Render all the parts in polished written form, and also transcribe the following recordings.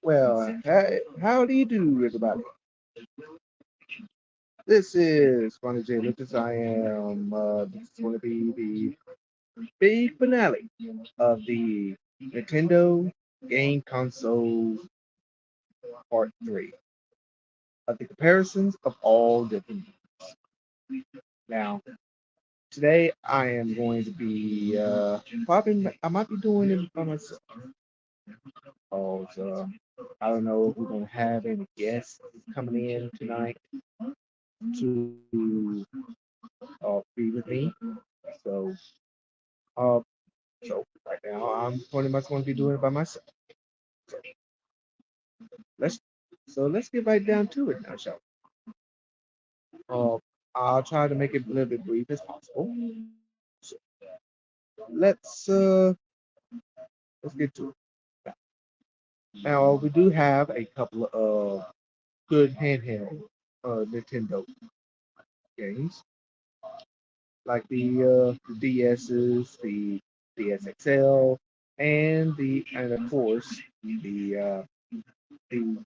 Well, how do you do, everybody? This is Ronnie J. Lucas. I am. This is going to be the big finale of the Nintendo Game Console Part 3 of the comparisons of all different. Now, today I am going to be probably I might be doing it by myself. So I don't know if we're going to have any guests coming in tonight to be with me. So, uh, so right now I'm pretty much going to be doing it by myself. So let's let's get right down to it now, shall we? I'll try to make it a little bit brief as possible. So let's uh let's get to it. Now we do have a couple of good handheld Nintendo games, like the DS's, the DS XL, and of course the Nintendo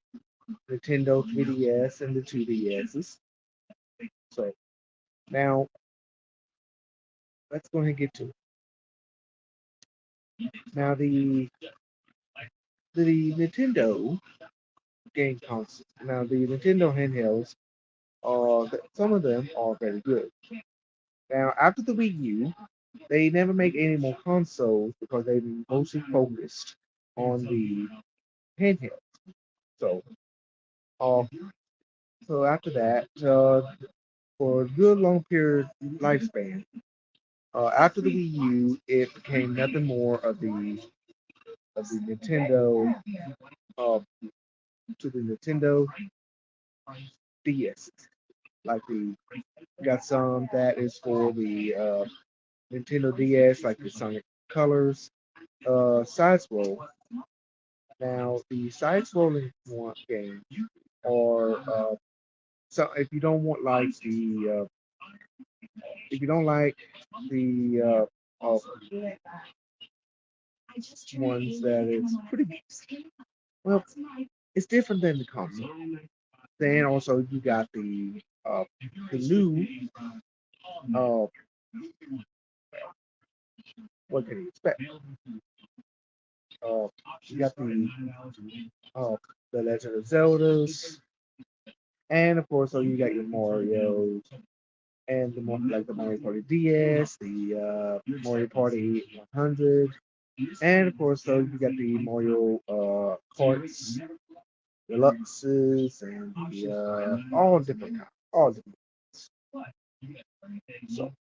3DS and the 2DS's. So now let's go ahead and get to it. Now the Nintendo game consoles. Now the Nintendo handhelds some of them are very good. Now after the Wii U, they never make any more consoles because they mostly focused on the handheld. So uh, so after that, for a good long period lifespan, after the Wii U, it became nothing more of the Nintendo uh, to the Nintendo DS. Like the got some that is for the Nintendo DS, like the Sonic Colors side scroll. Now the side scrolling one game, or so if you don't want like the if you don't like the ones that it's pretty well, it's different than the console. Then also you got the new uh what can you expect? Uh, you got uh the Legend of Zeldas, and of course, so you got your Mario and the more like the Mario Party DS, the Mario Party 100, and of course, so you got the Mario Karts, Deluxes, and the all different kinds, all different. So,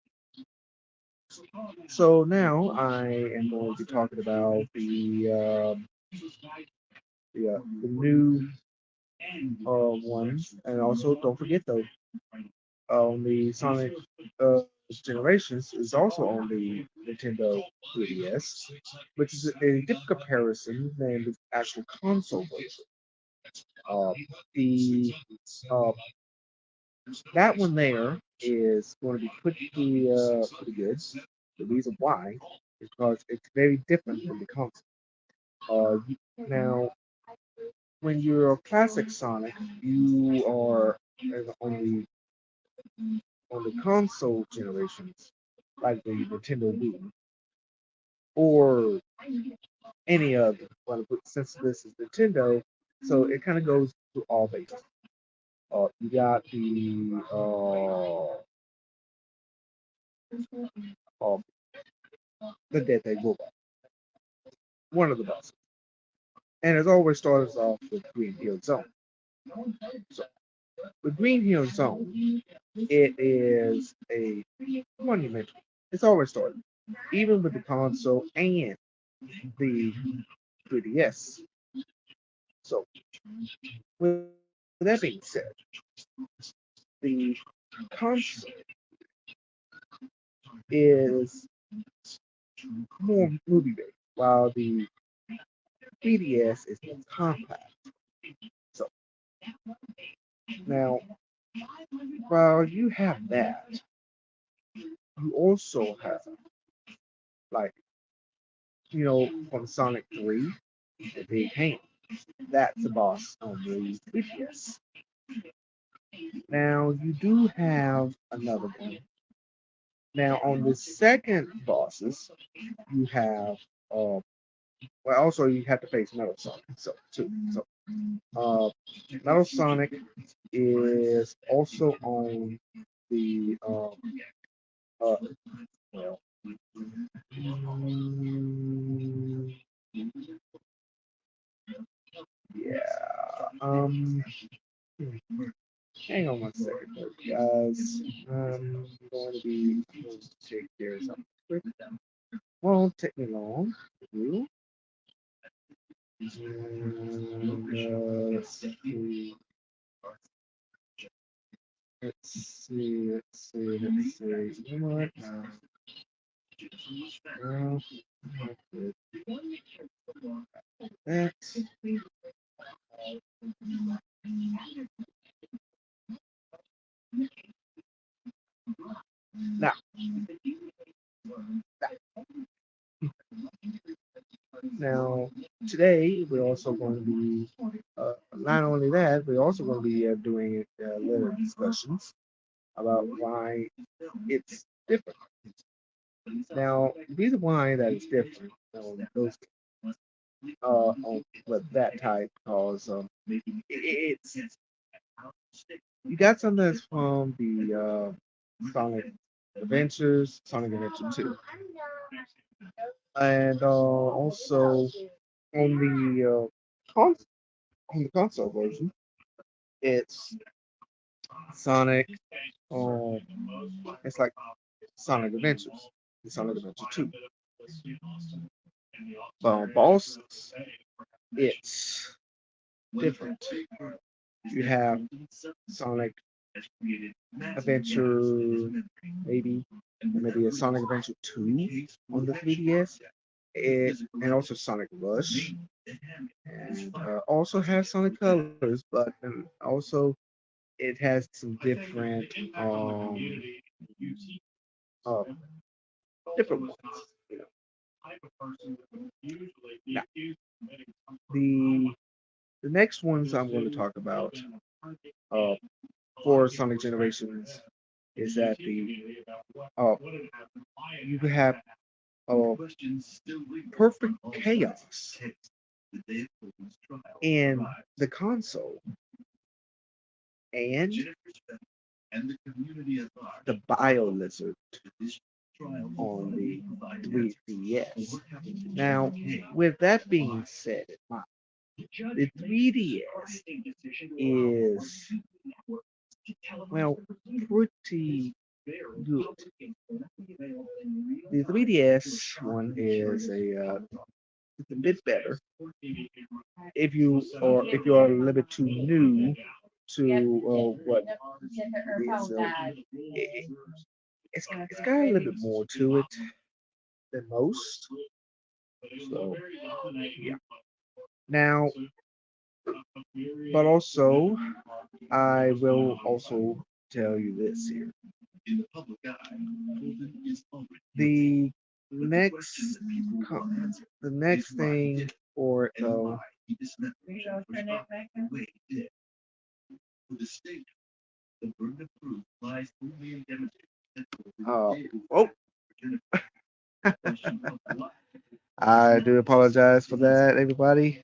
so now I am going to be talking about the new ones, and also don't forget though on the Sonic generations is also on the Nintendo 3DS, which is a different comparison than the actual console version. Uh, the uh, that one there is going to be pretty good. The reason why is because it's very different from the console. Now, when you're a classic Sonic, you are on the console generations, like the Nintendo Wii or any other. But since this is Nintendo, so it kind of goes to all bases. You got uh, the Death Egg Robot, one of the bosses, and it always starts off with Green Hill Zone. So with Green Hill Zone, it is a monumental. It's always started, even with the console and the 3DS. So with that being said, the console is more movie based, while the 3DS is more compact. So now, while you have that, you also have like from Sonic 3, the big hand. That's a boss on the 3DS. Now you do have another one. Now on the second bosses, you have well also you have to face Metal Sonic so too. So uh Metal Sonic is also on the uh well mm, yeah hang on one second though, guys. I'm going to take care of something quick. Won't take me long. You. Let's see. Let's see. You know what? Uh, that. Now, now, today we're also going to be, not only that, we're also going to be doing little discussions about why it's different. Now, the reason why that it's different on those on with that type, because it's you got something that's from the Sonic Adventures, Sonic Adventure 2, and also on the on the console version, it's Sonic. Um, it's like Sonic Adventures, the Sonic Adventure 2. But on bosses, it's different. You have Sonic Adventure, maybe a Sonic Adventure 2 on the 3DS, and also Sonic Rush, and also has Sonic Colors, but also it has some uh, different ones. You know. Now, the the next ones I'm going to talk about uh, for Sonic Generations is that uh, you have uh, perfect chaos in the console and the Bio Lizard on the 3DS. Now, with that being said, the 3DS is, well, pretty good. The 3DS one is it's a bit better if you are a little bit too new to what it is. So it's got a little bit more to it than most. So yeah. Now, but also I will also tell you this here. The next the next thing for it though. Uh, oh, I do apologize for that, everybody.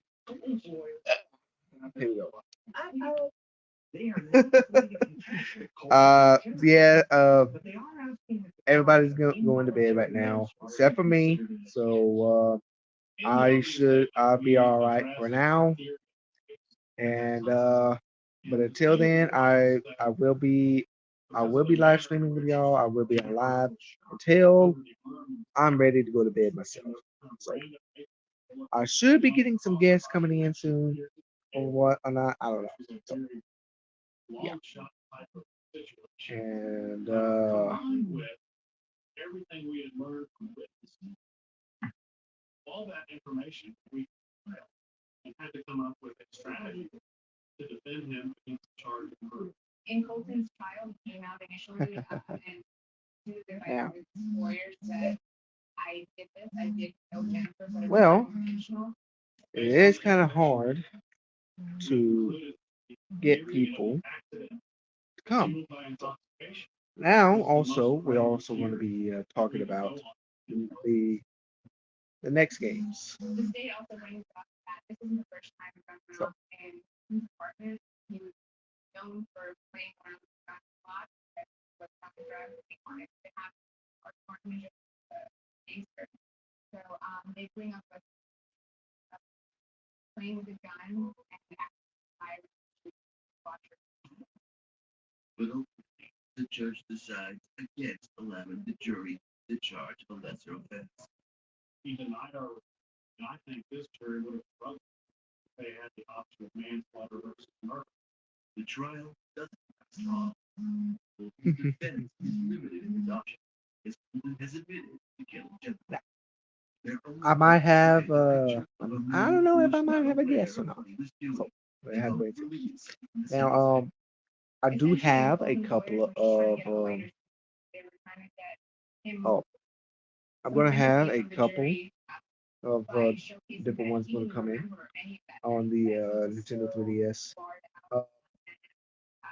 Here we go. Yeah, everybody's going to bed right now, except for me. So I'll be all right for now. And but until then, I will be live streaming with y'all. I will be on live until I'm ready to go to bed myself. So I should be getting some guests coming in soon, or what or not. I don't know. So yeah. And yeah. Well, it is kind of hard to get people to come. Now, also, we're also going to be talking about the the next games. So, But ultimately, the judge decides against allowing the jury to charge a lesser offense. The trial doesn't last long. The defense is limited in its options. His opponent has admitted to killing Jennifer. Their only I might hope is the have, vindication of a I man don't know who if was I might well have a aware guess or of not. what he was So, doing we to have to vote wait. for release in the Now, sentencing. I do have a couple of, oh, I'm going to have a couple of different ones going to come in on the Nintendo 3DS. Uh,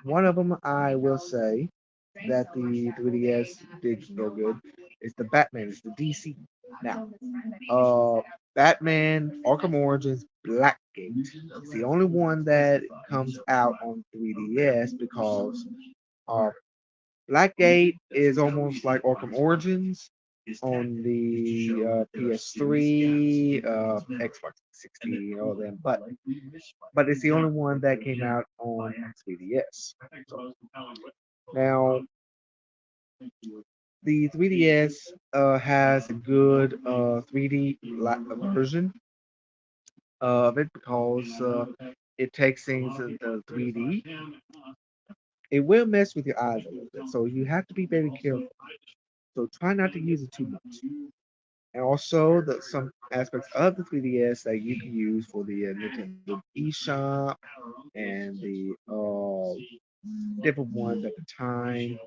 One of them I will say that the 3DS did real good is the Batman, it's the DC. Now, uh, Batman Arkham Origins Blackgate is the only one that comes out on 3DS because uh, Blackgate is almost like Arkham Origins on the PS3, Xbox 60, all them, but it's the only one that came out on 3DS. So, now, the 3DS has a good 3D version of it because it takes things into 3D. It will mess with your eyes a little bit, so you have to be very careful. So try not to use it too much. And also, some aspects of the 3DS that you can use for the Nintendo eShop and the different ones at the time.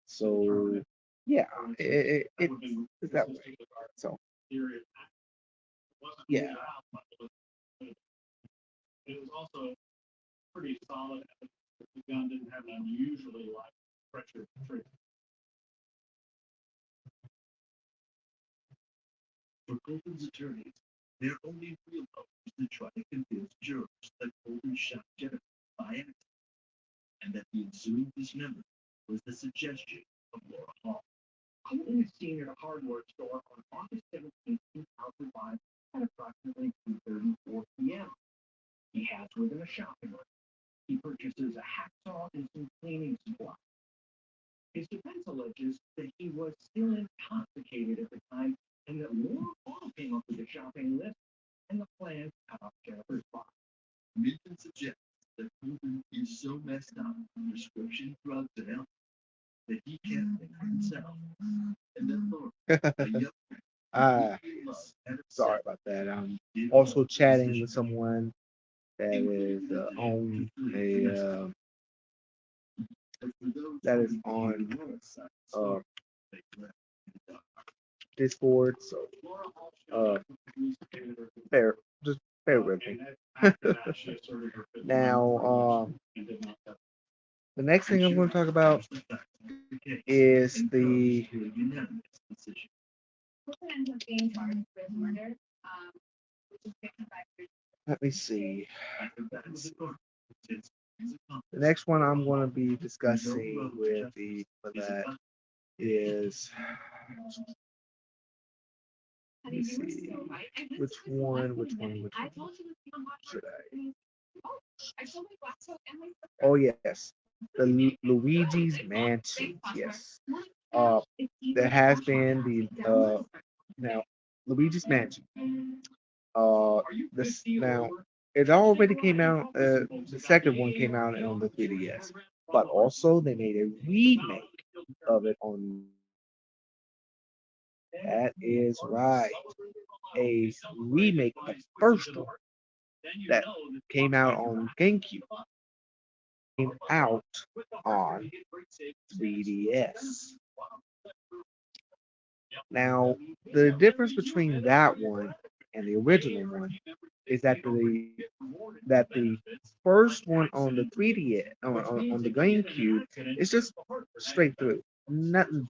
So yeah, it's that way. So yeah. For Golden's attorneys, their only real hope is to try to convince jurors that Golden shot Jennifer by accident and that the ensuing dismemberment was the suggestion of Laura Hall. Minton suggests that Golden is so messed up with prescription drugs and alcohol that he can't think for himself, and that Laura, a young Ah, love sorry about that. I'm also chatting with someone that is that is on uh, Discord. So uh, bear just bear with me. Now, the next thing I'm going to talk about is the. Let me see. The next one I'm going to be discussing with the for that is. Let me see. Which one should I? Oh yes, the Luigi's Mansion. Yes. Uh, there has been the now Luigi's Mansion. Uh, this now it already came out. The second one came out on the 3DS, but also they made a remake of it on. That is right, a remake of the first one that came out on GameCube out on 3DS. Now, the difference between that one and the original one is that the first one on the 3D on the GameCube is just straight through. Nothing,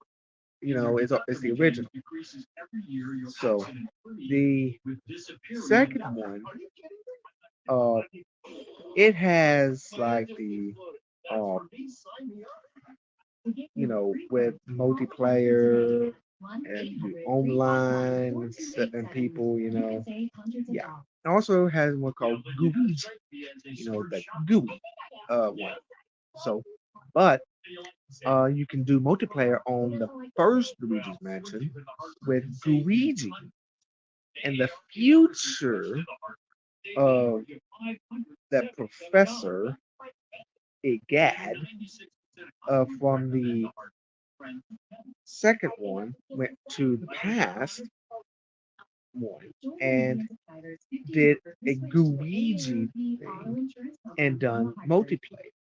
it's the original. So the second one, uh, it has like the uh, with multiplayer and the online and people, yeah. It also has one called Gooey, the Gooey one. So, but you can do multiplayer on the first Luigi's Mansion with Luigi. And the future of that professor Egad from the second one went to the past one and did a Luigi thing and done multiplayer.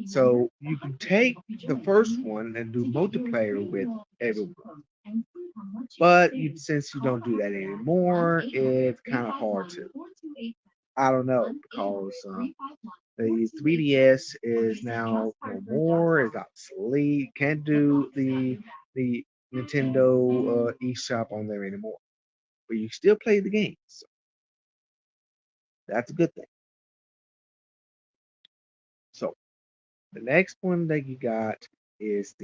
So you can take the first one and do multiplayer with everyone. But since you don't do that anymore, it's kind of hard to. I don't know because the 3DS is now no more. It's obsolete. Can't do the Nintendo eShop on there anymore. But you still play the games. So that's a good thing. So the next one that you got is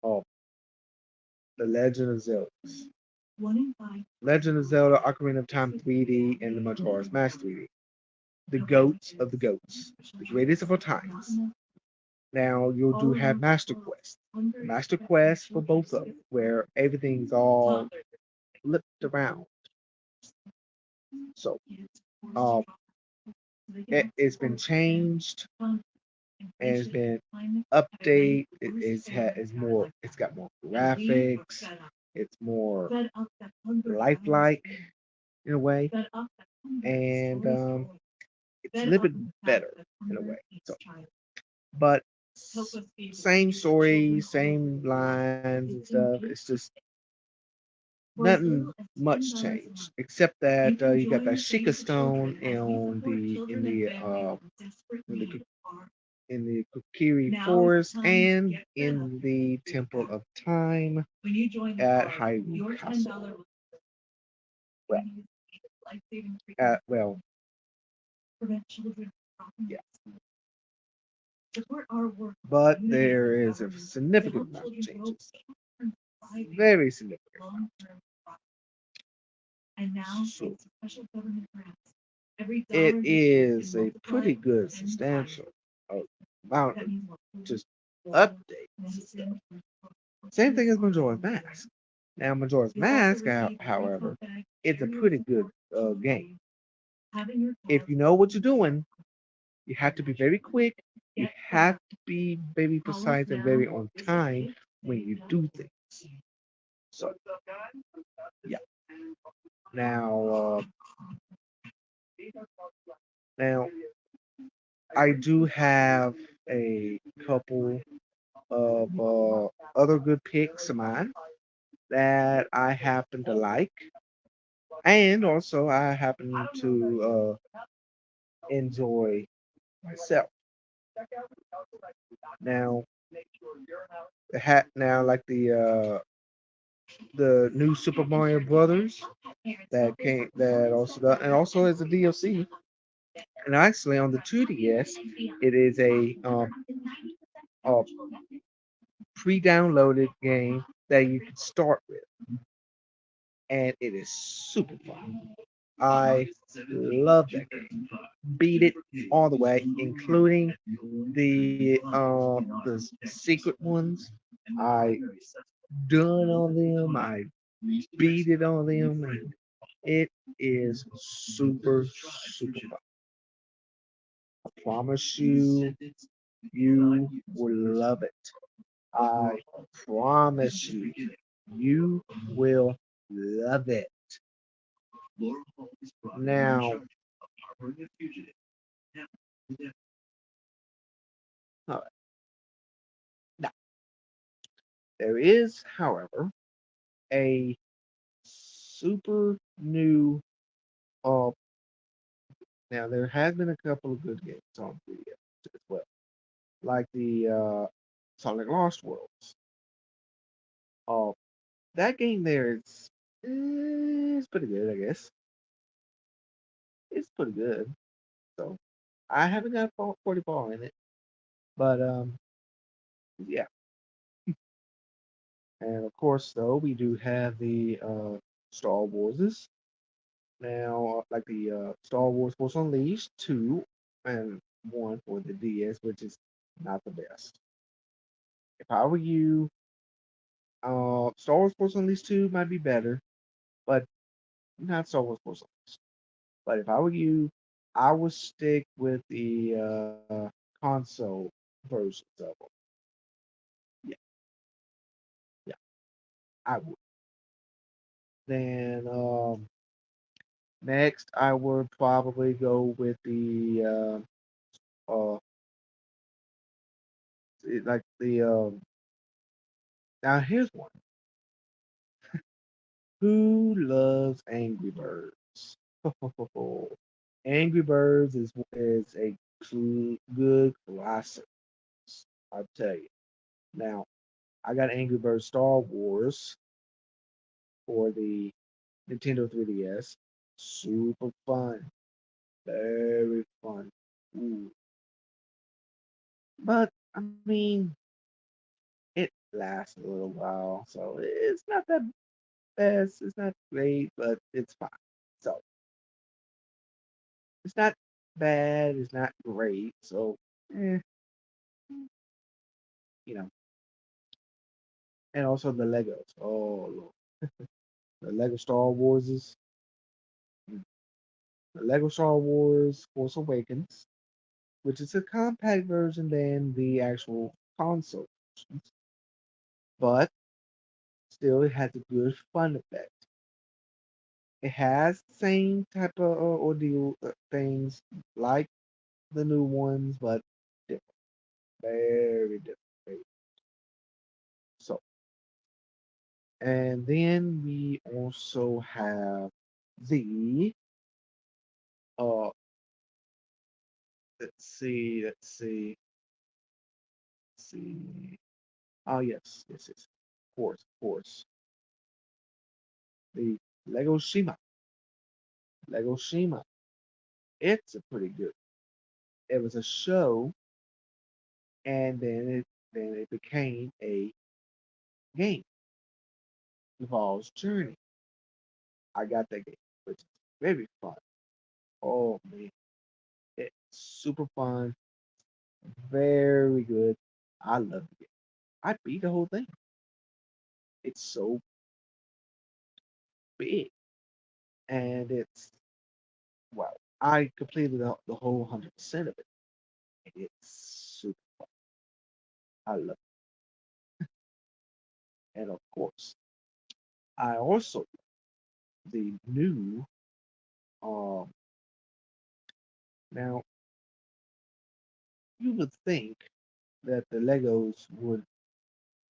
oh the Legend of Zelda. Legend of Zelda Ocarina of Time 3D and the Majora's Mask 3D. The goats of the goats, the greatest of all times. Now you'll do have Master Quest. Master Quest for both of them, where everything's all flipped around. So uh, it's been changed and it's been update. It's more. It's got more graphics. It's more lifelike in a way, and it's a little bit better in a way. So, but same story, same lines and stuff. It's just nothing much changed except that you got that Sheikah stone in the in the Kokiri Forest and in the Temple of Time at Hyrule Castle. Well, well, yeah. But there is a significant amount of changes. Very significant. So it is a pretty good, substantial amount of just updates. Same thing as Majora's Mask. Now, Majora's Mask, however, it's a pretty good game. If you know what you're doing, you have to be very quick. You have to be very precise and very on time when you do things. So, yeah. Now, now I do have a couple of other good picks of mine that I happen to like, and also I happen to enjoy myself. Now, like the new Super Mario Brothers that also and also as a DLC. And actually on the 2DS, it is a pre-downloaded game that you can start with, and it is super fun. I love that game. Beat it all the way, including the secret ones. I done on them. I beat it on them, and it is super fun. I promise you, you will love it. I promise you, you will love it. Now, all right. Now, there is, however, a super new. Uh, Now there has been a couple of good games on 3DS as well, like the Sonic Lost Worlds. Uh, that game there is pretty good, I guess. It's pretty good. So I haven't got 44 in it, but yeah. And of course, though, we do have the Star Warses now, like the Star Wars Force Unleashed 2 and 1 for the DS, which is not the best. If I were you, Star Wars Force Unleashed 2 might be better, but not Star Wars Force Unleashed. But if I were you, I would stick with the console versions of them. Yeah, yeah, I would. Then next, I would probably go with the like the now here's one. Who loves Angry Birds? Angry Birds is a good classic. I'll tell you. Now, I got Angry Birds Star Wars for the Nintendo 3DS. Super fun. Very fun. Ooh. But, I mean, it lasts a little while, so it's not that best. It's not great, but it's fine. So, it's not bad. It's not great. So, eh, you know. And also the Legos. Oh, Lord. The Lego Star Wars is the Lego Star Wars Force Awakens, which is a compact version than the actual console versions, but still it has a good fun effect. It has the same type of ordeal things like the new ones, but different, very different. So, and then we also have the uh, let's see. Oh yes, yes, yes. Of course. The Lego Shima. Lego Shima. It's a pretty good. It was a show, and then it became a game. Evolve's Journey. I got that game, which is very fun. Oh man, it's super fun, very good. I love it. I beat the whole thing. It's so big, and it's well, I completed the whole 100% of it, and it's super fun. I love it. And of course, I also the new um now you would think that the Legos would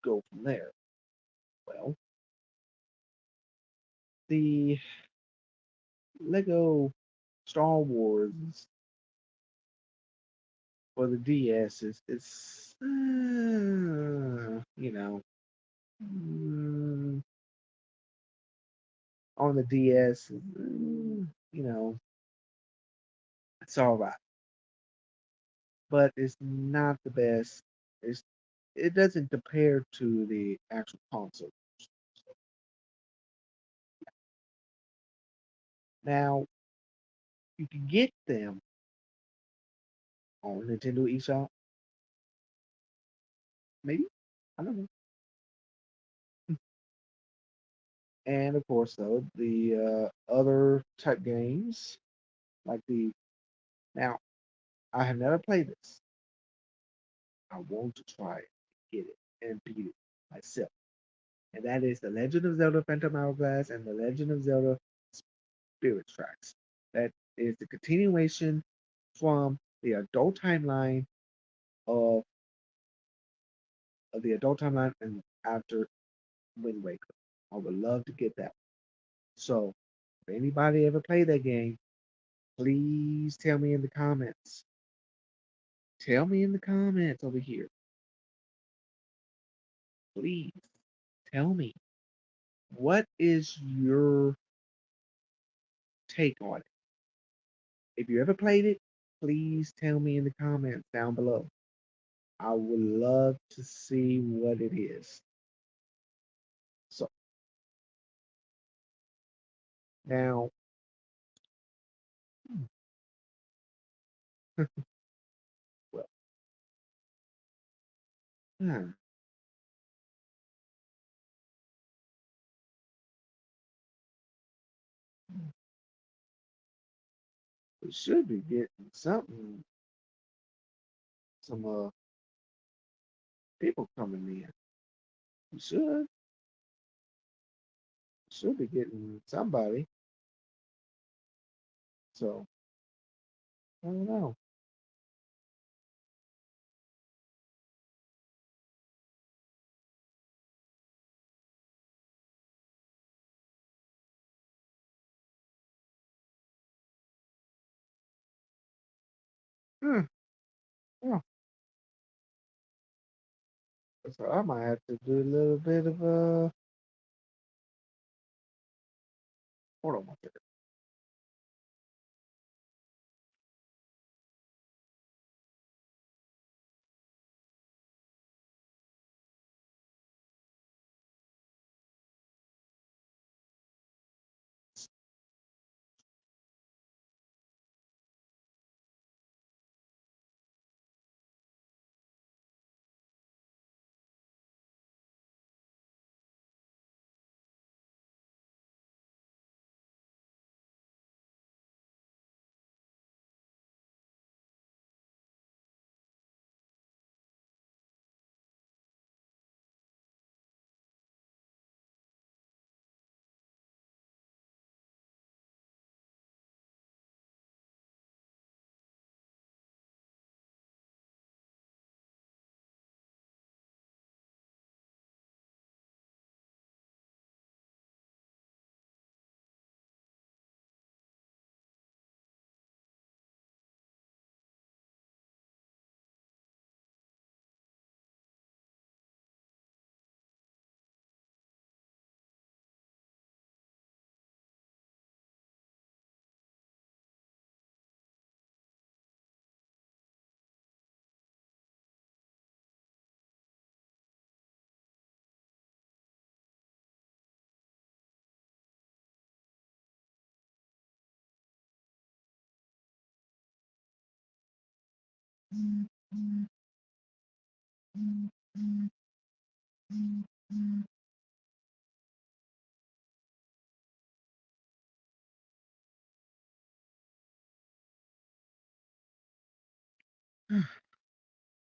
go from there. Well, the Lego Star Wars for the DS is mm, on the DS, it's all right, but it's not the best. It's it doesn't compare to the actual console. Now you can get them on Nintendo eShop, maybe. I don't know. And of course, though, the other type games like the now I have never played this. I want to try it, get it, and beat it myself. And that is The Legend of Zelda Phantom Hourglass and The Legend of Zelda Spirit Tracks. That is the continuation from the adult timeline of, of the adult timeline and after Wind Waker. I would love to get that. So, if anybody ever played that game, please tell me in the comments. Tell me in the comments over here. Please tell me, what is your take on it? If you ever played it, please tell me in the comments down below. I would love to see what it is. So now, well, hmm, we should be getting something, some people coming in. We should be getting somebody. So I don't know. Hmm, yeah. So I might have to do a little bit of hold on one second.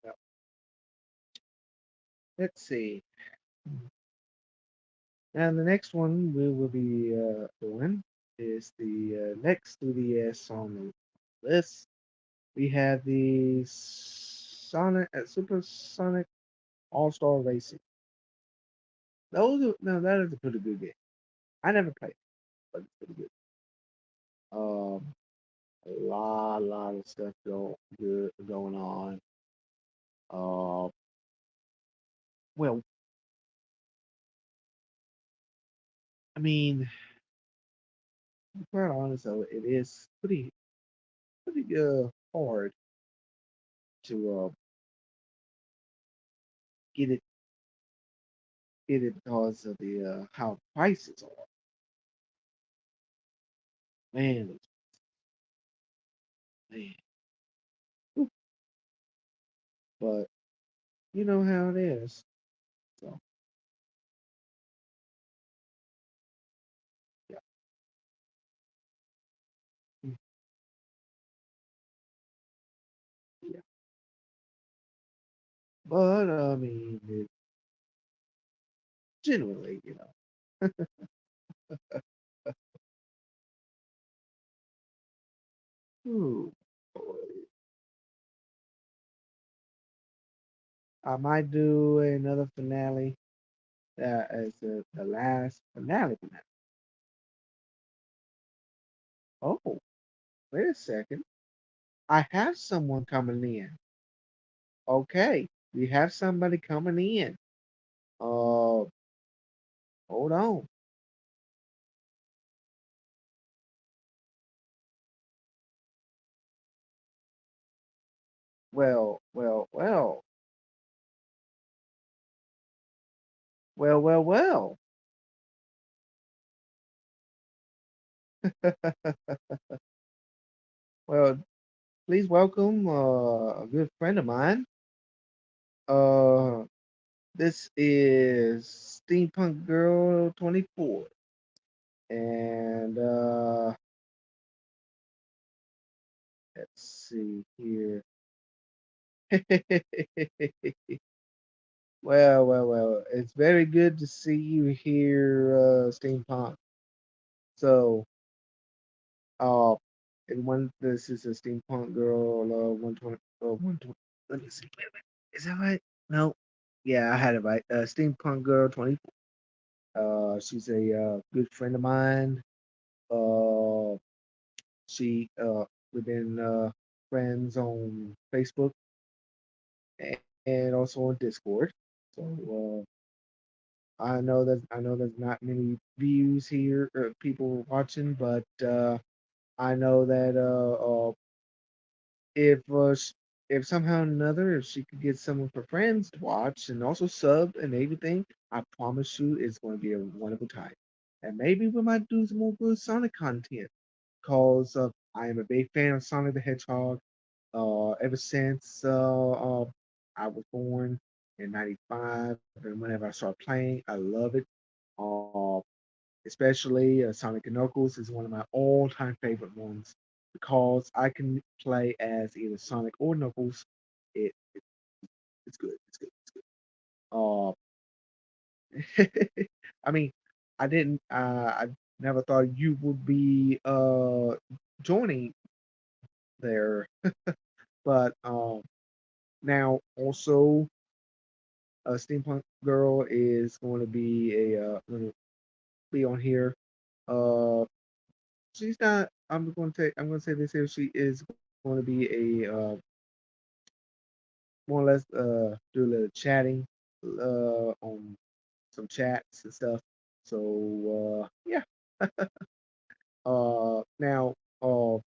Well, let's see. Now the next one we will be doing is the next 3DS on the list. We have the Sonic Super Sonic All Star Racing. No, that is a pretty good game. I never played, it, but it's pretty good. Um, lot of stuff going on. Uh, well, I mean, to be quite honest though, it is pretty hard to get it because of the how prices are. Man, man. Whew. But you know how it is. So yeah, mm, yeah. But I mean, generally, ooh, boy. I might do another finale as the last finale. Oh, wait a second. I have someone coming in. Okay, we have somebody coming in. Uh, hold on. Well. Well. Well, please welcome a good friend of mine. Uh, this is Steampunk Girl 24, and let's see here. Well. It's very good to see you here, Steampunk. So, uh, everyone, this is a Steampunk Girl 120. 120. Let me see. Wait. Is that right? No. Yeah, I had it right. Steampunk Girl 24. She's a good friend of mine. Uh, she we've been friends on Facebook and also on Discord. So I know there's not many views here, people watching, but I know that if if somehow or another if she could get some of her friends to watch and also sub and everything, I promise you it's going to be a wonderful time. And maybe we might do some more good Sonic content because I am a big fan of Sonic the Hedgehog. Ever since I was born in '95, and whenever I start playing, I love it. Uh, Especially Sonic and Knuckles is one of my all-time favorite ones because I can play as either Sonic or Knuckles. It it's good. It's good. It's good. Uh, I mean, I didn't. I never thought you would be joining there, but now also Steampunk Girl is going to be going to be on here. Uh, she's not. I'm going to say this here. She is going to be a more or less do a little chatting on some chats and stuff. So yeah. Now uh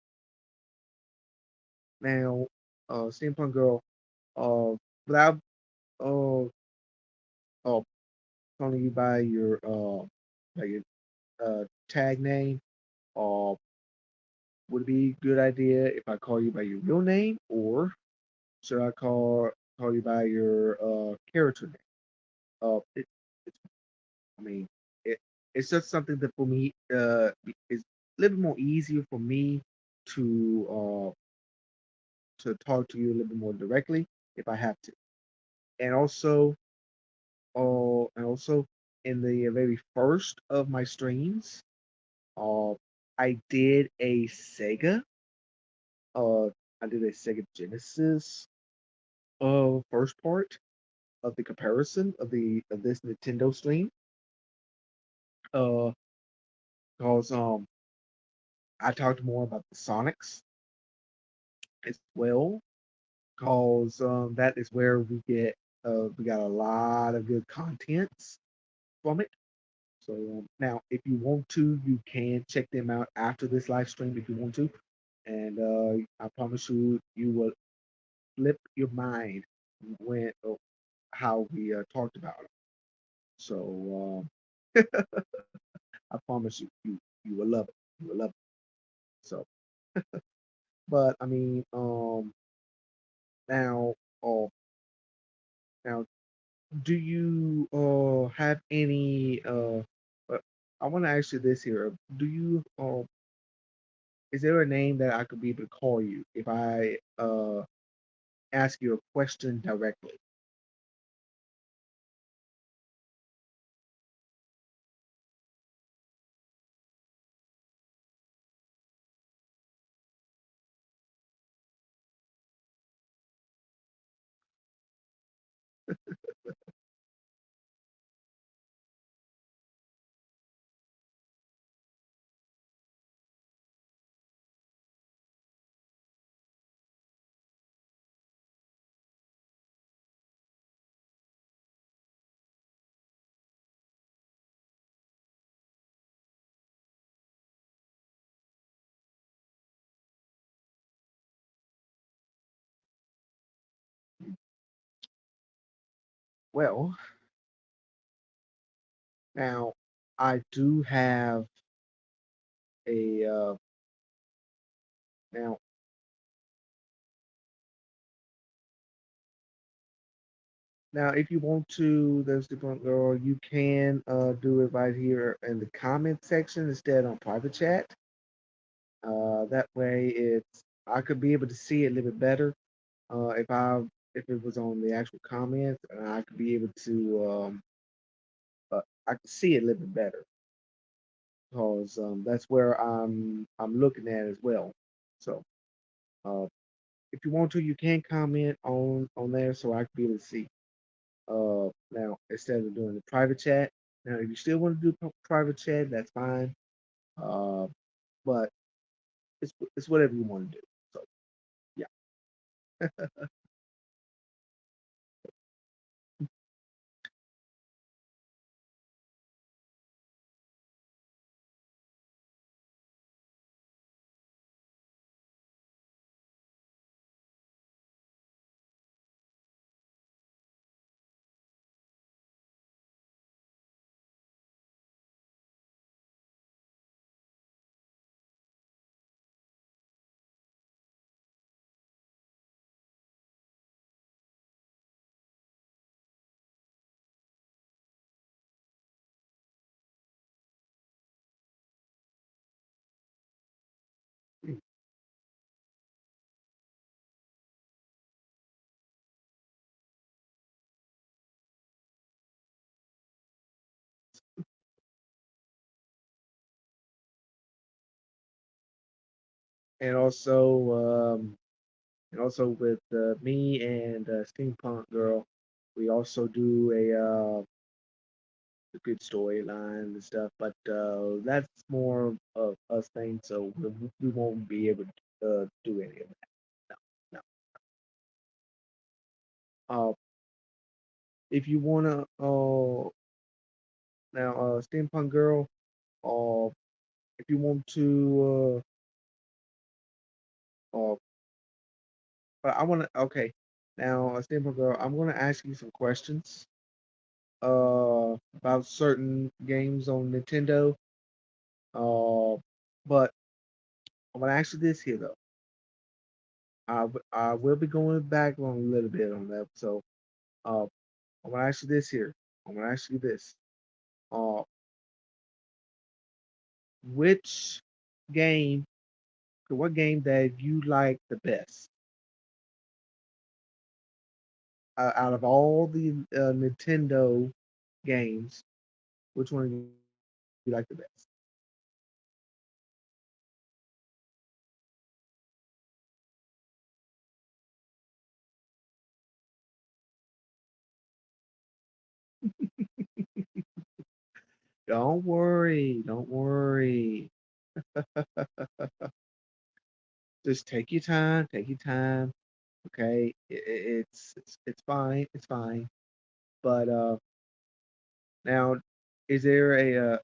now Steampunk Girl uh without uh uh calling you by your tag name, uh would it be a good idea if I call you by your real name, or should I call you by your character name? It's I mean, it it's just something that for me is a little bit more easier for me to talk to you a little bit more directly if I have to. And also, and also in the very first of my streams, uh, I did a Sega, uh, I did a Sega Genesis, first part of the comparison of this Nintendo stream, uh, because I talked more about the Sonics as well, because that is where we got a lot of good contents from it. So now, if you want to, you can check them out after this live stream if you want to, and I promise you, you will flip your mind when how we talked about it. So I promise you, you will love it. You will love it. So, but I mean, now, uh, now do you have any I want to ask you this here. Do you is there a name that I could be able to call you if I ask you a question directly? Well, now I do have a now now if you want to, there's the point, girl. You can do it right here in the comment section instead on private chat. That way, it's I could be able to see it a little bit better. If it was on the actual comments, and I could be able to I could see it a little bit better because that's where I'm looking at as well. So uh, if you want to, you can comment on there so I can be able to see. Now instead of doing the private chat. Now, if you still want to do private chat, that's fine. Uh, but it's whatever you want to do. So yeah, and also with me and Steampunk Girl, we also do a good storyline and stuff. But that's more of us thing, so we won't be able to do any of that. No, no. If you wanna, now, Steampunk Girl, uh, if you want to, but I wanna, okay. Now, Steampunk Girl, I'm gonna ask you some questions about certain games on Nintendo. But I'm gonna ask you this here though. I will be going back on a little bit on that. So uh, I'm gonna ask you this here. I'm gonna ask you this. Uh, which game, what game that you like the best out of all the Nintendo games? Which one you like the best? Don't worry, don't worry. Just take your time, take your time. Okay, it's fine, it's fine. But now, is there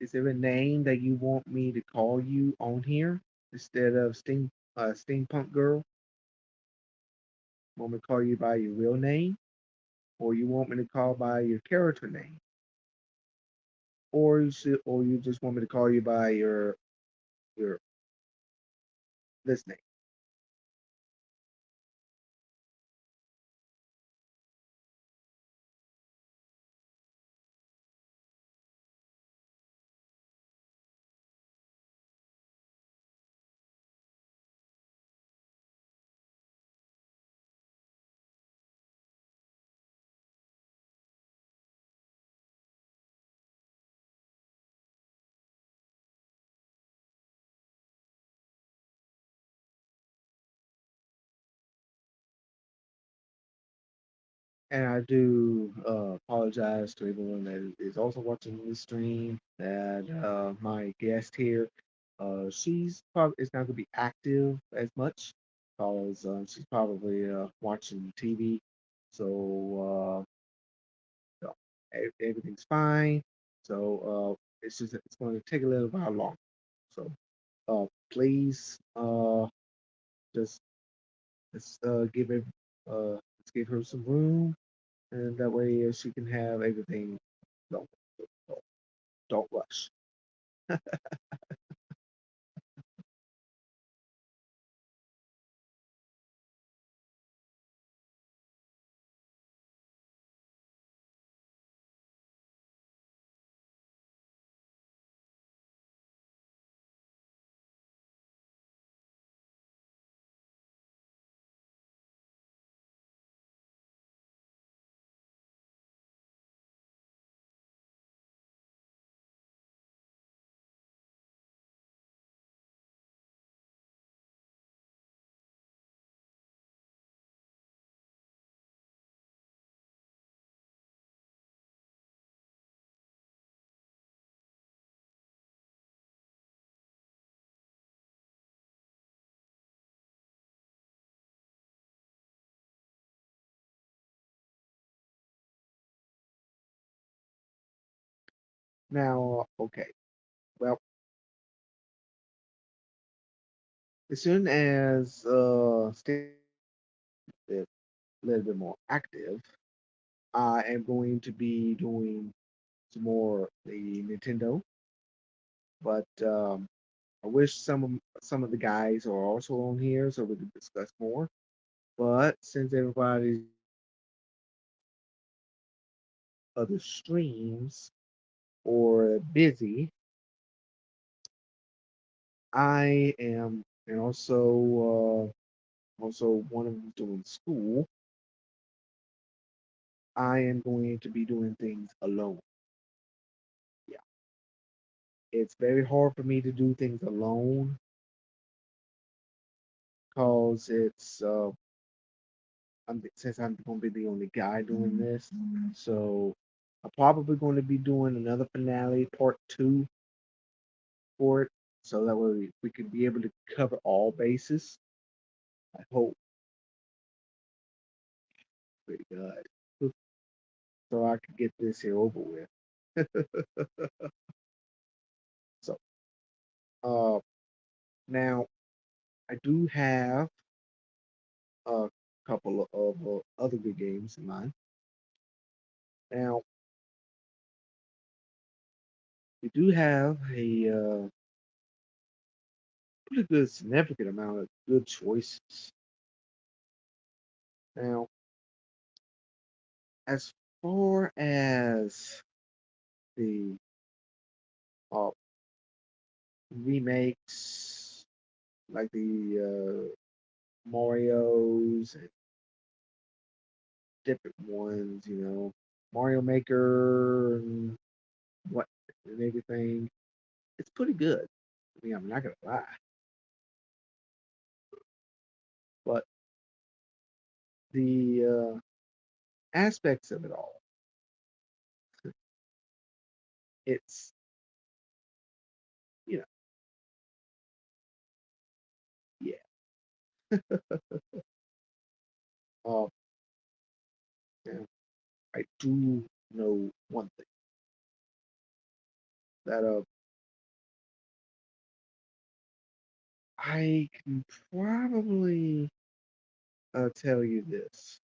is there a name that you want me to call you on here instead of Steampunk Girl? Want me to call you by your real name, or you want me to call by your character name, or you just want me to call you by your this name? And I do apologize to everyone that is also watching this stream. That my guest here, she's probably is not going to be active as much because she's probably watching TV. So everything's fine. So it's just it's going to take a little while long. So please just let's give her some room and that way she can have everything. Don't don't, don't rush. Now, okay. Well, as soon as Steve is a little bit more active, I am going to be doing some more the Nintendo. But I wish some of the guys are also on here so we can discuss more. But since everybody's other streams or busy, I am, and also one of them doing school. I am going to be doing things alone. Yeah, it's very hard for me to do things alone because since I'm going to be the only guy doing this, so I'm probably going to be doing another finale part two for it, so that way we can be able to cover all bases. I hope pretty good, so I can get this here over with. So, uh, now I do have a couple of other good games in mind. Now we do have a pretty good significant amount of good choices. Now, as far as the uh, remakes, like the Mario's and different ones, Mario Maker and what and everything, it's pretty good. I mean, I'm not gonna lie, but the aspects of it all, it's you know, yeah. Uh, yeah, I do know one thing that I can probably tell you this.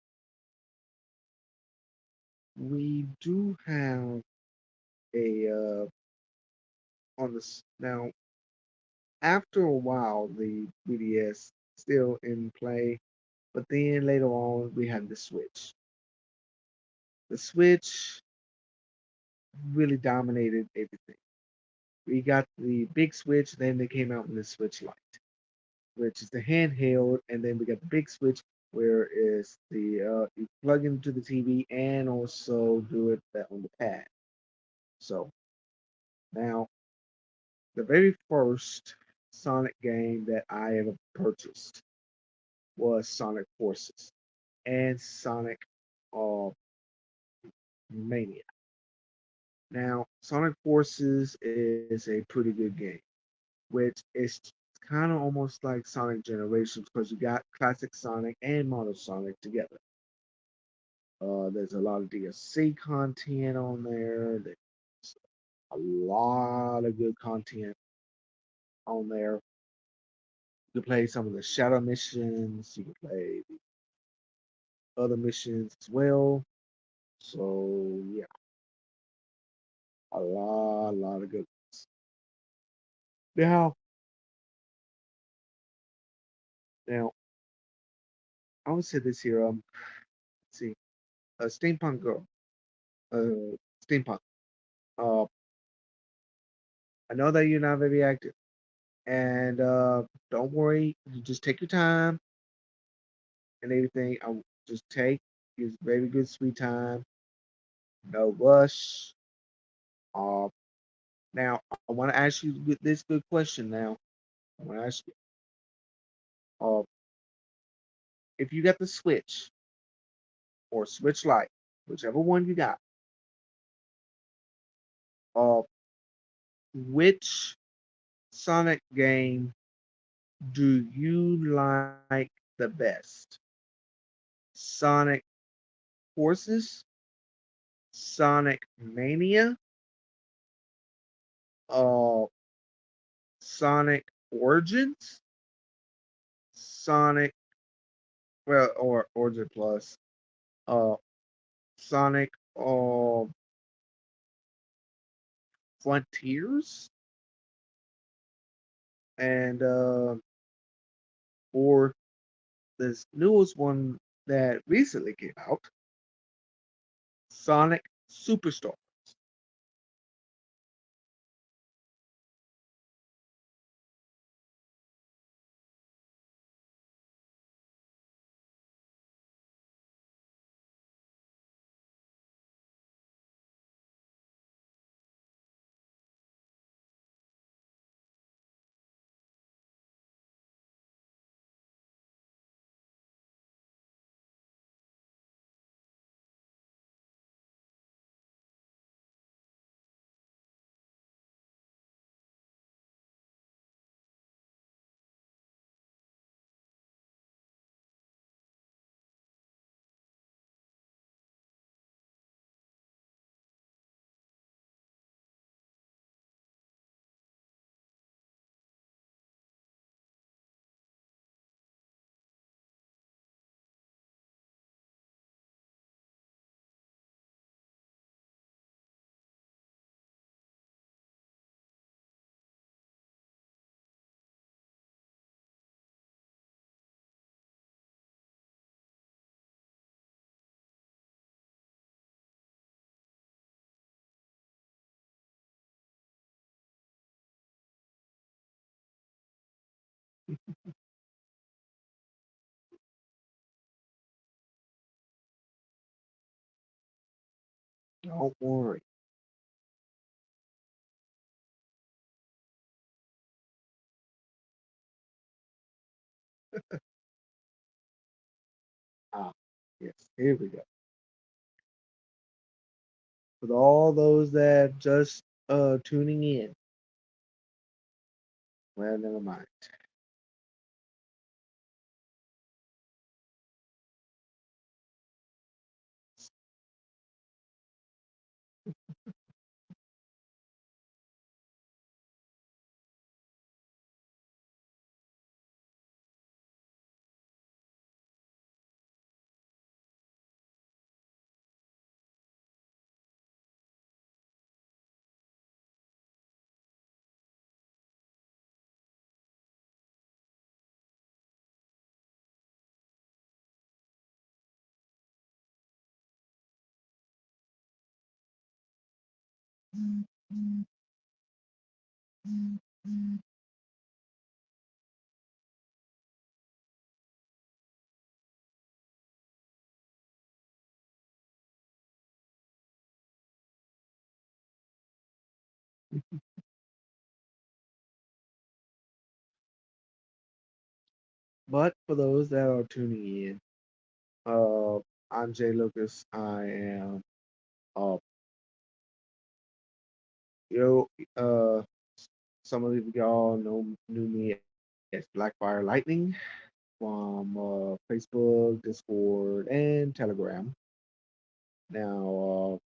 We do have a on this now. After a while, the 3DS still in play, but then later on we had the Switch. The Switch really dominated everything. We got the big Switch, then they came out with the Switch Lite, which is the handheld, and then we got the big Switch where is the you plug into the TV and also do it on the pad. So now the very first Sonic game that I ever purchased was Sonic Forces and Sonic uh, Mania. Now, Sonic Forces is a pretty good game, which is kind of almost like Sonic Generations because you got classic Sonic and modern Sonic together. There's a lot of DLC content on there. There's a lot of good content on there. You can play some of the shadow missions. You can play the other missions as well. So yeah, a lot of good ones. Now, now I would say this here. Let's see, a steampunk girl, steampunk. Uh, I know that you're not very active, and don't worry. You just take your time and everything. I just take your very good sweet time. No rush. Uh, now I want to ask you this good question. Now I want to ask you, uh, if you got the Switch or Switch Lite, whichever one you got, uh, which Sonic game do you like the best? Sonic Forces, Sonic Mania, uh, Sonic Origins, Sonic, well, or Origin Plus, uh, Sonic Frontiers, and or this newest one that recently came out, Sonic Superstar. Don't worry. Ah, yes, here we go. For all those that just tuning in, well, never mind. But for those that are tuning in, uh, I'm Jay Lucas. I am, uh, you know, some of y'all knew me as Blackfire Lightning from Facebook, Discord, and Telegram. Now,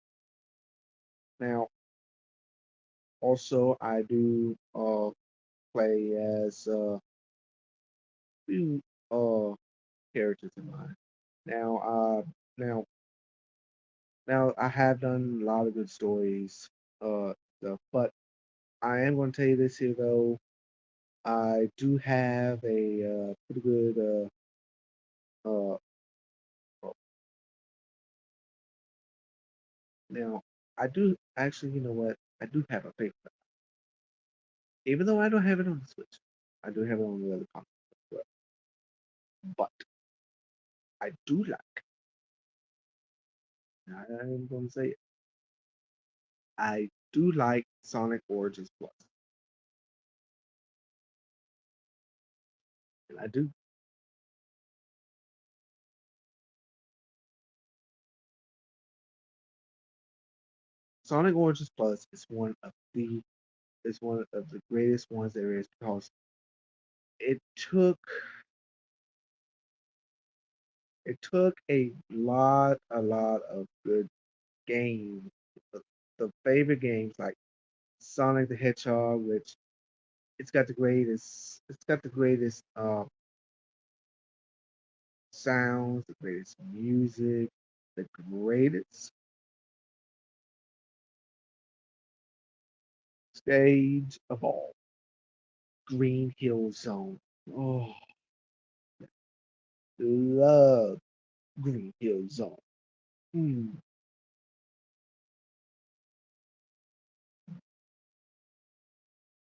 now also I do play as few uh characters in mine. Now, now Now I have done a lot of good stories, but I am going to tell you this here though. I do have a pretty good uh, uh now I do actually, you know what? I do have a favorite, even though I don't have it on the Switch. I do have it on the other console as well. But I do like. I'm going to say it. I do like Sonic Origins Plus, and I do. Sonic Origins Plus is one of the greatest ones there is because it took it took a lot of good games, the, the favorite games like Sonic the Hedgehog, which it's got the greatest sounds, the greatest music, the greatest stage of all, Green Hill Zone. Oh, love Green Hill Zone. Mm,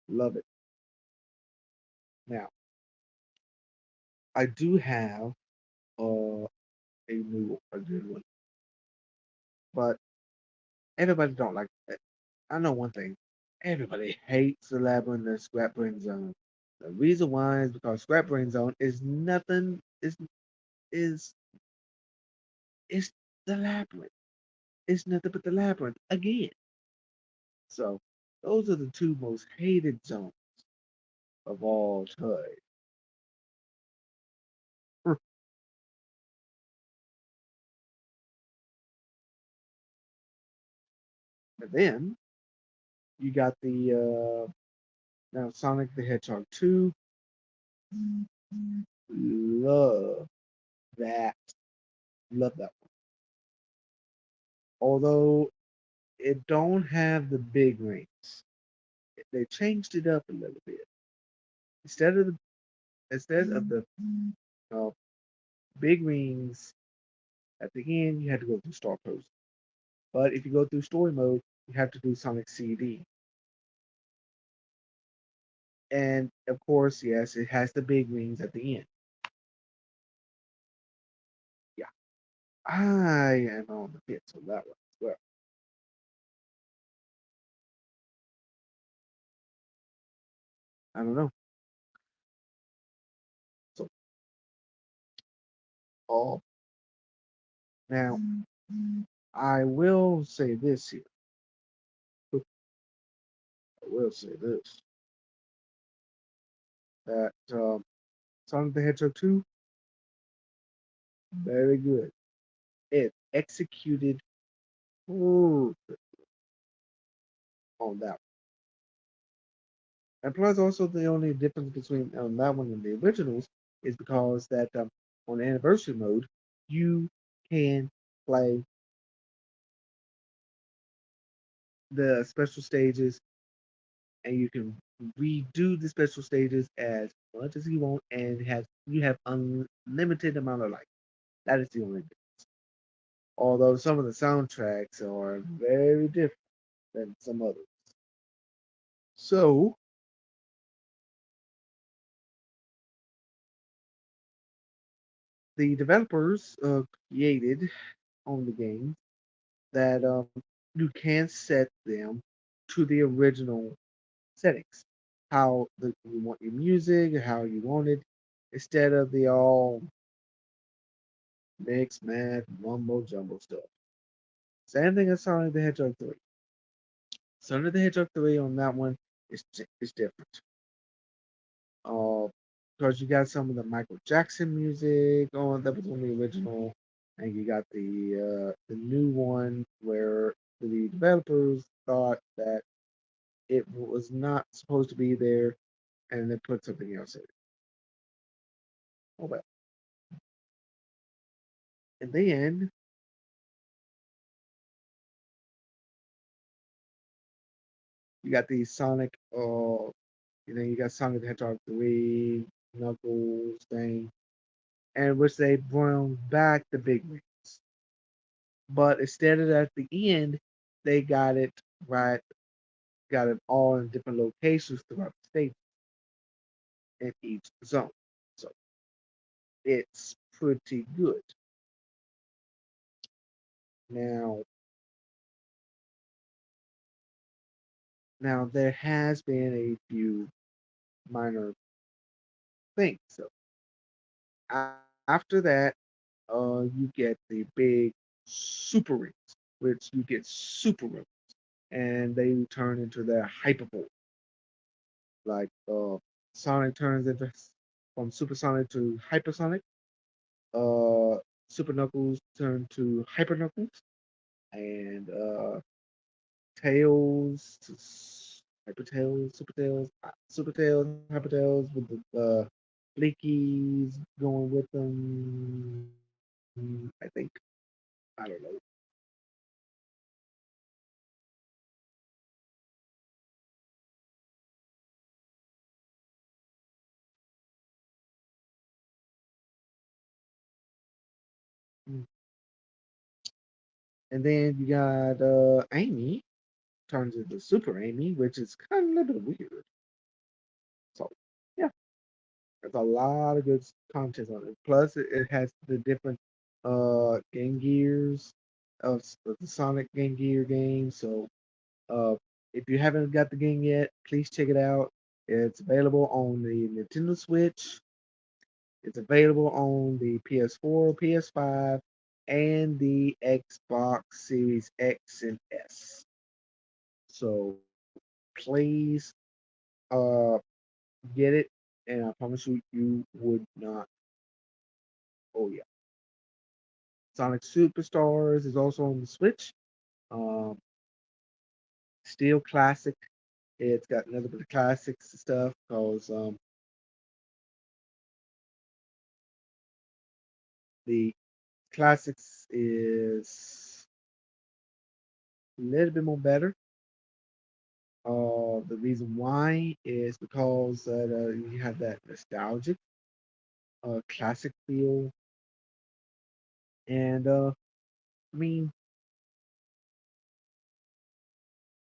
love it. Now, I do have a good one, but everybody don't like it. I know one thing. Everybody hates the Labyrinth and Scrap Brain Zone. The reason why is because Scrap Brain Zone is nothing is it's the labyrinth. It's nothing but the labyrinth again. So those are the two most hated zones of all time. And then you got the now Sonic the Hedgehog 2. Love that. Love that one. Although it don't have the big rings. They changed it up a little bit. Instead of the instead of the uh, big rings at the end, you had to go through Star Coast. But if you go through story mode, you have to do Sonic CD. And of course, yes, it has the big rings at the end. Yeah, I am on the fence on that one as well. I don't know. So, oh, now I will say this here. I will say this that Sonic the Hedgehog 2, very good. It executed perfect on that. And plus, also the only difference between that one and the originals is because that on anniversary mode, you can play the special stages and you can redo the special stages as much as you want and have you have unlimited amount of life. That is the only difference. Although some of the soundtracks are very different than some others. So the developers created on the game that you can set them to the original settings, how you want your music, how you want it, instead of the all mix, math, mumbo jumbo stuff. Same thing as Sonic the Hedgehog 3. Sonic the Hedgehog 3 on that one is different. Uh, because you got some of the Michael Jackson music on that was on the original, and you got the new one where the developers thought that it was not supposed to be there, and they put something else in it. Oh well. And then You got the Sonic, you got Sonic the Hedgehog 3, Knuckles thing, and which they brought back the big rings. But instead of at the end, they right, got it all in different locations throughout the state in each zone. So it's pretty good. Now, now there has been a few minor things. So after that, you get the big super rings, which you get super rings, and they turn into their hyperbola. Like Sonic turns into from Supersonic to Hypersonic. Uh, Super Knuckles turn to Hyper Knuckles, and Tails to Hyper Tails, Super Tails, Hyper Tails with the Blinkies going with them. I think I don't know. Mm. And then you got Amy turns into Super Amy, which is kind of a little bit weird. So yeah, there's a lot of good content on it. Plus, it has the different Game Gears of the Sonic Game Gear game. So uh, if you haven't got the game yet, please check it out. It's available on the Nintendo Switch. It's available on the PS4, PS5, and the Xbox Series X and S. So please uh get it, and I promise you, you would not. Oh yeah, Sonic Superstars is also on the Switch. Um, still classic. It's got another bit of classics and stuff because the classics is a little bit more better. The reason why is because that you have that nostalgic, classic feel, and I mean,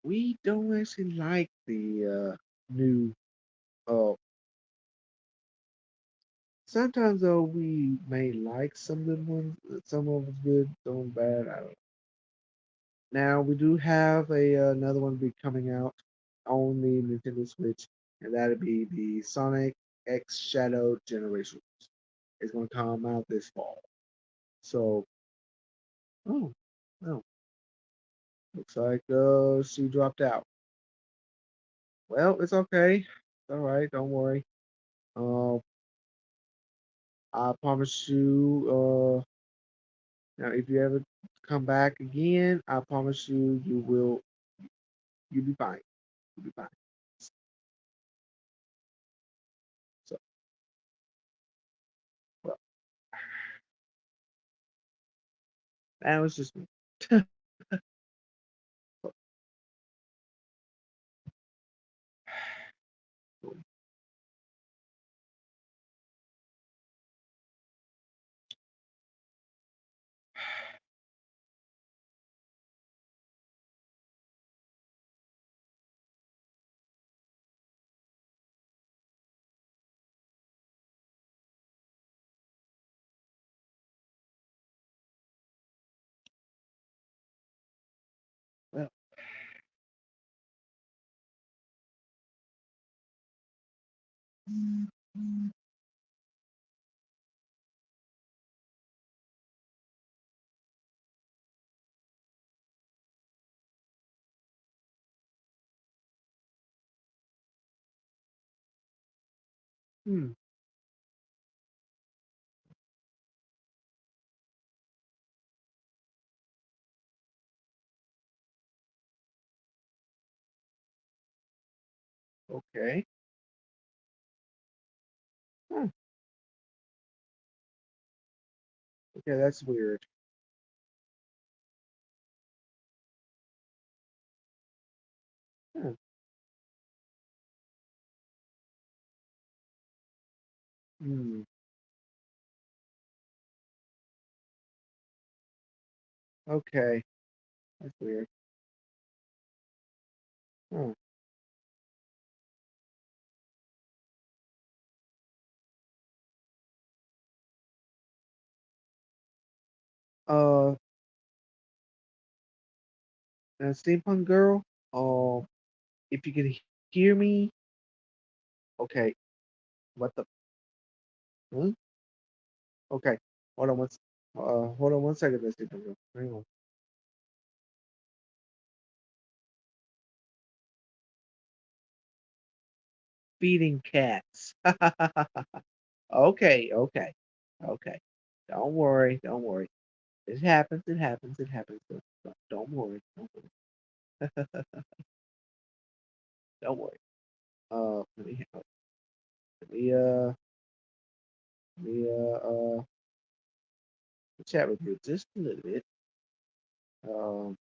we don't actually like the new. Uh, Sometimes though we may like some good ones, some of them good, some bad. I don't know. Now we do have another one be coming out on the Nintendo Switch, and that'll be the Sonic X Shadow Generations. It's going to come out this fall. So, oh, oh, looks like she dropped out. Well, it's okay. It's all right. Don't worry. Uh, I promise you. Now, if you ever come back again, I promise you, you'll be fine. You'll be fine. So, well, that was just me. Well, hmm, okay. Huh, okay, that's weird. Huh. Hmm. Okay. That's weird. Hmm. Uh, Steampunk Girl. If you can hear me, okay. What the? Hmm? Okay. Hold on hold on 1 second, Miss Steampunk Girl. Hang on. Feeding cats. Okay. Okay. Okay. Don't worry. Don't worry. It happens. It happens. It happens. Don't worry. Don't worry. Don't worry. Let me let me chat with you just a little bit. Um.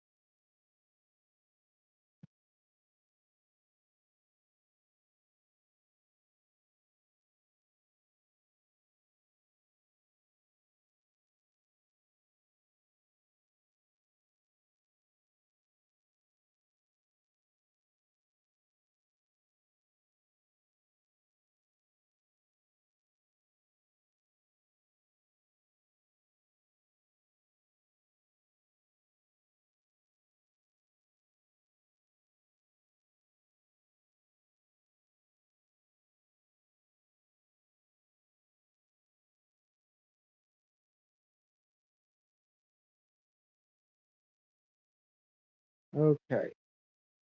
Okay.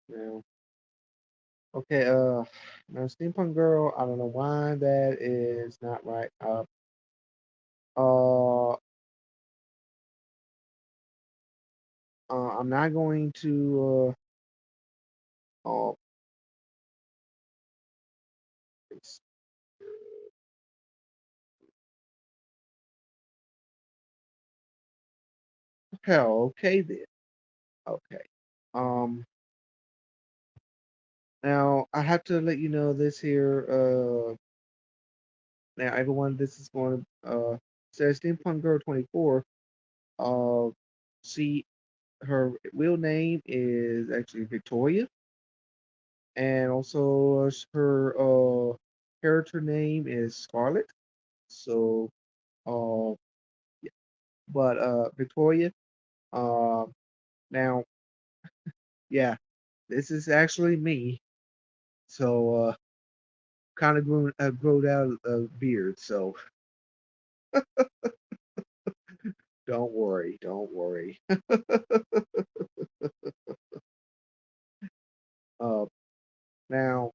Now. Okay. Now Steampunk Girl. I don't know why that is not right. Uh. I'm not going to. It's- Hell. Okay then. Okay. Um. Now I have to let you know this here. Now everyone, this is going to says Steampunk Girl 24. Uh. She her real name is actually Victoria, and also her character name is Scarlet. So, uh, yeah. But Victoria, uh, now, yeah, this is actually me. So, kind of growed out a beard. So, don't worry, don't worry. uh, now,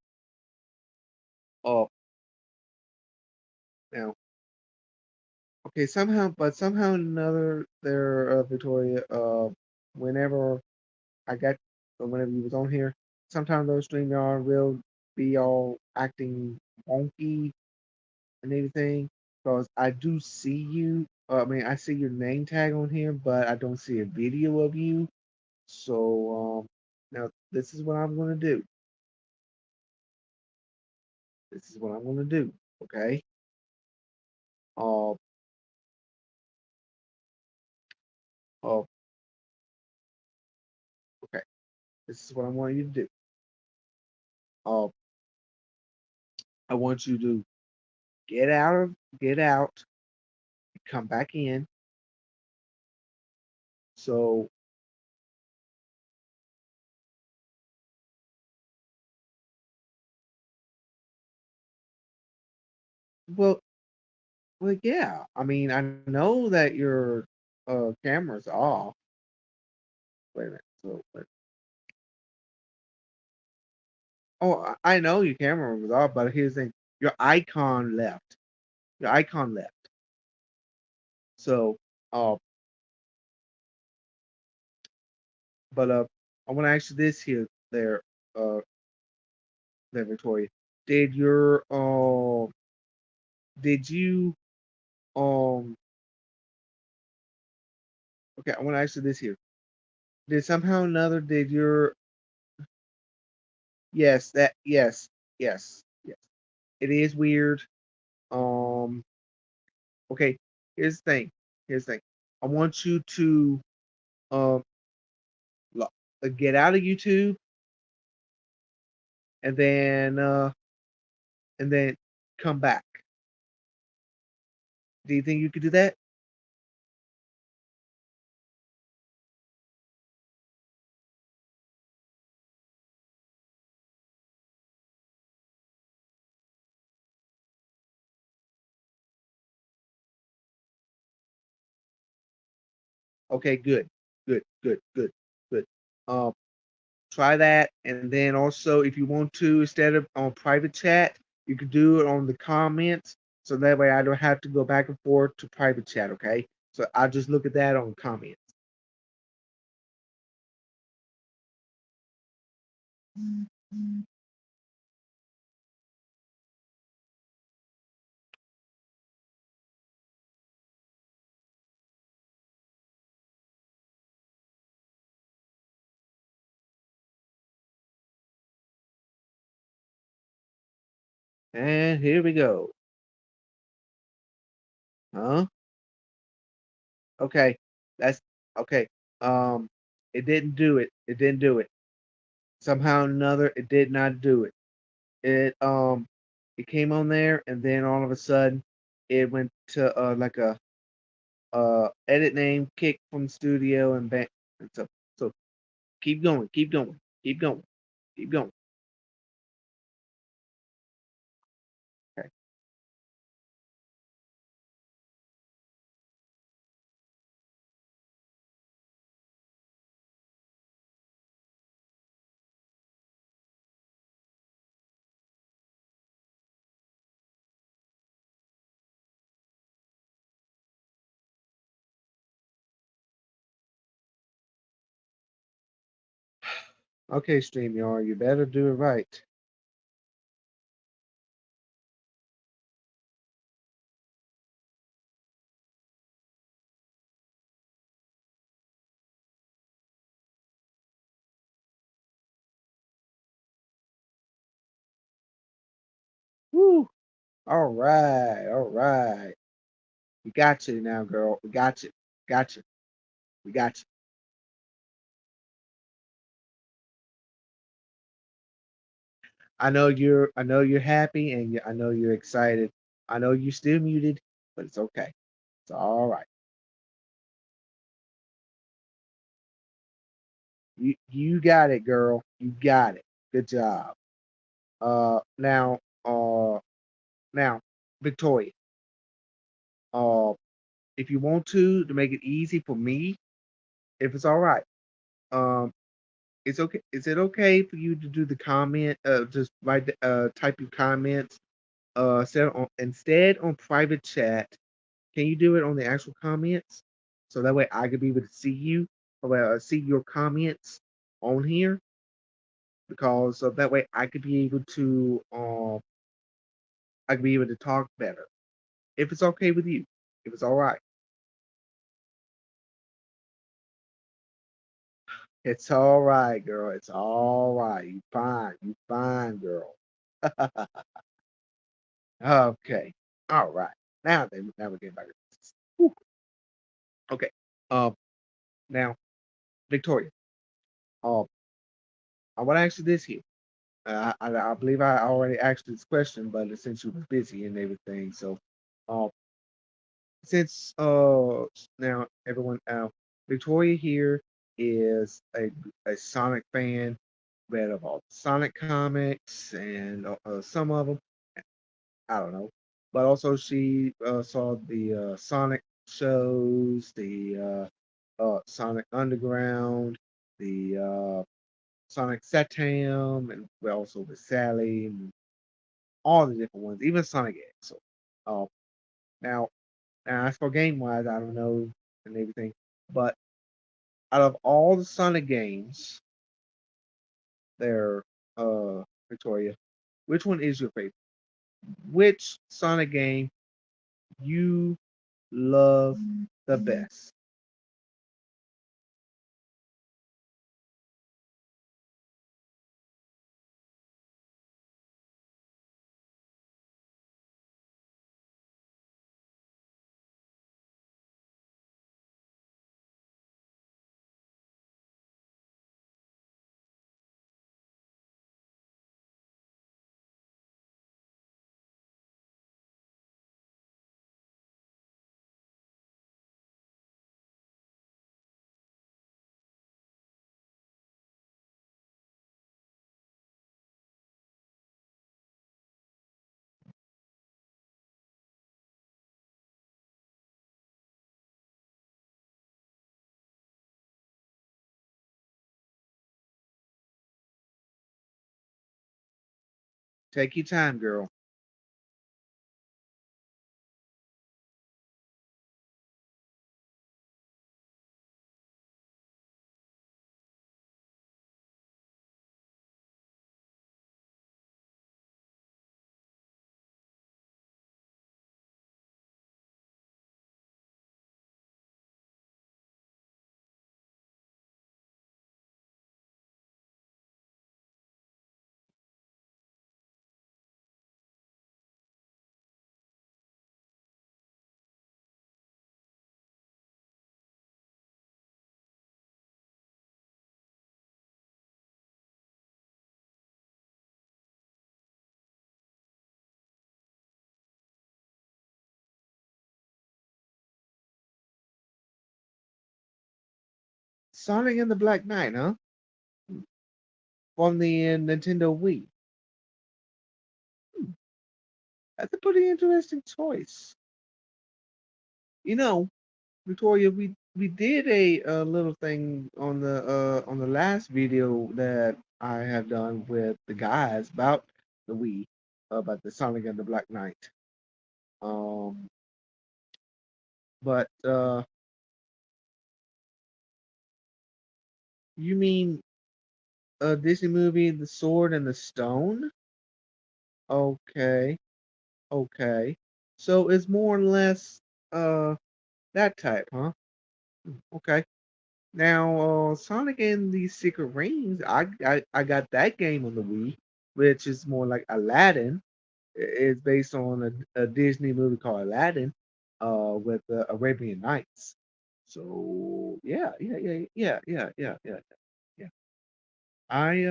uh, now, okay, somehow or another, there, Victoria, whenever I got whenever you was on here. Sometimes those StreamYard will be all acting wonky and everything because I do see you. I mean, I see your name tag on here, but I don't see a video of you. So now this is what I'm gonna do. This is what I'm gonna do. Okay. Uh. Uh. Okay. This is what I want you to do. Uh. I want you to get out, come back in. So, well, Well, yeah. I mean, I know that your camera's off. Wait a minute. Oh, I know your camera was off, but here's the thing: your icon left. Your icon left. So, uh, but I want to ask you this here, uh, there, Victoria. Did your did you um? Okay, I want to ask you this here. Did somehow or another did your yes, yes, yes. It is weird. Um, okay, here's the thing. Here's the thing. I want you to um lo- get out of YouTube and then come back. Do you think you could do that? Okay, good, good, good, good, good. Um, try that, and then also if you want to, instead of on private chat, you could do it on the comments, so that way I don't have to go back and forth to private chat. Okay, so I'll just look at that on comments. And here we go. Huh? Okay, that's okay. Um, it didn't do it. It didn't do it. Somehow or another, it did not do it. It came on there, and then all of a sudden, it went to like a edit name, kick from studio, and bang. And so keep going, keep going, keep going, keep going. Okay. Okay, StreamYard, you better do it right. Woo! All right, all right. We got you now, girl. We got you. Got you. We got you. I know you're happy, and I know you're excited. I know you're still muted, but it's okay. It's all right. You got it, girl. You got it. Good job. Now, now, Victoria. Uh, if you want to make it easy for me, if it's all right, um, it's okay. Is it okay for you to do the comment? Just write, type your comments. Instead on private chat. Can you do it on the actual comments? So that way I could be able to see you, or see your comments on here, because so that way I could be able to talk better. If it's okay with you, if it's all right, it's all right, girl. It's all right. You fine, girl. Okay, all right. Now we're getting back to this. Whew. Okay. Um, now Victoria. Um, I want to ask you this here. I believe I already asked this question, but since you were busy and everything, so uh, since now everyone Victoria here is a Sonic fan, read of all the Sonic comics and some of them I don't know, but also she saw the Sonic shows, the Sonic Underground, the Sonic Satam, and well, also with Sally and all the different ones, even Sonic X. So, uh, now, now as for game wise, I don't know and everything, but out of all the Sonic games, there, Victoria, which one is your favorite? Which Sonic game you love the best? Take your time, girl. Sonic and the Black Knight, huh? From the Nintendo Wii. Hmm, that's a pretty interesting choice. You know, Victoria, we did a little thing on the last video that I have done with the guys about the Wii, about the Sonic and the Black Knight. Um, but you mean Disney movie The Sword and the Stone? Okay, okay. So it's more or less uh that type, huh? Okay. Now, Sonic and the Secret Rings, I got that game on the Wii, which is more like Aladdin. It's based on a Disney movie called Aladdin, with the Arabian Nights. So yeah. I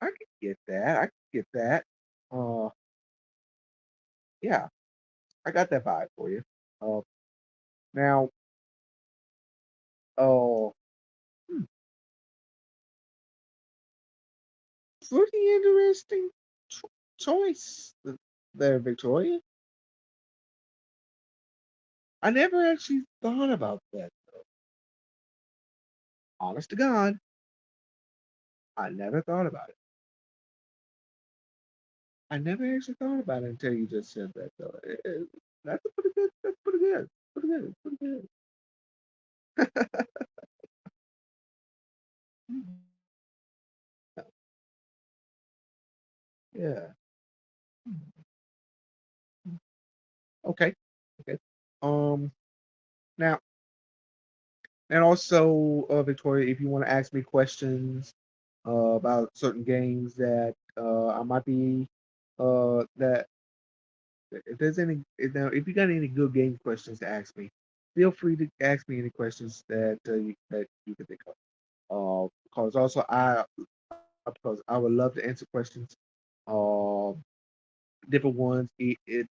I could get that. I could get that. Uh, yeah, I got that vibe for you. Uh, now, uh, hmm, pretty interesting choice there, Victoria. I never actually thought about that. Honest to God, I never thought about it. I never actually thought about it until you just said that, though. That's a pretty good. That's pretty good. Pretty good. Pretty good. Yeah. Okay. Okay. Um. Now, and also, Victoria, if you want to ask me questions about certain games that I might be that if there's any now if you got any good game questions to ask me, feel free to ask me any questions that you can think of. Because also because I would love to answer questions. Uh, different ones. It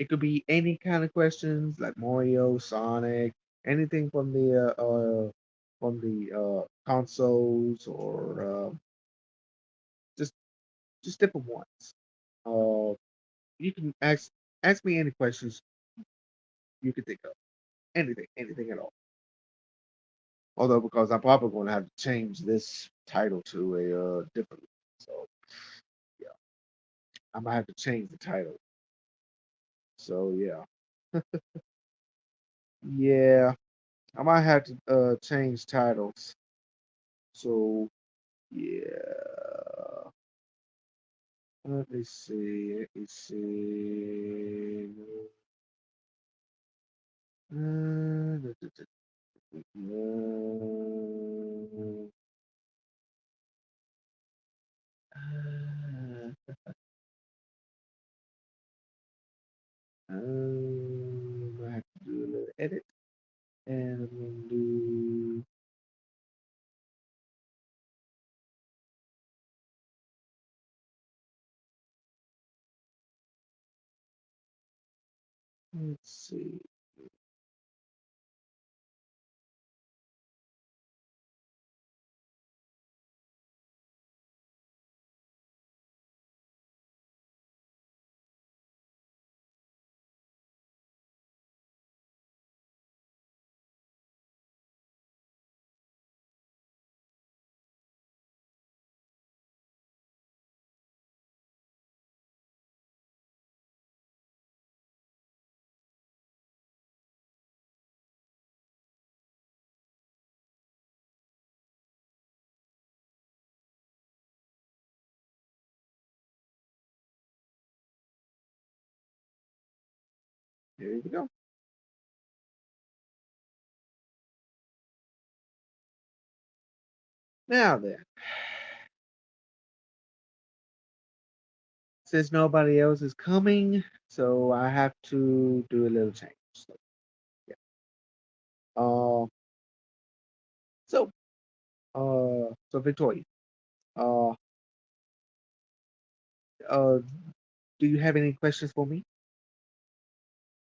could be any kind of questions like Mario, Sonic, anything from the consoles or just just different ones. Uh, you can ask me any questions you can think of. Anything at all. Although because I'm probably going to have to change this title to a different. So yeah, I might have to change the title. So yeah, yeah, I might have to change titles. So yeah. Let me see. Let me see. I have to do a little edit, and I'm gonna do. Let's see. Here we go. Now then, since nobody else is coming, so I have to do a little change. So, yeah. Uh, so, so Victoria, uh, uh, do you have any questions for me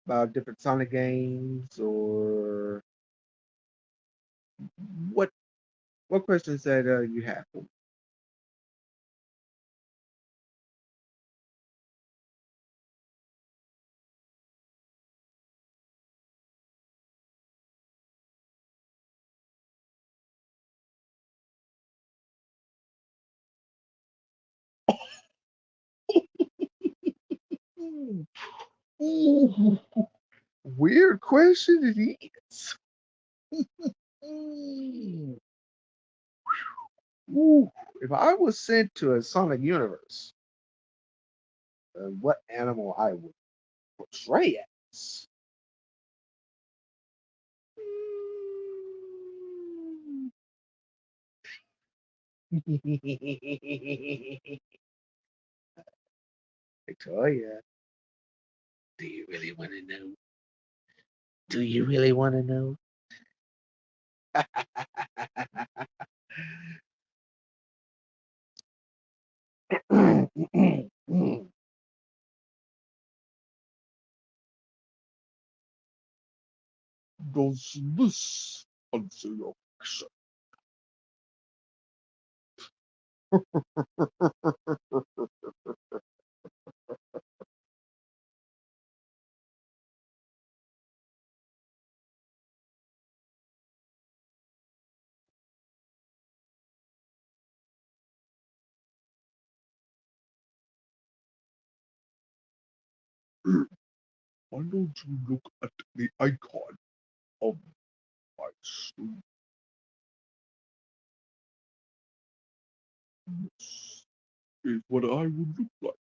about different Sonic games, or what? What questions that you have for me? Ooh, weird question it is. Mm. Ooh, if I was sent to a Sonic universe, what animal I would portray as? Victoria, do you really want to know? Do you really want to know? Does this answer your question? Why don't you look at the icon of my screen? This is what I would look like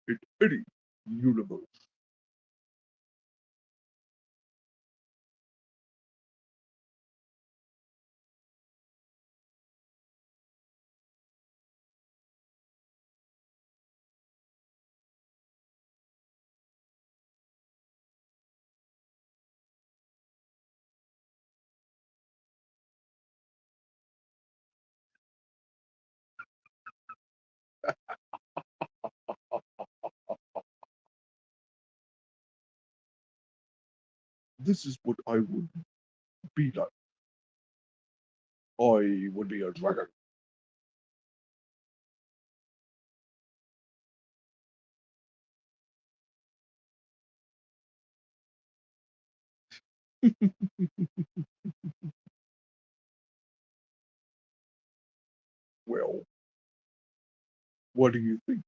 in any universe. This is what I would be like. I would be a dragon. Well, what do you think?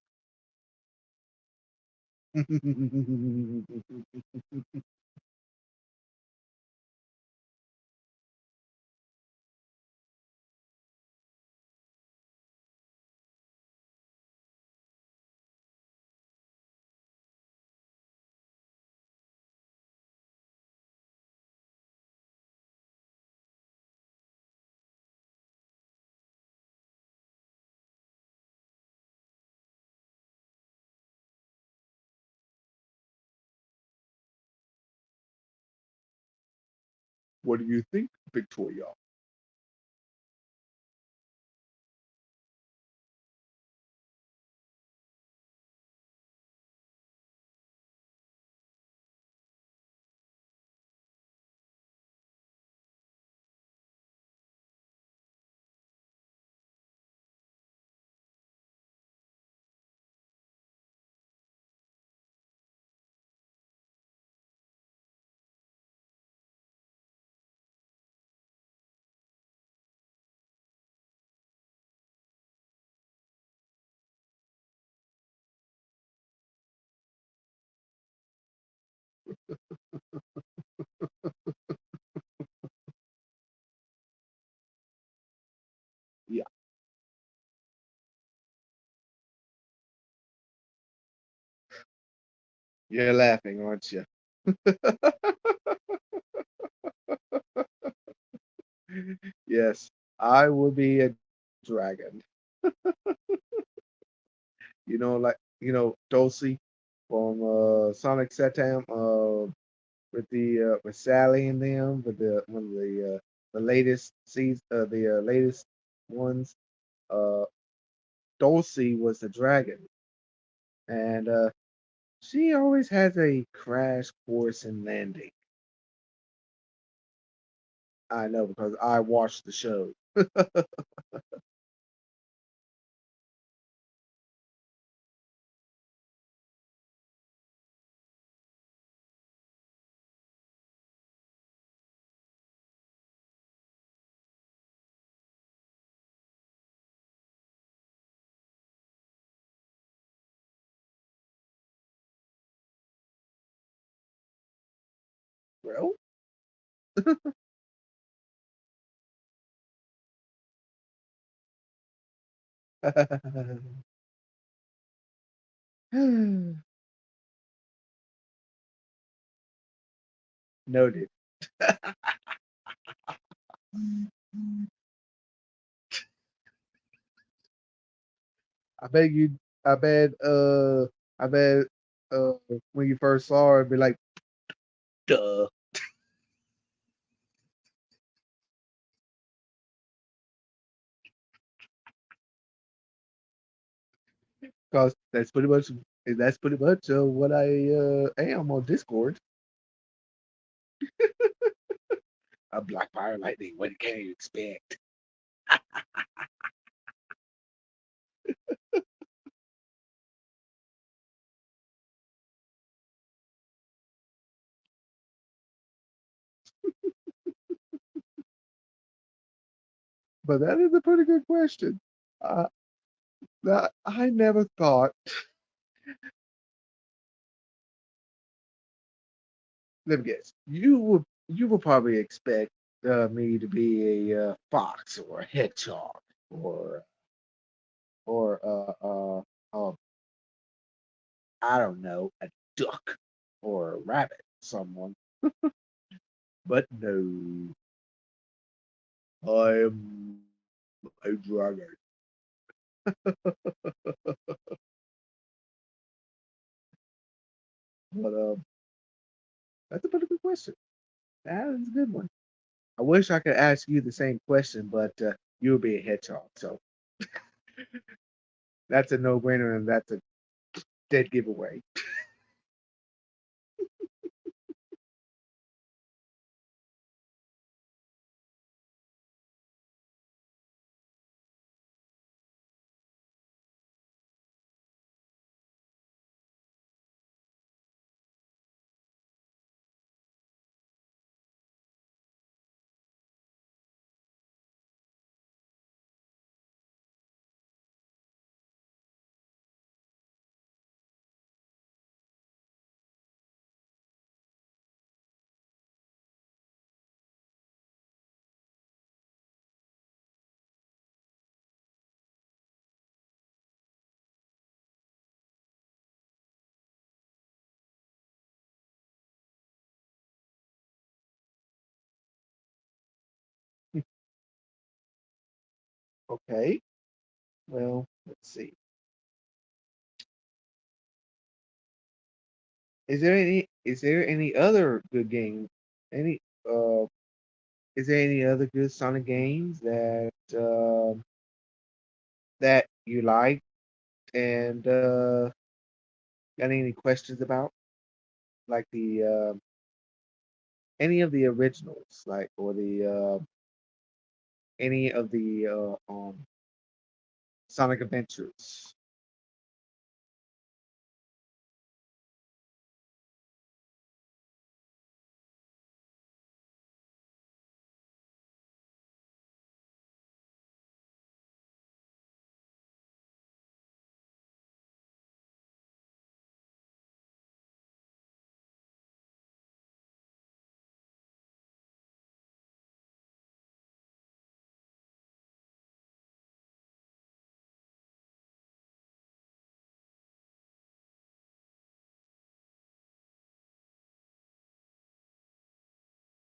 What do you think, Victoria? Yeah, you're laughing, aren't you? Yes, I will be a dragon. Like Dulcie from Sonic Satam, with Sally and them, with the one of the latest seasons, the latest ones. Uh, Dulcie was the dragon, and she always has a crash course in landing. I know because I watched the show. Well, noted. I bet you. I bet. I bet. Uh, when you first saw her, be like, duh, because that's pretty much what I am on Discord. A black fire lightning. What can you expect? But that is a pretty good question. Uh, that I never thought. Let me guess. You would probably expect me to be a fox or a hedgehog or or I don't know, a duck or a rabbit, someone. But no, I am a dragon. But that's a pretty good question. That is a good one. I wish I could ask you the same question, but you would be a hedgehog, so that's a no-brainer, and that's a dead giveaway. Okay. Well, let's see. Is there any other good game? Any uh is there any other good Sonic games that you like and got any questions about? Like the any of the originals, like or the any of the Sonic Adventures.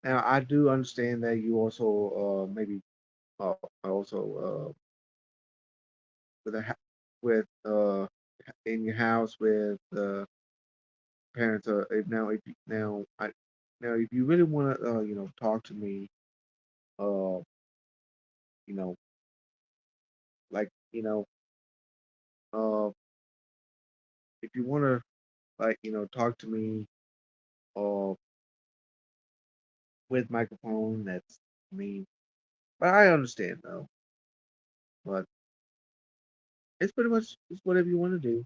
Now I do understand that you also maybe also with a with in your house with parents. If now if you, now I now if you really want to talk to me, uh you know like uh if you want to talk to me uh with microphone, that's me. But I understand though. But it's pretty much it's whatever you want to do.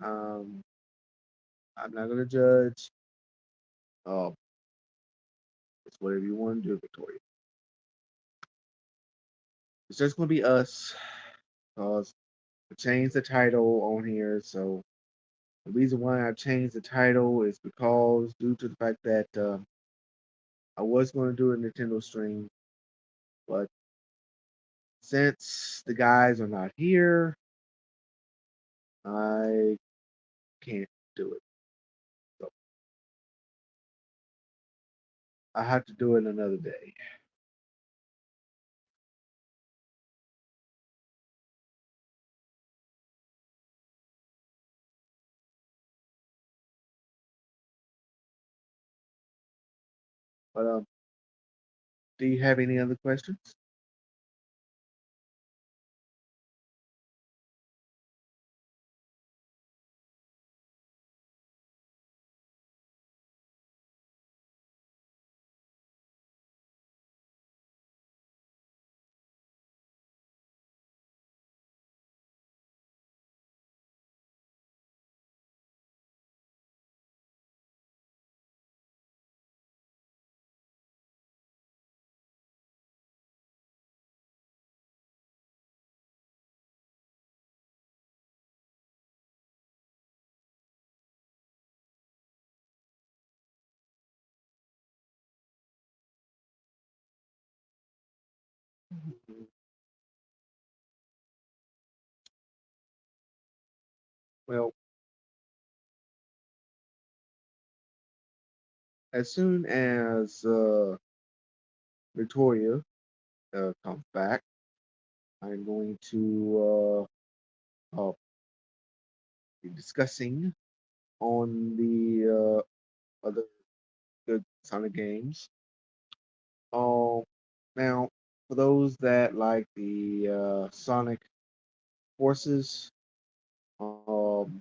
Um, I'm not gonna judge. Uh, it's whatever you want to do, Victoria. It's just gonna be us. Cause I changed the title on here. So the reason why I changed the title is because due to the fact that I was going to do a Nintendo stream, but since the guys are not here, I can't do it. So I have to do it another day. But do you have any other questions? Well, as soon as Victoria comes back, I'm going to be discussing on the other good Sonic games. Um, Now, for those that like the Sonic Forces, um,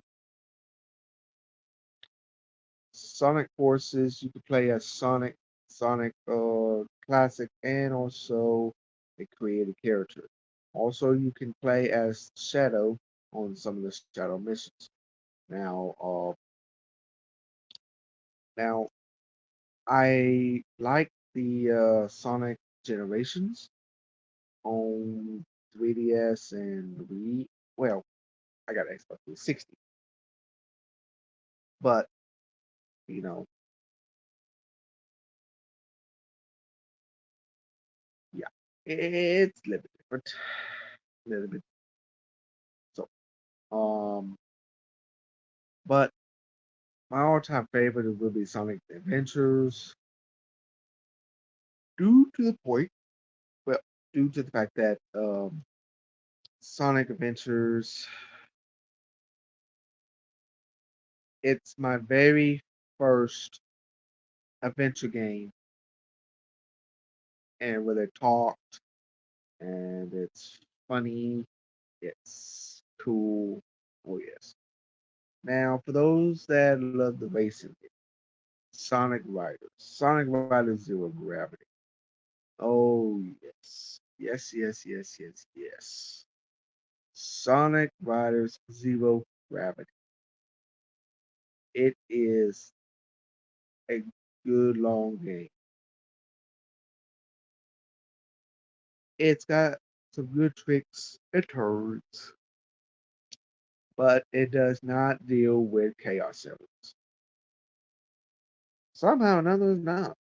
Sonic Forces, you can play as Sonic Classic, and also a created character. Also, you can play as Shadow on some of the Shadow missions. Now, now I like the Sonic Generations on 3DS and Wii. Well, I got Xbox 360, but you know, yeah, it's a little bit different, a little bit. So, um, but my all-time favorite will be Sonic Adventures, due to the point, well, due to the fact that Sonic Adventures, it's my very first adventure game, and where they talk and it's funny, it's cool. Oh yes. Now, for those that love the racing game, Sonic Riders Zero Gravity. Oh yes, yes, yes, yes, yes, yes. Sonic Riders Zero Gravity. It is a good long game. It's got some good tricks and turns, but it does not deal with Chaos Emeralds. Somehow or another, it's not.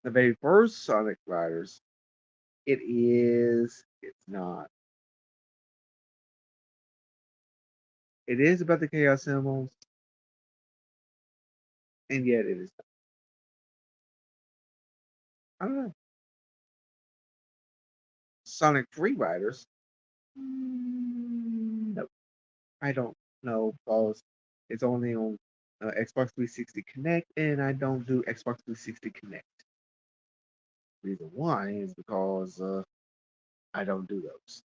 The very first Sonic Riders, it is, it's not. It is about the Chaos Emeralds, and yet it is not. I don't know. Sonic Free Riders? No, I don't know because it's only on Xbox 360 Connect, and I don't do Xbox 360 Connect. Reason why is because I don't do those.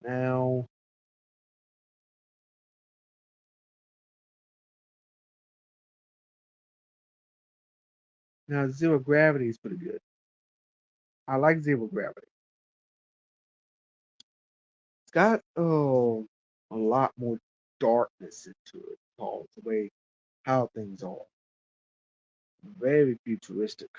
Now, now Zero Gravity is pretty good. I like Zero Gravity. It's got a lot more darkness into it, because the way how things are. Very futuristic.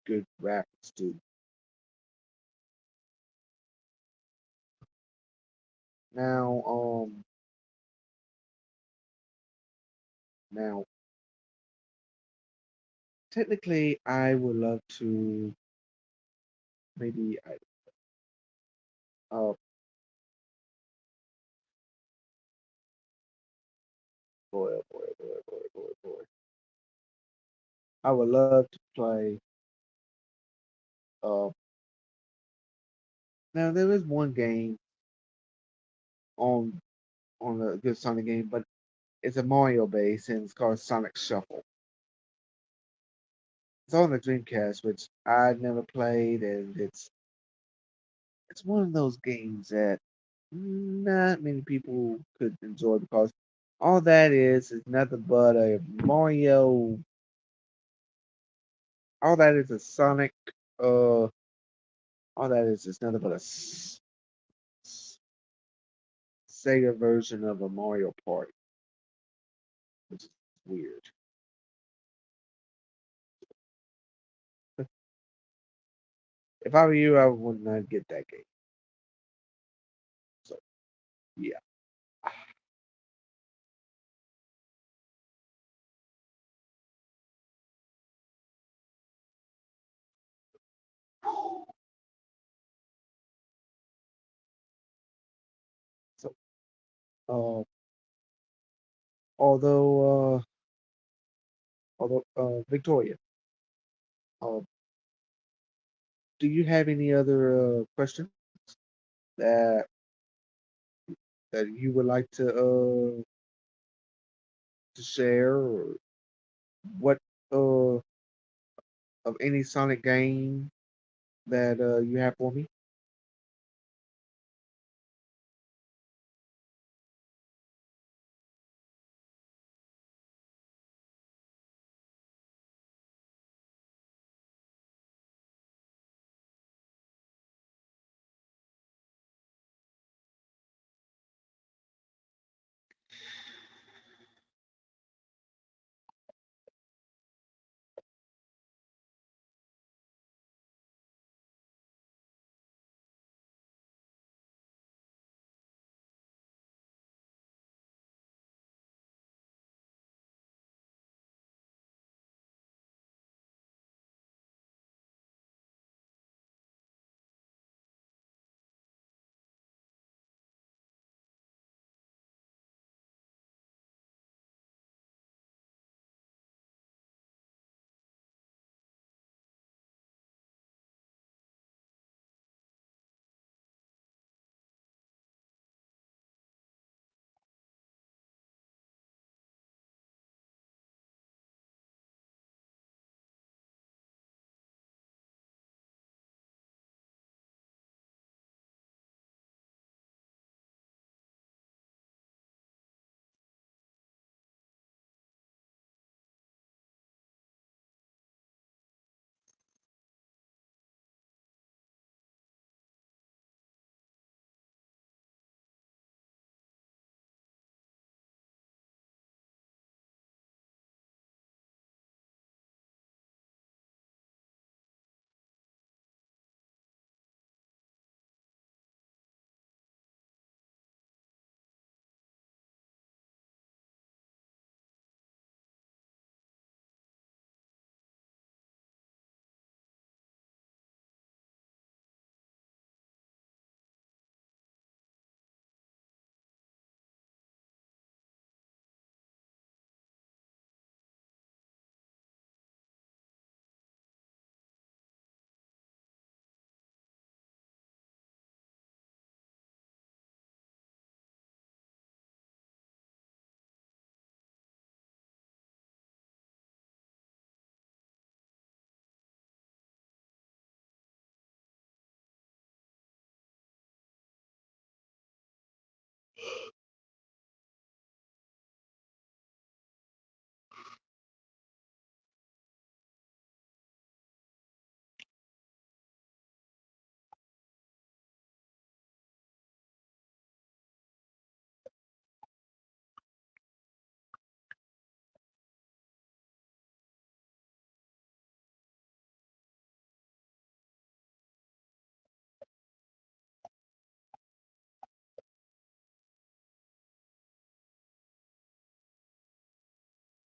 Good graphics too. Now, now technically, I would love to maybe uh boy, oh boy, oh boy, oh boy, oh boy, oh boy. I would love to play. Uh, Now there is one game on a good Sonic game, but it's a Mario base and it's called Sonic Shuffle. It's on the Dreamcast, which I never played, and it's one of those games that not many people could enjoy because all that is nothing but a Mario. All that is a Sonic. Uh, all that is nothing but a Sega version of a Mario Party, which is weird. If I were you, I would not get that game. So yeah. So uh, Victoria, uh, do you have any other questions that you would like to share, or what uh of any Sonic game that you have for me?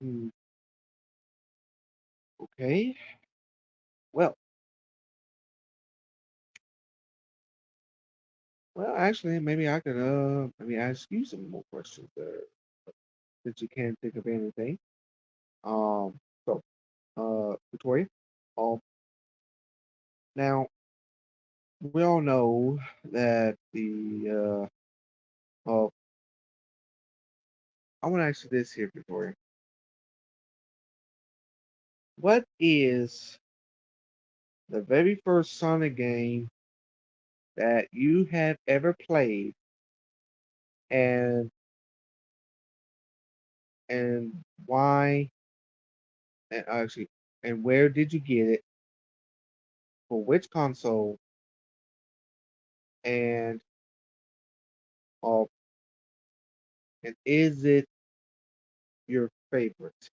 Hmm, okay. Well, actually, maybe I could maybe ask you some more questions there, since you can't think of anything. So, Victoria, um, now we all know that I want to ask you this here, Victoria. What is the very first Sonic game that you have ever played, and why, and actually, and where did you get it, for which console, and uh, is it your favorite?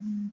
Hmm,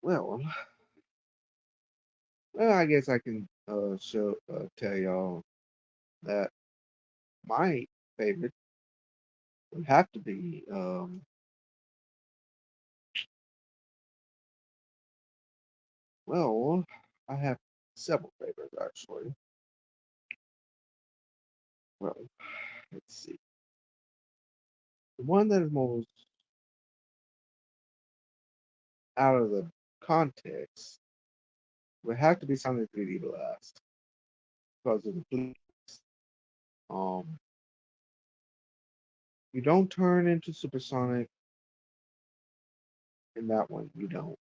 Well, I guess I can tell y'all that my favorite would have to be well, I have several favorites actually. Well, let's see. The one that is most out of the context would have to be Sonic 3D Blast because of the blue. Um, you don't turn into Supersonic in that one. You don't.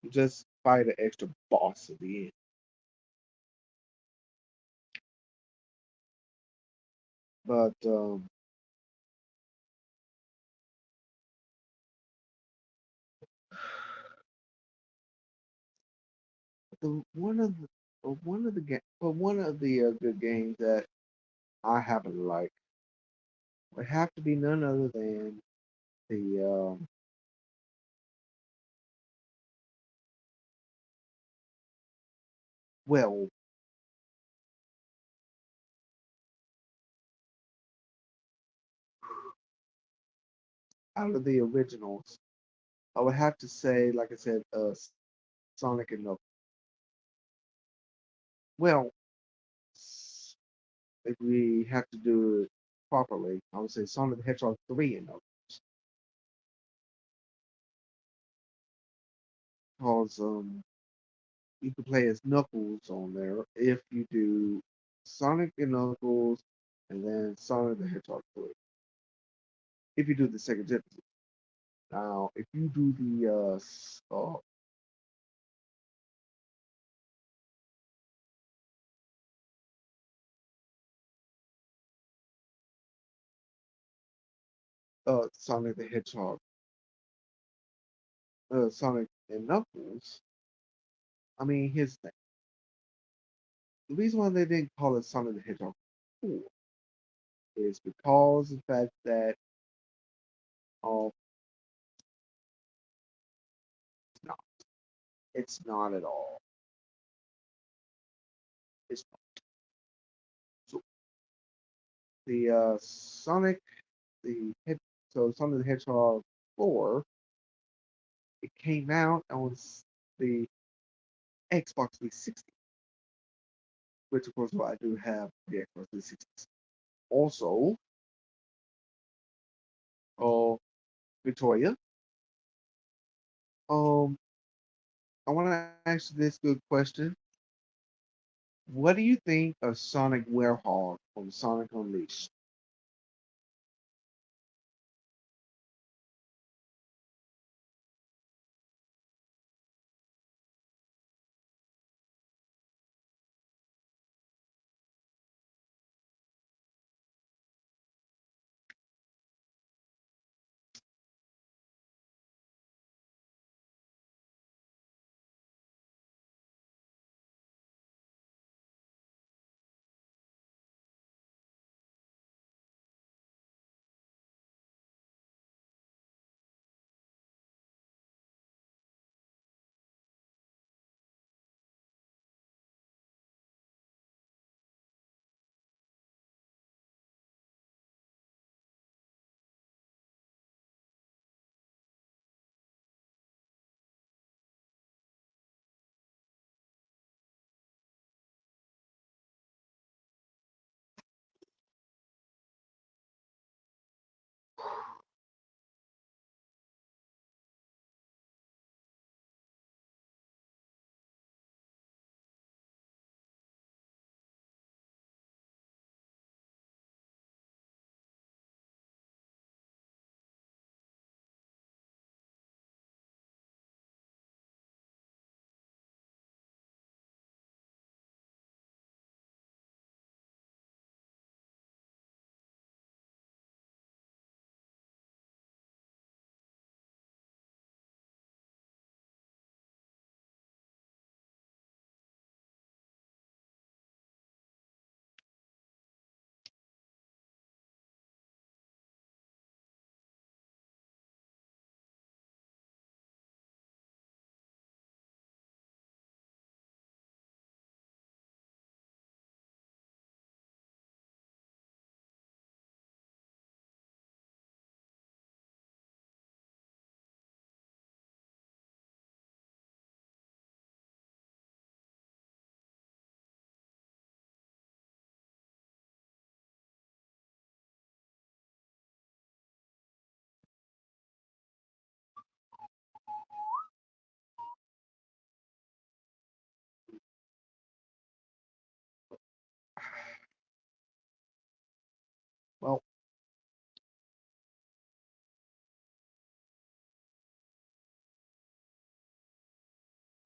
You just fight an extra boss at the end. But the one of the good games that I happen to like would have to be none other than the well, out of the originals. I would have to say, like I said, Sonic and Knuckles. Well, if we have to do it properly, I would say Sonic the Hedgehog 3 and Knuckles. Because you can play as Knuckles on there if you do Sonic and Knuckles and then Sonic the Hedgehog 3. If you do the Sega Genesis. Now, if you do the Sonic the Hedgehog, Sonic and Knuckles, I mean, here's the thing. The reason why they didn't call it Sonic the Hedgehog 4 is because of the fact that uh, it's not. It's not at all. It's not. So the the head, so Sonic the Hedgehog 4, it came out on the Xbox 360, which of course I do have the Xbox 360. Also, uh, Victoria, um, I want to ask you this good question. What do you think of Sonic Werehog from Sonic Unleashed?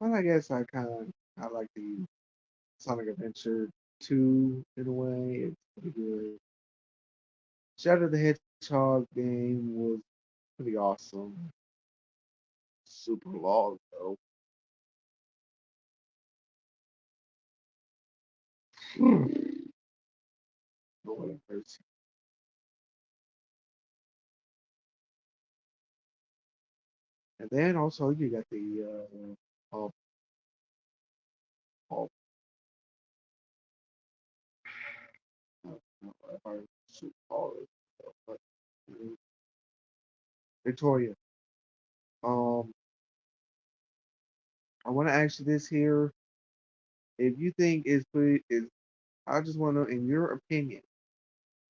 Well, I guess I like the Sonic Adventure 2 in a way. It's pretty good. Shadow the Hedgehog game was pretty awesome. Super long though. Lord have mercy. And then also you got the uh, if I should call it, but Victoria. Um, I want to ask you this here. If you think it's pretty, is I just want to know, in your opinion,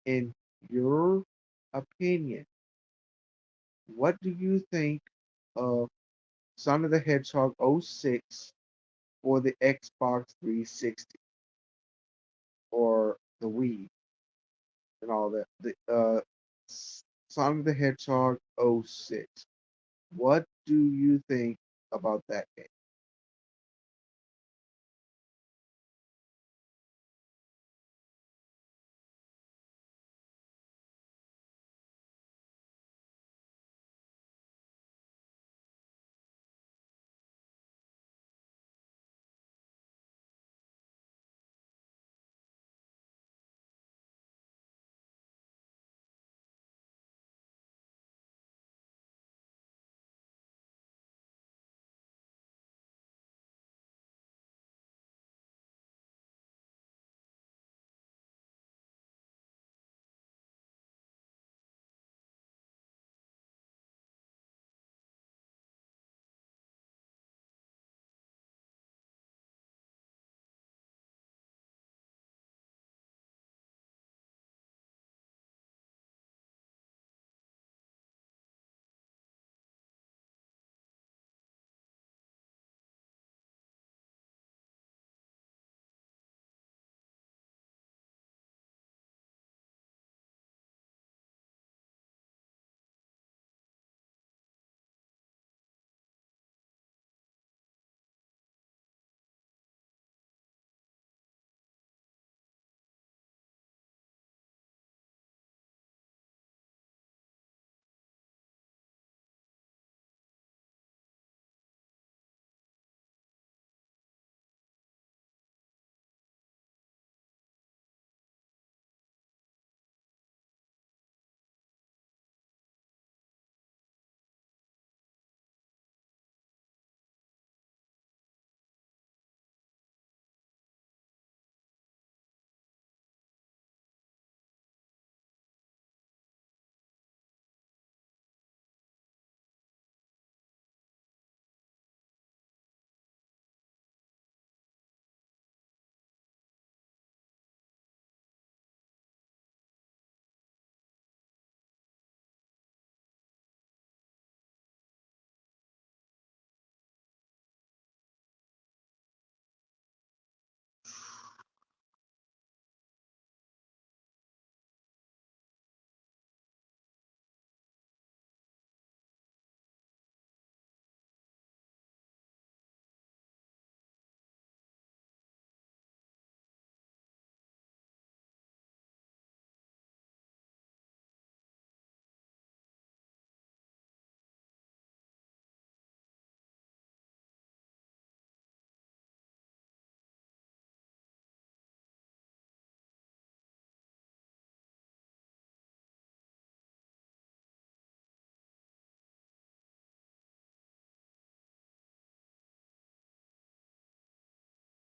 in your opinion. What do you think of Sonic the Hedgehog '06 for the Xbox 360 or the Wii and all that? The Sonic the Hedgehog '06. What do you think about that game?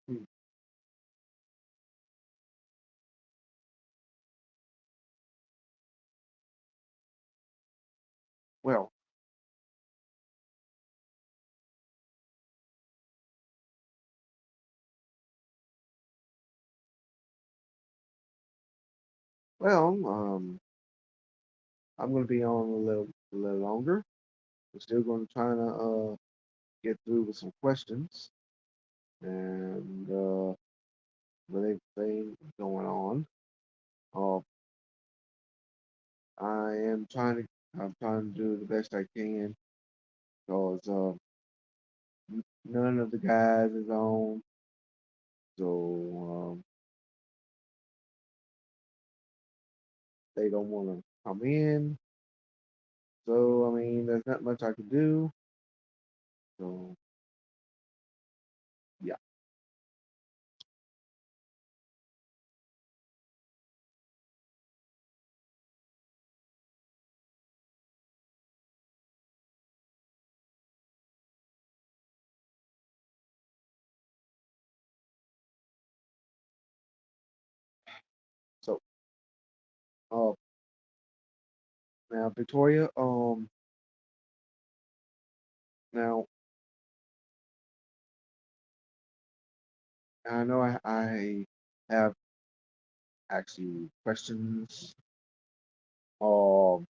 Hmm. Well, well, I'm going to be on a little longer. We're still going to try to get through with some questions and with everything going on. Uh, I'm trying to do the best I can because none of the guys is on, so they don't want to come in. So I mean, there's not much I can do. So yeah. So uh, now Victoria, now I know I have asked you questions Um,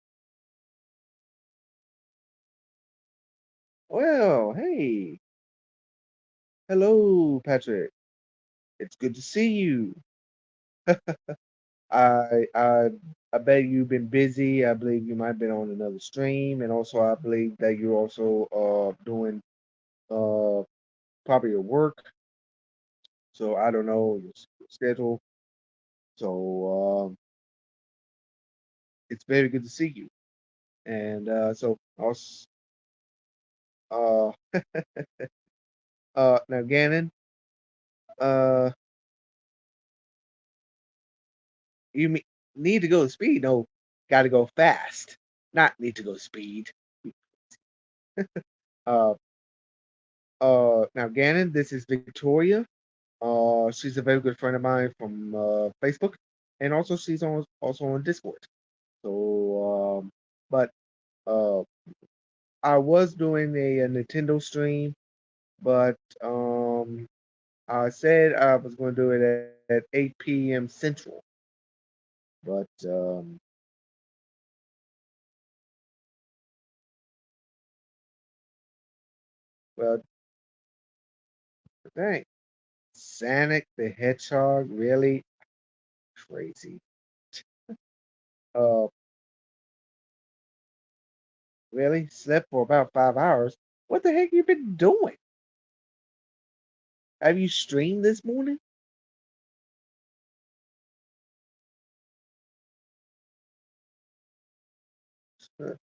well, hey, hello, Patrick. It's good to see you. I I I bet you've been busy. I believe you might have been on another stream, and also I believe that you're also doing uh probably your work. So I don't know your schedule. So it's very good to see you. And so also uh now Gannon, uh you need to go speed. No, got to go fast. Not need to go speed. Uh now Gannon, this is Victoria. She's a very good friend of mine from Facebook, and also she's also on Discord. So, but uh, I was doing a Nintendo stream, but I said I was going to do it at 8 p.m. Central. But well, dang, Sonic the Hedgehog, really crazy. Uh, really slept for about 5 hours. What the heck you been doing? Have you streamed this morning? Uh,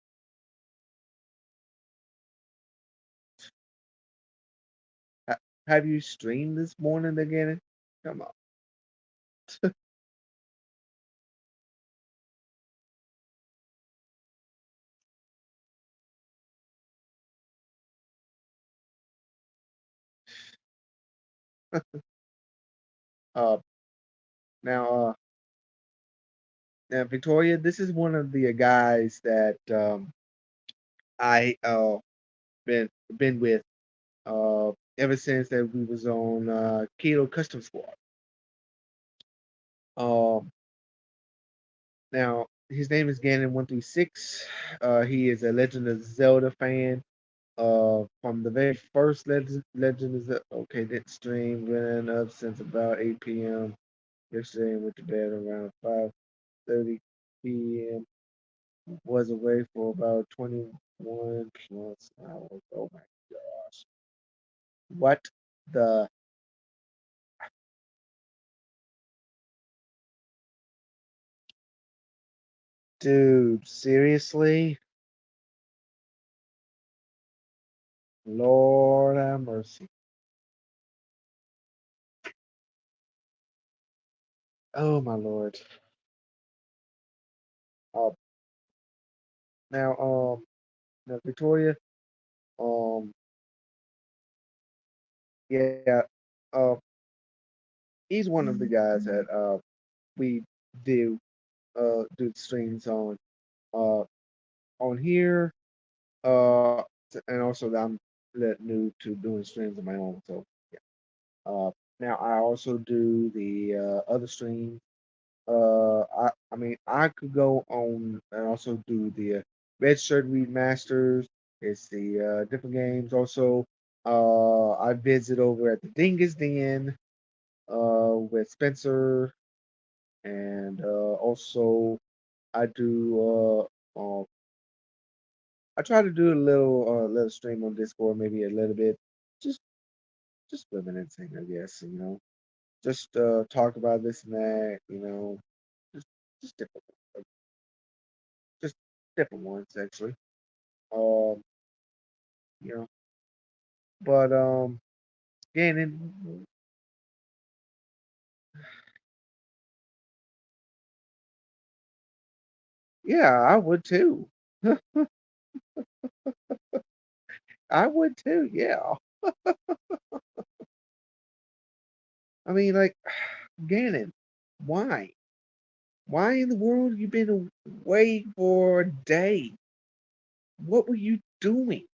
ha- have you streamed this morning again? Come on. Uh, now, now, Victoria, this is one of the guys that I been with ever since that we was on Keto Custom Squad. Um, now his name is Ganon136. He is a Legend of Zelda fan. From the very first Legend of Zelda. Okay, didn't stream. Been up since about 8 p.m. yesterday and went to bed around 5:30 p.m. Was away for about 21 plus hours. Oh my gosh. What the dude? Seriously? Lord have mercy. Oh my lord. Uh, now, now Victoria, um, yeah, uh, he's one of the guys that we do do the streams uh on here. Uh, and also that I'm that new to doing streams of my own. So yeah. Now I also do the other streams. I mean I could go on and also do the Red Shirt Remasters. It's the different games. Also, I visit over at the Dingus Den with Spencer, and also I do I try to do a little stream on Discord, maybe a little bit, just just reminiscing, I guess. Just talk about this and that. Just just different, uh, just different ones actually. Um, you know, but again, yeah, I would too. I would too. Yeah, I mean, like, Gannon, why? Why in the world you been away for a day? What were you doing?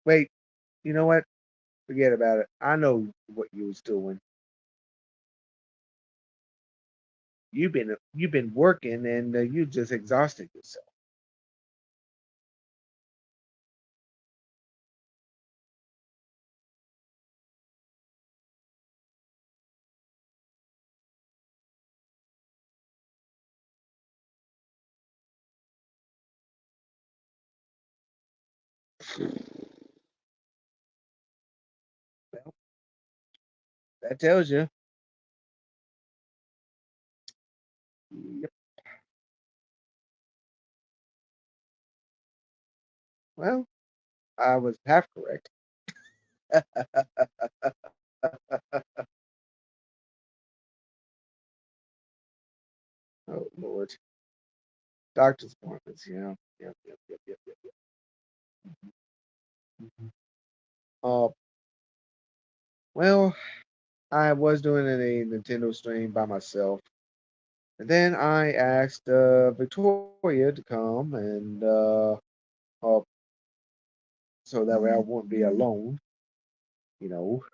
Wait, you know what? Forget about it. I know what you was doing. You've been working and you just exhausted yourself. Well, that tells you. Yep. Well, I was half correct. Oh Lord, doctor's appointments. Yeah, yep, yep, yep, yep, yep, yep. Mhm. Uh, well, I was doing a Nintendo stream by myself, and then I asked Victoria to come, and uh, so that way I won't be alone. You know,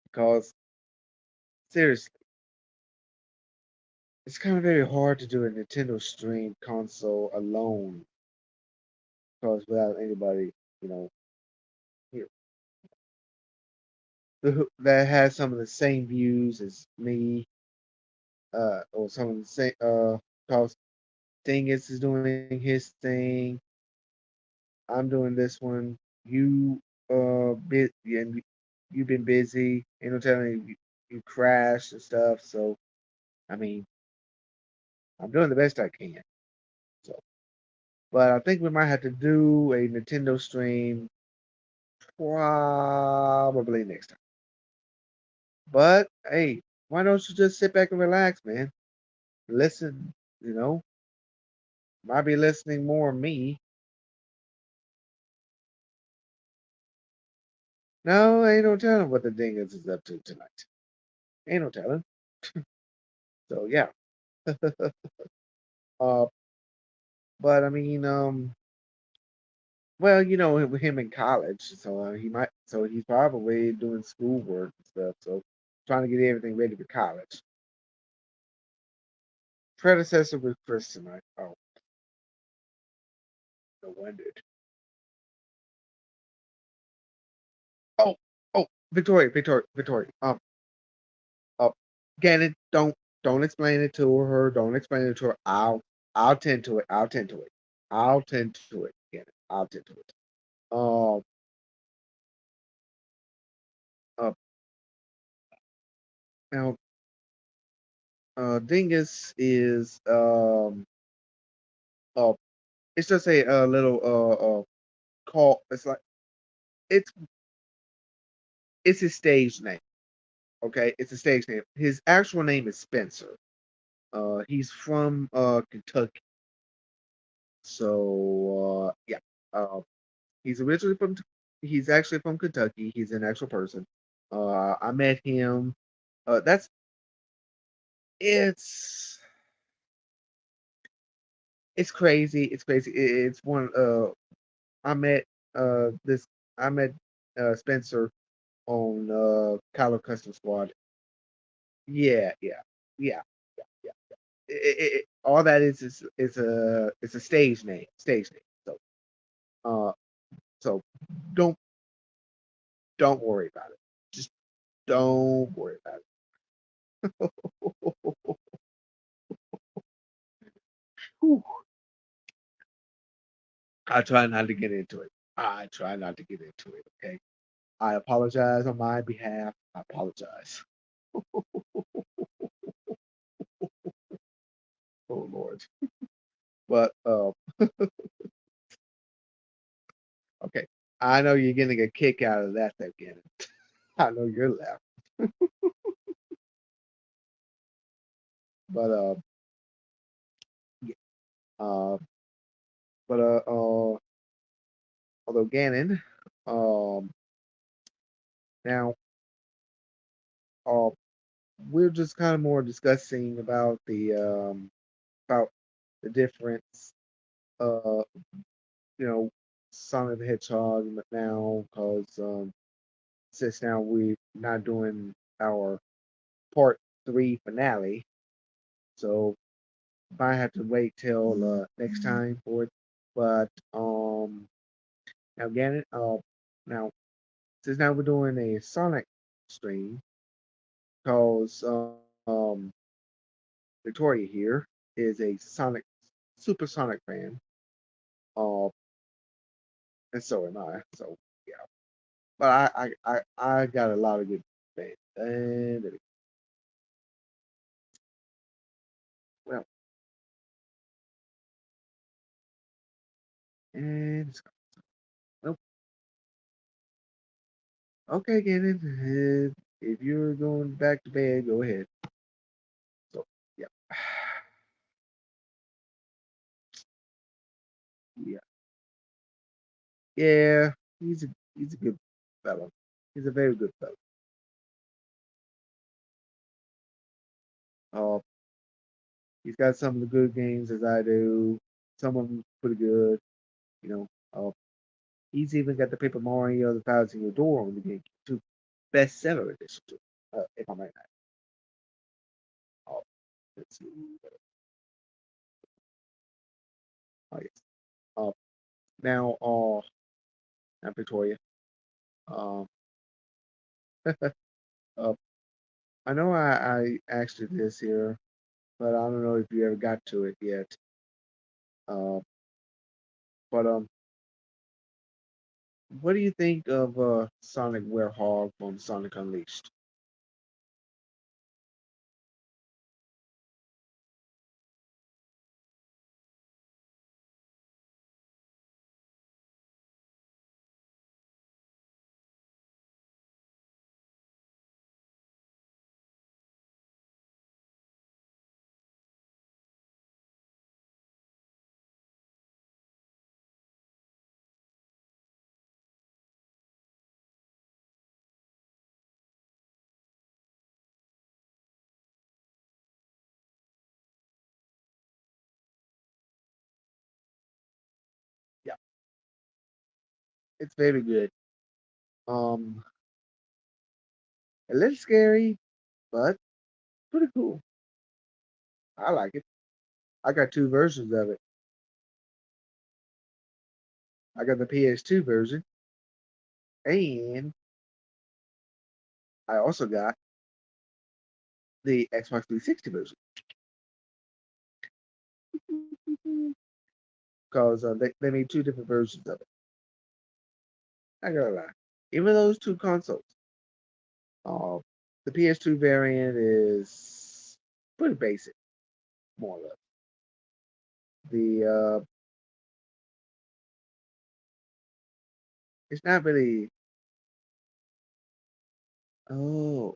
because seriously, it's kind of very hard to do a Nintendo stream console alone, because without anybody, you know, here that has some of the same views as me, or some of the same, because Dingus is doing his thing. I'm doing this one. You, and you've been busy. Ain't no telling you crashed and stuff. So, I mean, I'm doing the best I can. So, but I think we might have to do a Nintendo stream probably next time. But hey, why don't you just sit back and relax, man? Listen, you know, might be listening more of me. No, ain't no telling what the dingus is up to tonight. Ain't no telling. So yeah. uh, but I mean, well, with him in college, so so he's probably doing schoolwork and stuff. So trying to get everything ready for college. Predecessor with Chris tonight. Oh, no wonder. Oh, oh, Victoria. Uh, Gannon, don't explain it to her. Don't explain it to her. I'll tend to it. I'll tend to it. I'll tend to it. Gannon. I'll tend to it. Um, uh, now, Dingus is uh, it's just a little call. It's like it's it's his stage name. Okay, it's a stage name. His actual name is Spencer. He's from Kentucky. So yeah. Uh, He's originally from. He's actually from Kentucky. He's an actual person. I met him. That's it's it's crazy. It's crazy. It's one. I met this. I met Spencer on Kylo Custom Squad. Yeah, yeah, yeah, yeah, yeah. All that is it's a stage name. Stage name. Uh, so don't don't worry about it. Just don't worry about it. Whew. I try not to get into it. I try not to get into it. Okay. I apologize on my behalf. I apologize. Oh Lord. But okay. I know you're getting a kick out of that again. I know you're laughing. But yeah. Uh but although Gannon, um now uh we're just kind of more discussing about the difference uh you know Sonic the Hedgehog now because since now we're not doing our part 3 finale. So might have to wait till next time for it. But now again, now since now we're doing a Sonic stream, because Victoria here is a Sonic Super Sonic fan, uh, and so am I. So yeah, but I got a lot of good fans, and well, and it's well, okay, Gannon. If you're going back to bed, go ahead. So yeah, yeah, yeah. He's a good fellow. He's a very good fellow. Uh, he's got some of the good games as I do. Some of them pretty good. You know. He's even got the Paper Mario: The Thousand Year Door on the game too. Bestseller edition too. If I might add. Let's see. Oh yes. Uh, now, now Victoria. Um, uh, I know I asked you this here, but I don't know if you ever got to it yet. Uh, but what do you think of Sonic Werehog from Sonic Unleashed? Yeah, it's very good. Um, a little scary, but pretty cool. I like it. I got two versions of it. I got the PS2 version, and I also got the Xbox 360 version because they made two different versions of it. I gotta lie. Even those two consoles, uh, the PS2 variant is pretty basic, more or less. The it's not really. Oh,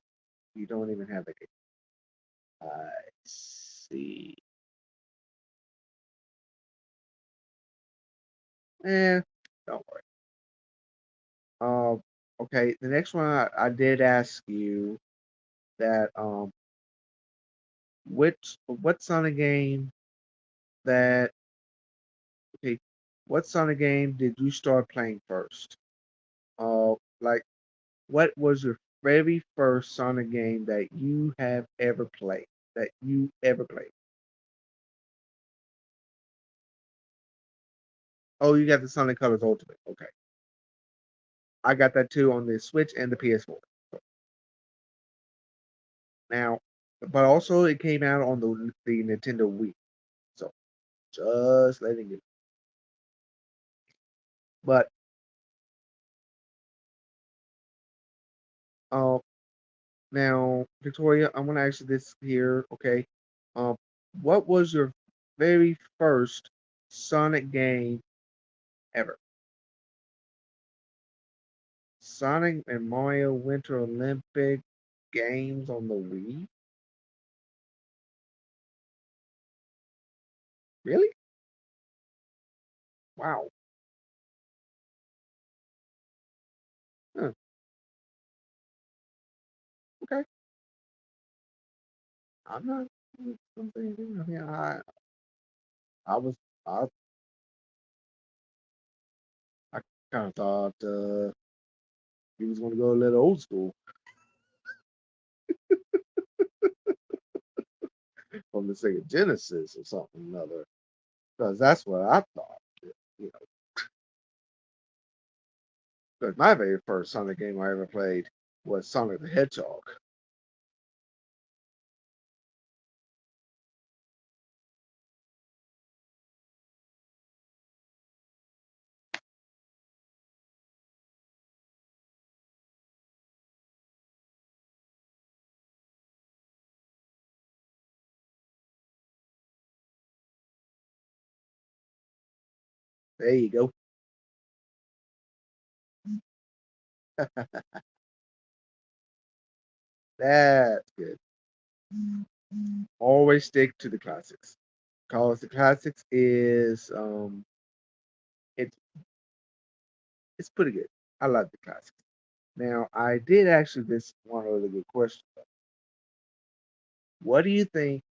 you don't even have the game. I see. Eh, don't worry. Uh, okay. The next one I did ask you that what Sonic game that okay, what Sonic game did you start playing first? Like what was your very first Sonic game that you have ever played? That you ever played? Oh, you got the Sonic Colors Ultimate. Okay, I got that too on the Switch and the PS4. Now, but also it came out on the Nintendo Wii. So just letting you. But uh, now, Victoria, I'm gonna ask you this here. Okay, um, what was your very first Sonic game ever? Sonic and Mario Winter Olympic games on the Wii? Really? Wow. Huh. Okay. I'm not. I'm thinking, I mean, I was, I, I kind of thought he was going to go a little old school. from the Sega Genesis or something or another, because that's what I thought. You know, because my very first Sonic game I ever played was Sonic the Hedgehog. There you go. That's good. Always stick to the classics. Because the classics is it it's pretty good. I love the classics. Now I did actually this one really good question. What do you think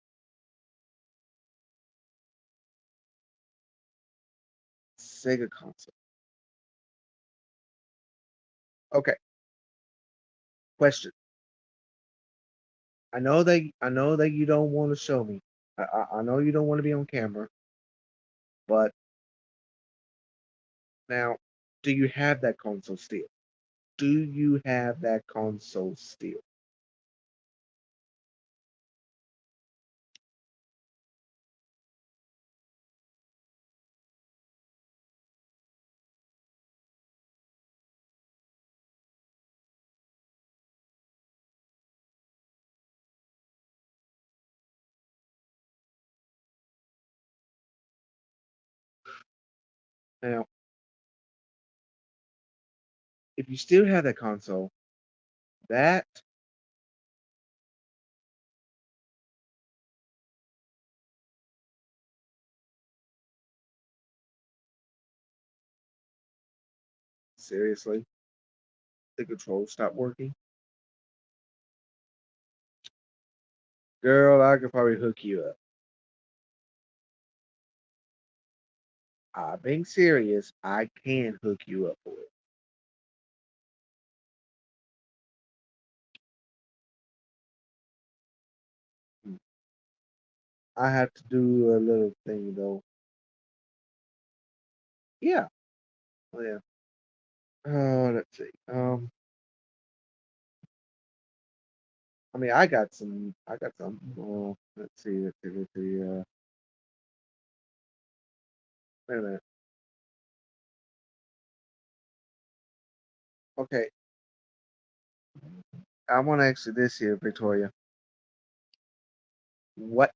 Sega console? Okay, question. I know that you don't want to show me. I know you don't want to be on camera, but now, do you have that console still? Do you have that console still? Now, if you still have that console, that seriously, the controls stopped working. Girl, I could probably hook you up. I'm being serious. I can hook you up for it. Mm. I have to do a little thing though. Yeah. Oh, yeah. Let's see. I mean, I got some. I got some. Let's see. Let's see. Let's see. Wait a minute. Okay. I want to ask you this here, Victoria. What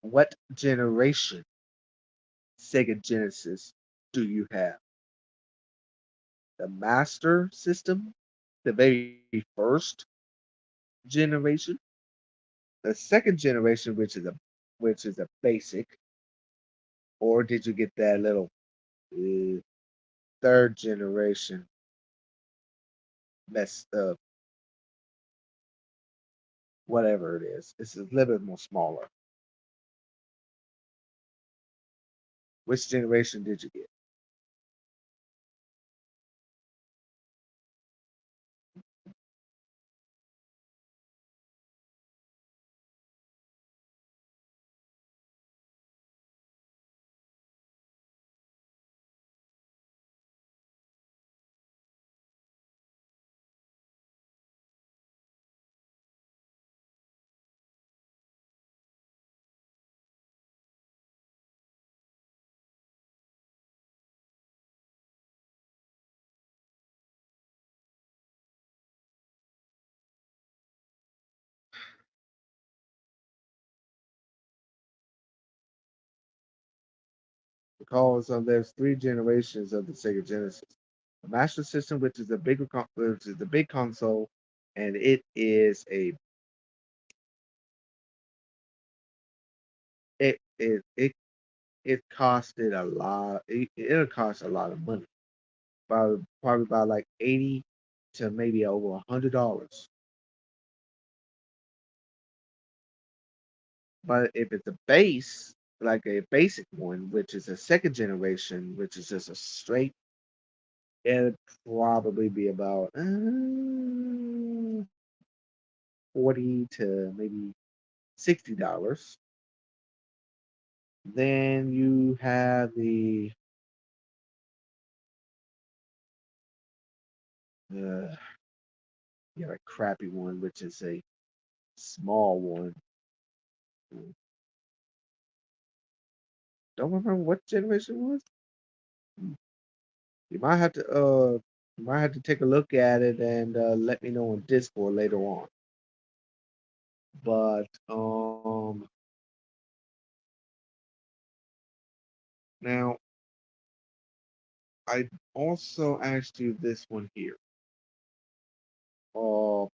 what generation Sega Genesis do you have? The Master System, the very first generation, the second generation, which is a basic, or did you get that little uh, third generation messed up, whatever it is? It's a little bit more smaller. Which generation did you get? Because there's three generations of the Sega Genesis. The Master System, which is the big console, and it it costed a lot. It'll cost a lot of money, probably about like 80 to maybe over $100. But if it's a base, like a basic one, which is a second generation, which is just a straight, it'd probably be about 40 to maybe $60. Then you have the uh, you have a crappy one, which is a small one. Don't remember what generation it was. You might have to take a look at it and let me know on Discord later on. But now I also asked you this one here. Uh,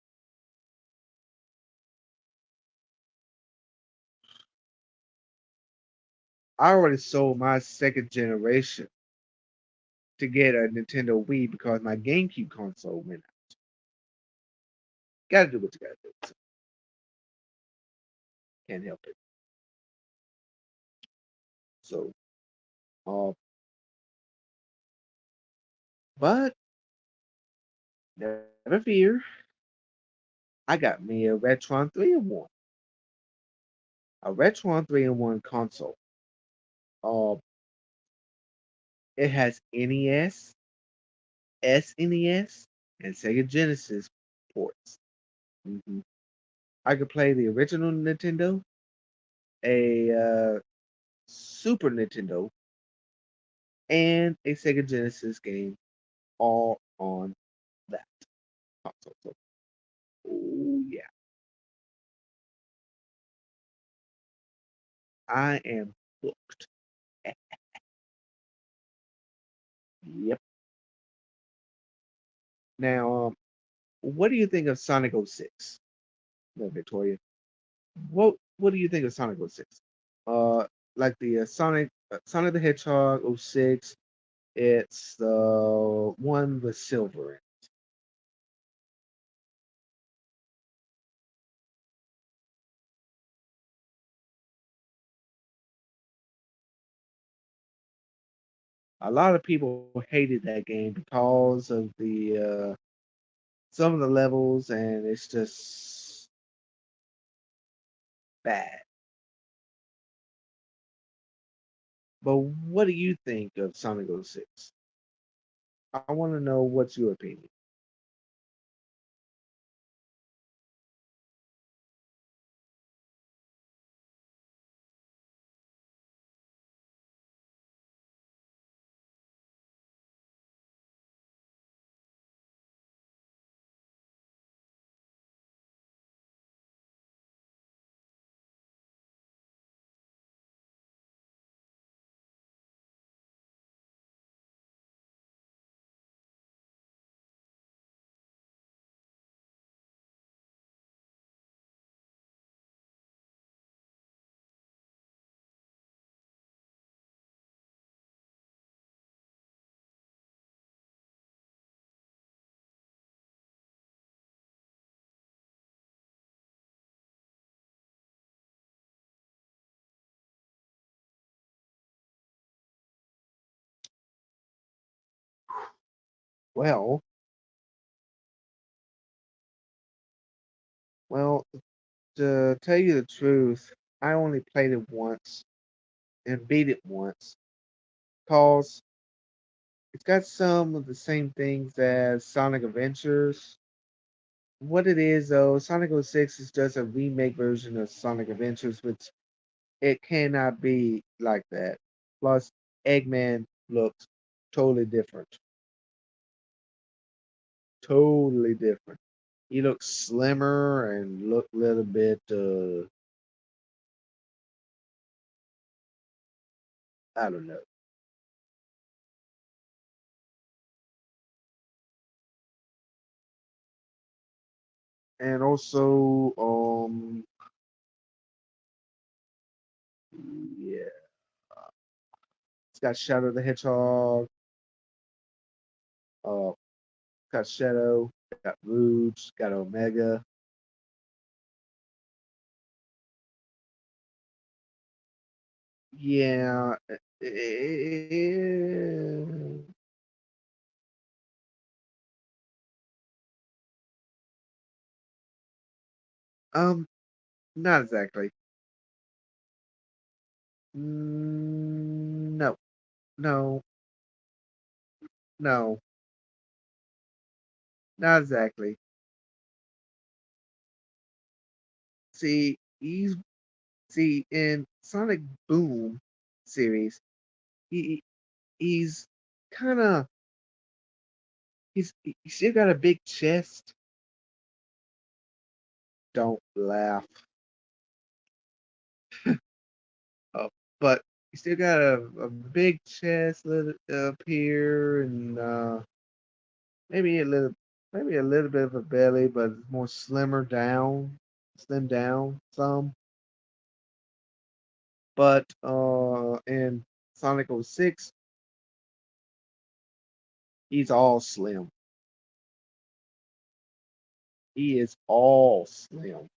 I already sold my second generation to get a Nintendo Wii because my GameCube console went out. Gotta do what you gotta do. So can't help it. So, uh, but never fear. I got me a Retron 3-in-1. A Retron 3-in-1 console. Uh, it has NES, SNES, and Sega Genesis ports. hmm I could play the original Nintendo, a Super Nintendo, and a Sega Genesis game all on that console. So, oh yeah, I am hooked. Yep. Now, what do you think of Sonic 06? No, Victoria. What do you think of Sonic 06? Like the Sonic the Hedgehog 06. It's the one with silver in. A lot of people hated that game because of the some of the levels, and it's just bad. But what do you think of Sonic 06? I want to know what's your opinion. Well, well, to tell you the truth, I only played it once and beat it once, cause it's got some of the same things as Sonic Adventures. What it is though, Sonic 06 is just a remake version of Sonic Adventures, which it cannot be like that. Plus, Eggman looks totally different. Totally different. He looks slimmer and look a little bit I don't know. And also, yeah, it's got Shadow the Hedgehog, uh, got Shadow, got Rouge, got Omega. Yeah, um, not exactly. No, no, no, not exactly. See, in Sonic Boom series, he he's kind of he still got a big chest. Don't laugh. Uh, but he still got a big chest up here, and maybe a little maybe a little bit of a belly, but it's more slim down some. But in Sonic 06, he's all slim. He is all slim.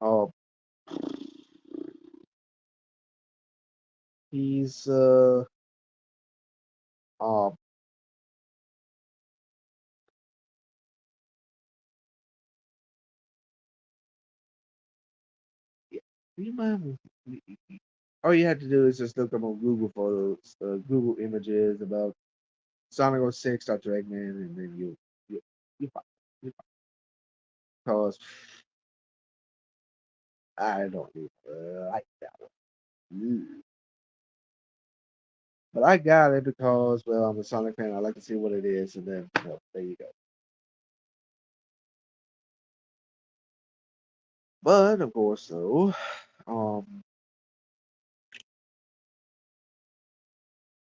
Uh, he's uh yeah, you mind all you have to do is just look up on Google Photos, Google Images about Sonic 06, Dr. Eggman, and then you you find you because I don't even like that one. Mm. But I got it because well I'm a Sonic fan. I like to see what it is, and then there you go. But of course, though, um,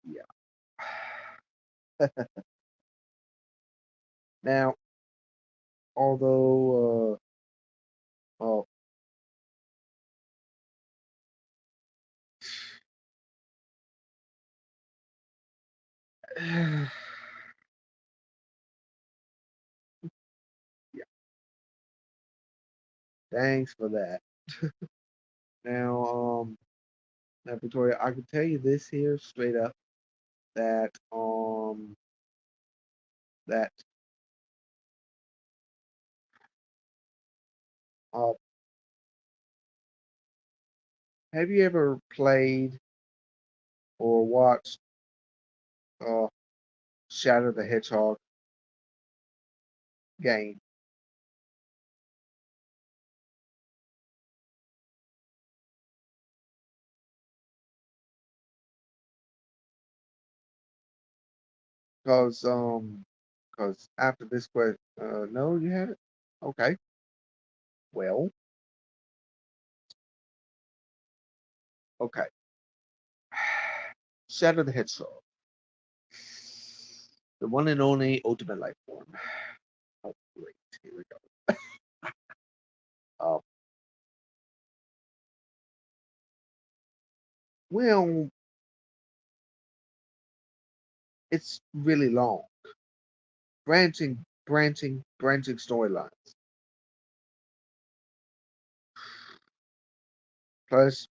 yeah. Now, although oh, yeah, thanks for that. Now, now Victoria, I can tell you this here straight up that that uh, have you ever played or watched uh Shadow the Hedgehog game? Because after this question, no, you haven't. Okay, well, okay. Shadow the Hedgehog, the one and only Ultimate Life Form. Oh, great. Here we go. Uh, well, it's really long, branching storylines. Plus,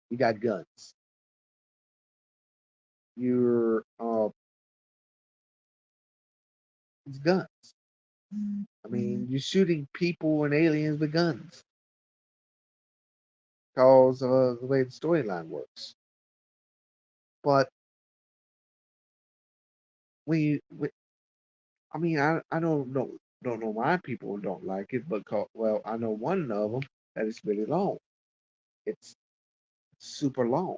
you got guns. You're it's guns. I mean, you're shooting people and aliens with guns because of the way the storyline works. But when I mean, I don't know why people don't like it, but well, I know one of them that is really long. It's super long,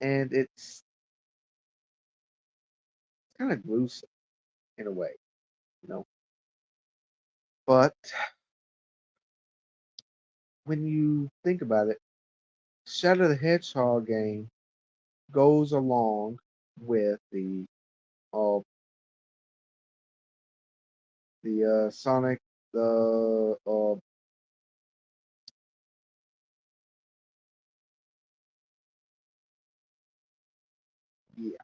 and it's kind of gruesome in a way, you know. But when you think about it, Shadow the Hedgehog game goes along with uh the Sonic the yeah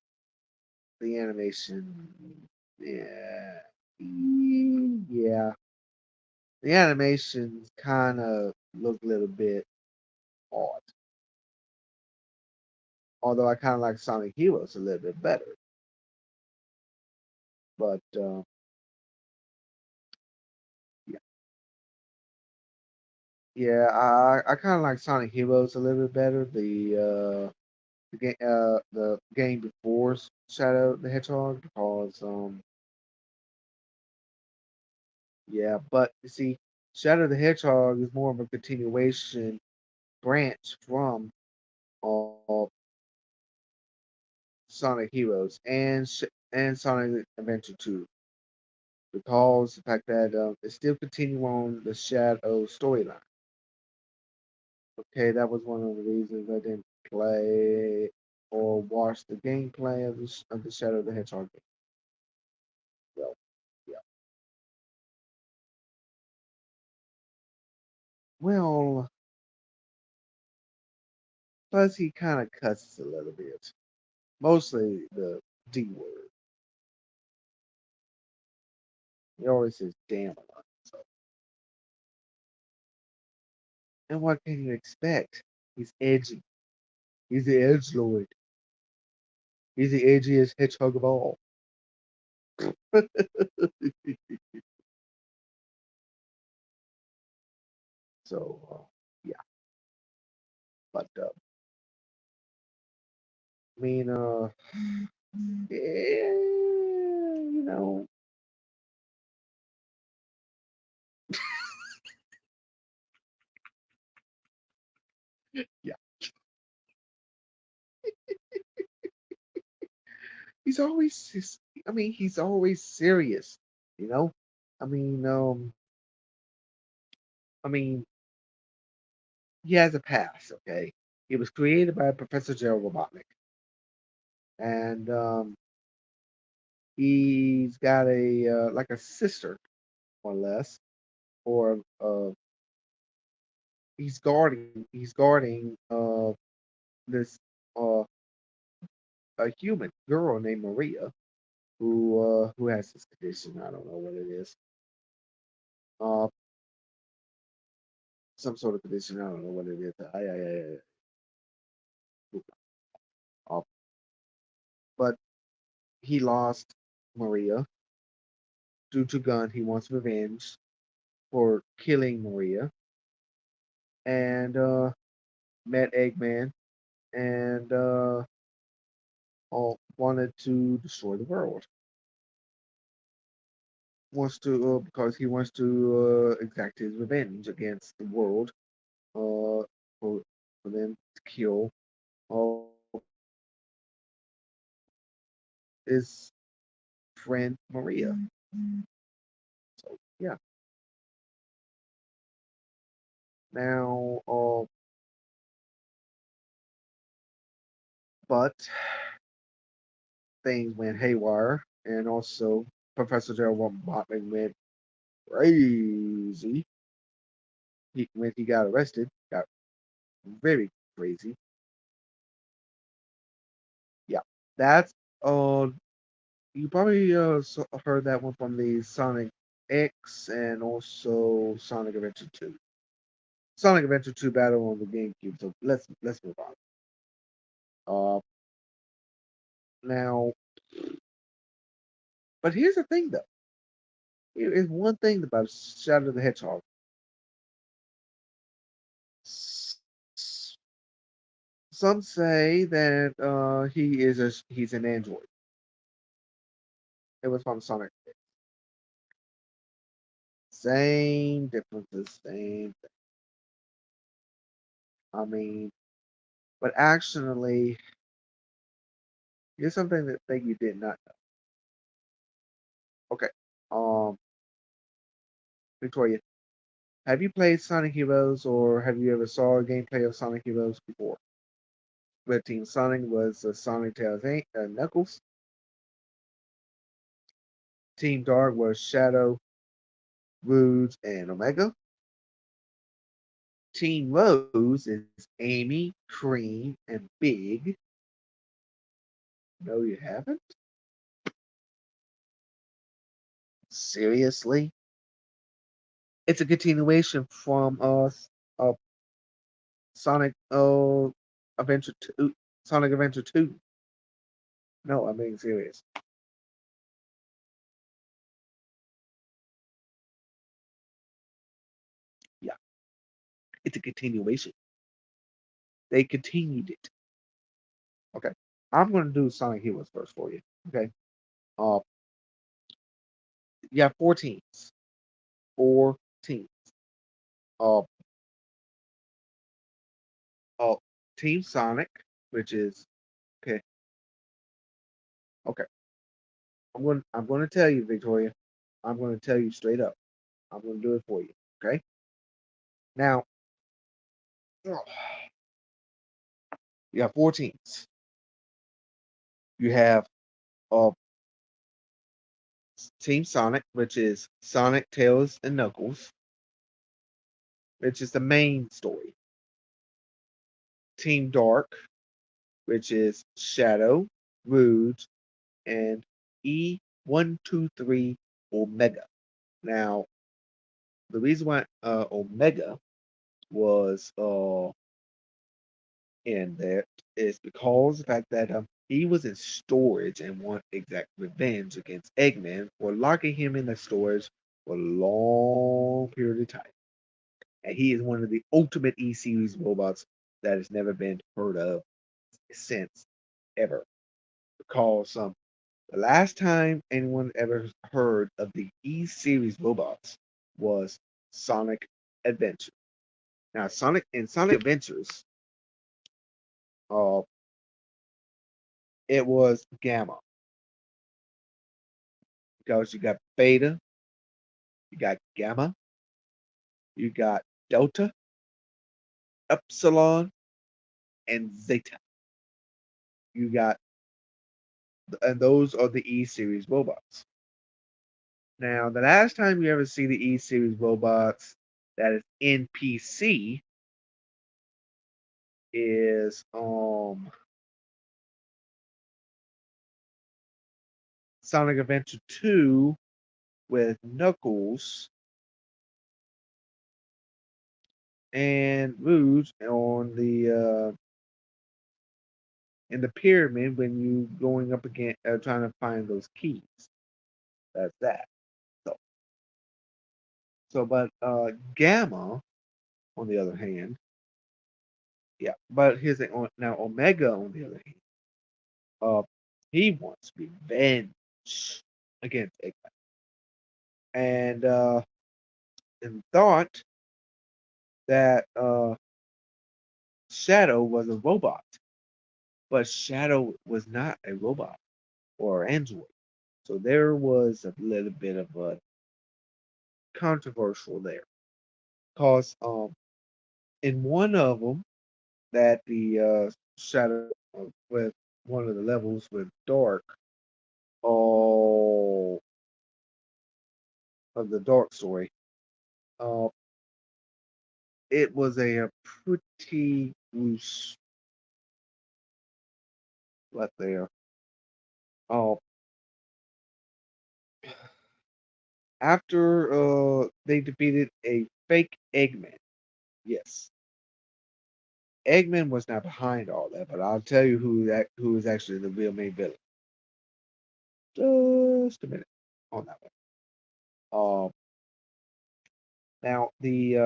the animation yeah yeah the animations kind of look a little bit odd. Although I kind of like Sonic Heroes a little bit better, but Yeah, I kind of like Sonic Heroes a little bit better. The game before Shadow the Hedgehog because yeah, but you see, Shadow the Hedgehog is more of a continuation branch from uh, Sonic Heroes and Sonic Adventure 2 because the fact that it still continue on the Shadow storyline. Okay, that was one of the reasons I didn't play or watch the gameplay of the Shadow the Hedgehog game. So, yeah. Well, plus he kind of cusses a little bit. Mostly the D word. He always says damn a lot. So, and what can you expect? He's edgy. He's the edge lord. He's the edgiest hedgehog of all. So, yeah. But, I mean, yeah, you know, yeah. He's always, I mean, he's always serious, you know? I mean, um, I mean, he has a past, okay? He was created by Professor Gerald Robotnik. And, he's got like a sister, more or less, or he's guarding this uh a human girl named Maria who has this condition. I don't know what it is. Uh, some sort of condition. I don't know what it is. Uh, but he lost Maria due to gun. He wants revenge for killing Maria, and met Eggman, and wanted to destroy the world. Wants to because he wants to exact his revenge against the world for them to kill uh, his friend Maria. So yeah. Now, but things went haywire, and also Professor Gerald Botman went crazy. When he got arrested, got very crazy. Yeah, that's you probably heard that one from the Sonic X and also Sonic Adventure 2. Sonic Adventure 2 Battle on the GameCube. So let's move on. Uh, now, but here's the thing though. Here is one thing about Shadow the Hedgehog. Some say that he's an android. It was from Sonic. Same differences, same. I mean, but actually, here's something that you did not know. Okay, um, Victoria, have you played Sonic Heroes or have you ever saw a gameplay of Sonic Heroes before? Red Team Sonic was Sonic Tails Knuckles. Team Dark was Shadow, Rouge, and Omega. Team Rose is Amy, Cream, and Big. No, you haven't? Seriously? It's a continuation from uh Sonic Adventure 2. Sonic Adventure 2. No, I'm being serious. Yeah. It's a continuation. They continued it. Okay. I'm gonna do Sonic Heroes first for you. Okay. Uh you have four teams. Four teams. Uh uh Team Sonic, which is okay. Okay. I'm gonna tell you, Victoria. I'm gonna tell you straight up. I'm gonna do it for you. Okay. Now you have four teams. You have uh Team Sonic, which is Sonic, Tails, and Knuckles, which is the main story. Team Dark, which is Shadow, Rouge, and E123 Omega. Now, the reason why Omega was in there is because the fact that he was in storage and want exact revenge against Eggman for locking him in the storage for a long period of time. And he is one of the ultimate E series robots that has never been heard of since ever. Because the last time anyone ever heard of the E series robots was Sonic Adventure. Now, Sonic Adventures, uh, it was Gamma because you got Beta, you got Gamma, you got Delta, Epsilon, and Zeta. You got, and those are the E series robots. Now, the last time you ever see the E series robots that is NPC is Sonic Adventure 2 with Knuckles and Rouge on the in the pyramid when you going up again trying to find those keys. That's that. So but Gamma on the other hand, yeah. But here's the now Omega on the other hand, uh, he wants revenge against Eggman, and thought that Shadow was a robot, but Shadow was not a robot or android. So there was a little bit of a controversial there, cause in one of them that the Shadow with one of the levels with Dark, all of the Dark story, uh, it was a pretty loose let there. Uh, After they defeated a fake Eggman, yes, Eggman was not behind all that, but I'll tell you who is actually the real main villain. Just a minute on that one. Now the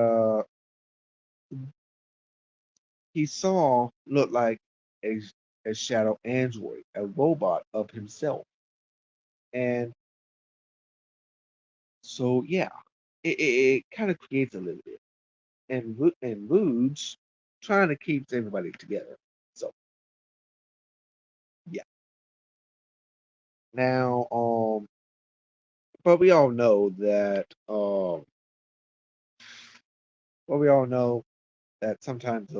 he saw looked like a a shadow android, a robot of himself, and so yeah, it kind of creates a little bit, and Rouge trying to keep everybody together. So yeah, now but we all know that well we all know that sometimes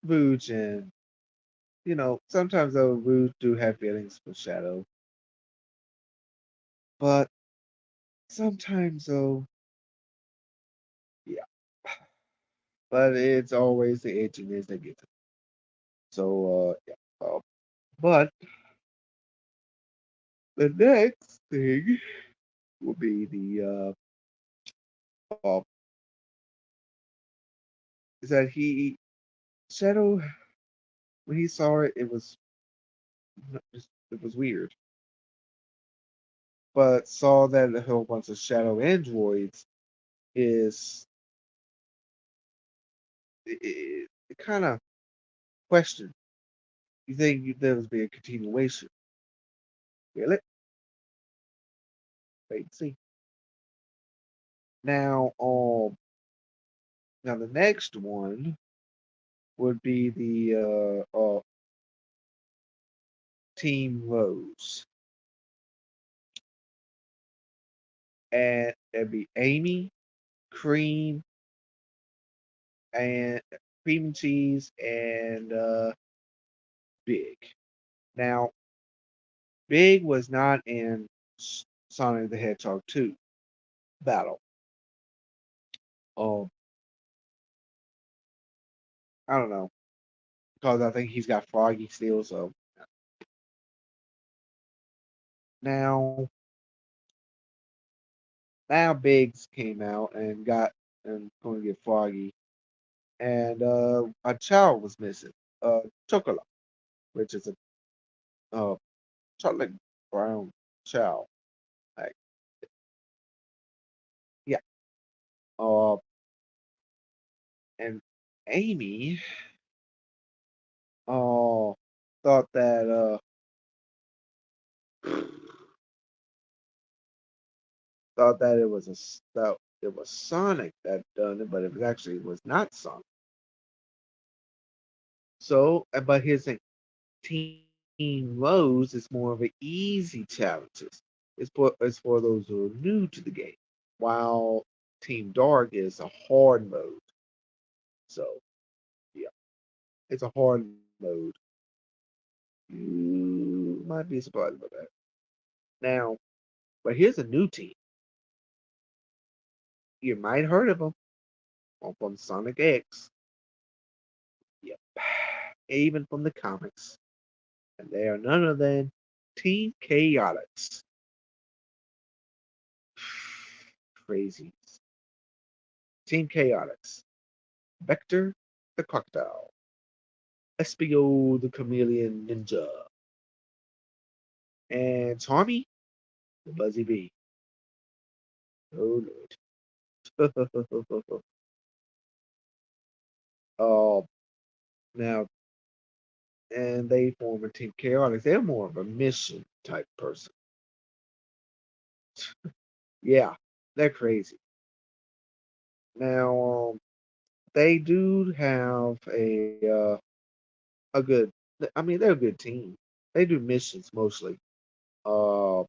Rouge and sometimes though Rouge do have feelings for Shadow, but sometimes though yeah, but it's always the edginess that gets it. So yeah, but the next thing will be the is that he Shadow when he saw it, it was weird, but saw that a whole bunch of Shadow androids is it kind of question. You think there would be a continuation? Really? Wait and see. Now, now the next one would be the Team Rose, and it'd be Amy, Cream, and Cream and Cheese, and Big. Now, Big was not in Sonic the Hedgehog 2 battle. Um, I don't know because I think he's got Froggy still. So now, now Biggs came out and got and going to get Froggy, and a child was missing, Chocolate, which is a chocolate brown child. Like, yeah. Uh, and Amy, thought that thought that it was that it was Sonic that done it, but it was not Sonic. So, but his thing, Team Rose is more of an easy challenges. It's for those who are new to the game, while Team Dark is a hard mode. So, yeah, it's a hard mode. You might be surprised about that. Now, but here's a new team. You might heard of them from Sonic X. Yep. Even from the comics. And they are none other than Team Chaotix. Crazy. Team Chaotix. Vector the Crocodile. Espio the Chameleon Ninja. And Tommy the Buzzy Bee. Oh Lord. Oh, now, and they form a Team Chaotix. They're more of a mission type person. Yeah, they're crazy. Now, they do have a good. I mean, they're a good team. They do missions mostly. Uh,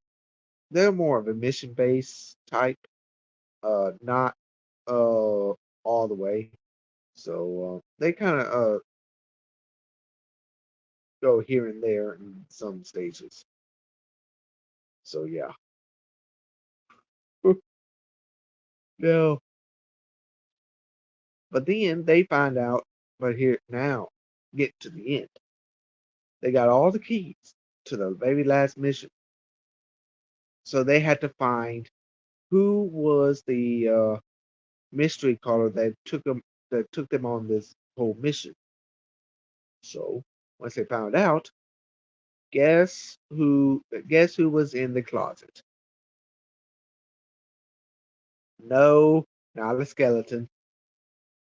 they're more of a mission based type. Not all the way. So they kind of go here and there in some stages. So yeah. No, but then they find out. But here now, get to the end. They got all the keys to the very last mission. So they had to find who was the mystery caller that took them on this whole mission. So once they found out, guess who was in the closet? No, not a skeleton.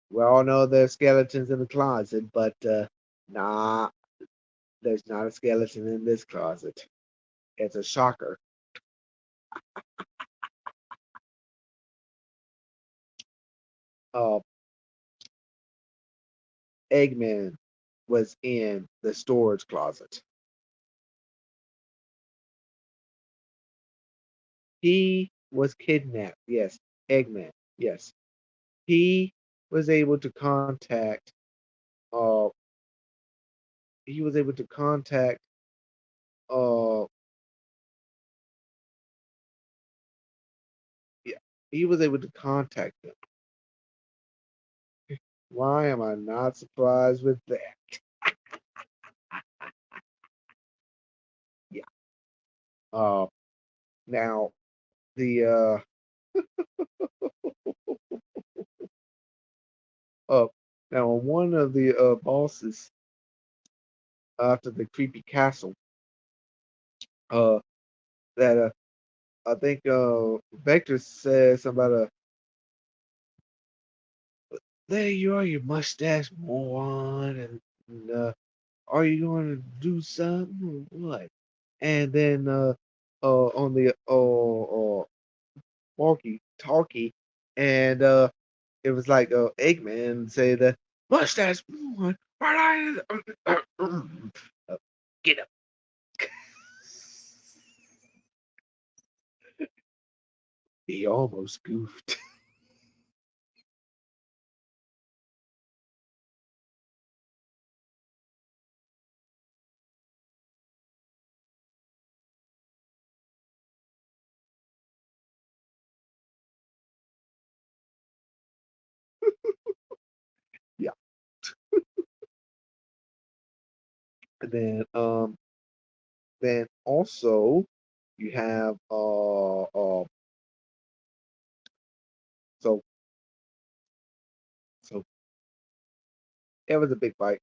We all know there's skeletons in the closet, but nah, there's not a skeleton in this closet. It's a shocker. Uh, Eggman was in the storage closet. He was kidnapped. Yes, Eggman. Yes, he was able to contact. Uh, he was able to contact. Uh, yeah, he was able to contact them. Why am I not surprised with that? Yeah. Uh, now the uh now one of the bosses after the creepy castle uh that I think Vector says something about there you are, you mustache moron, and are you going to do something or what? And then on the walkie talkie, and it was like Eggman say the mustache moron, get up. He almost goofed. Yeah. And then also you have so so it was a big fight.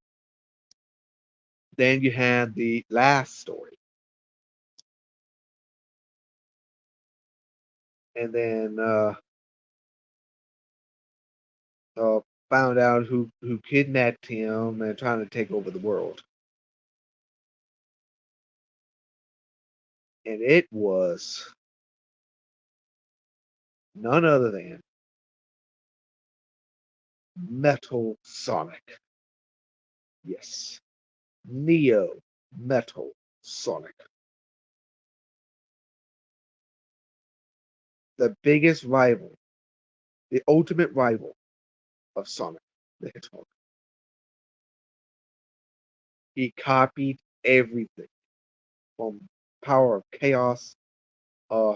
Then you had the last story, and then uh found out who kidnapped him and trying to take over the world. And it was none other than Metal Sonic. Yes. Neo Metal Sonic. The biggest rival, the ultimate rival of Sonic the Hedgehog. He copied everything from Power of Chaos.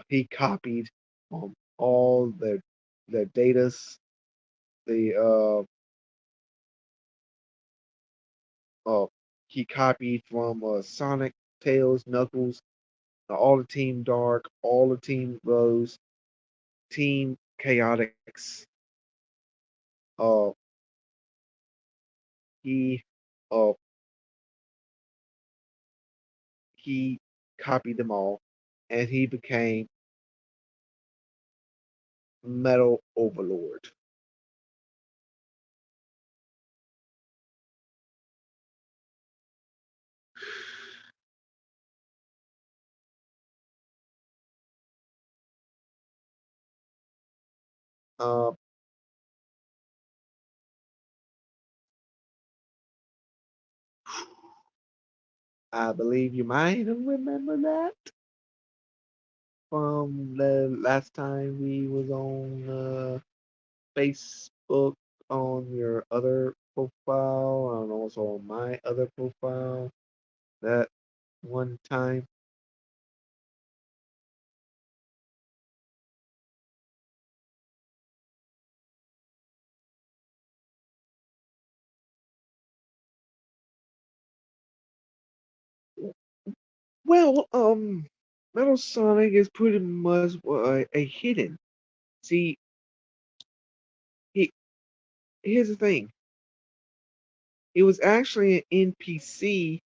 He copied all the datas. The uh, he copied from Sonic, Tails, Knuckles, all the Team Dark, all the Team Rose, Team Chaotix. Uh, he uh he copied them all, and he became Metal Overlord. Uh, I believe you might remember that from the last time we was on Facebook on your other profile and also on my other profile. That one time. Well, Metal Sonic is pretty much a hidden. See, he here's the thing. It was actually an NPC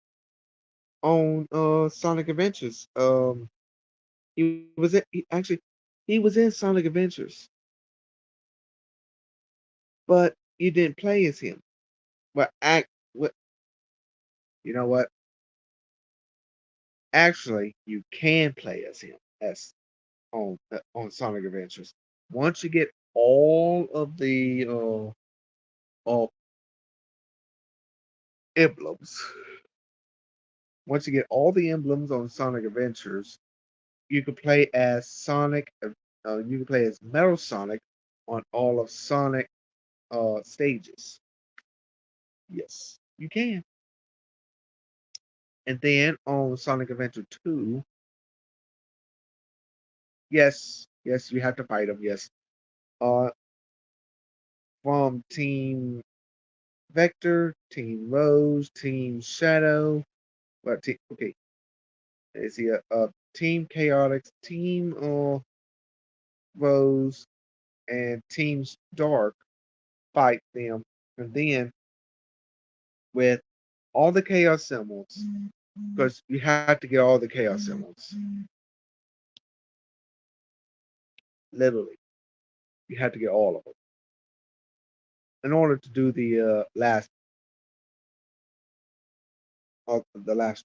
on Sonic Adventures. Actually he was in Sonic Adventures, but you didn't play as him. But act what you know what? Actually, you can play as him as on Sonic Adventures. Once you get all of the emblems, once you get all the emblems on Sonic Adventures, you can play as Sonic. You can play as Metal Sonic on all of Sonic stages. Yes, you can. And then on Sonic Adventure 2, yes, you have to fight them. Yes, uh, from Team Vector, Team Rose, Team Shadow. Okay, is he a Team Chaotix, Team Rose, and Team Dark fight them, and then with all the Chaos symbols, because you have to get all the Chaos symbols. Literally, you have to get all of them. in order to do the last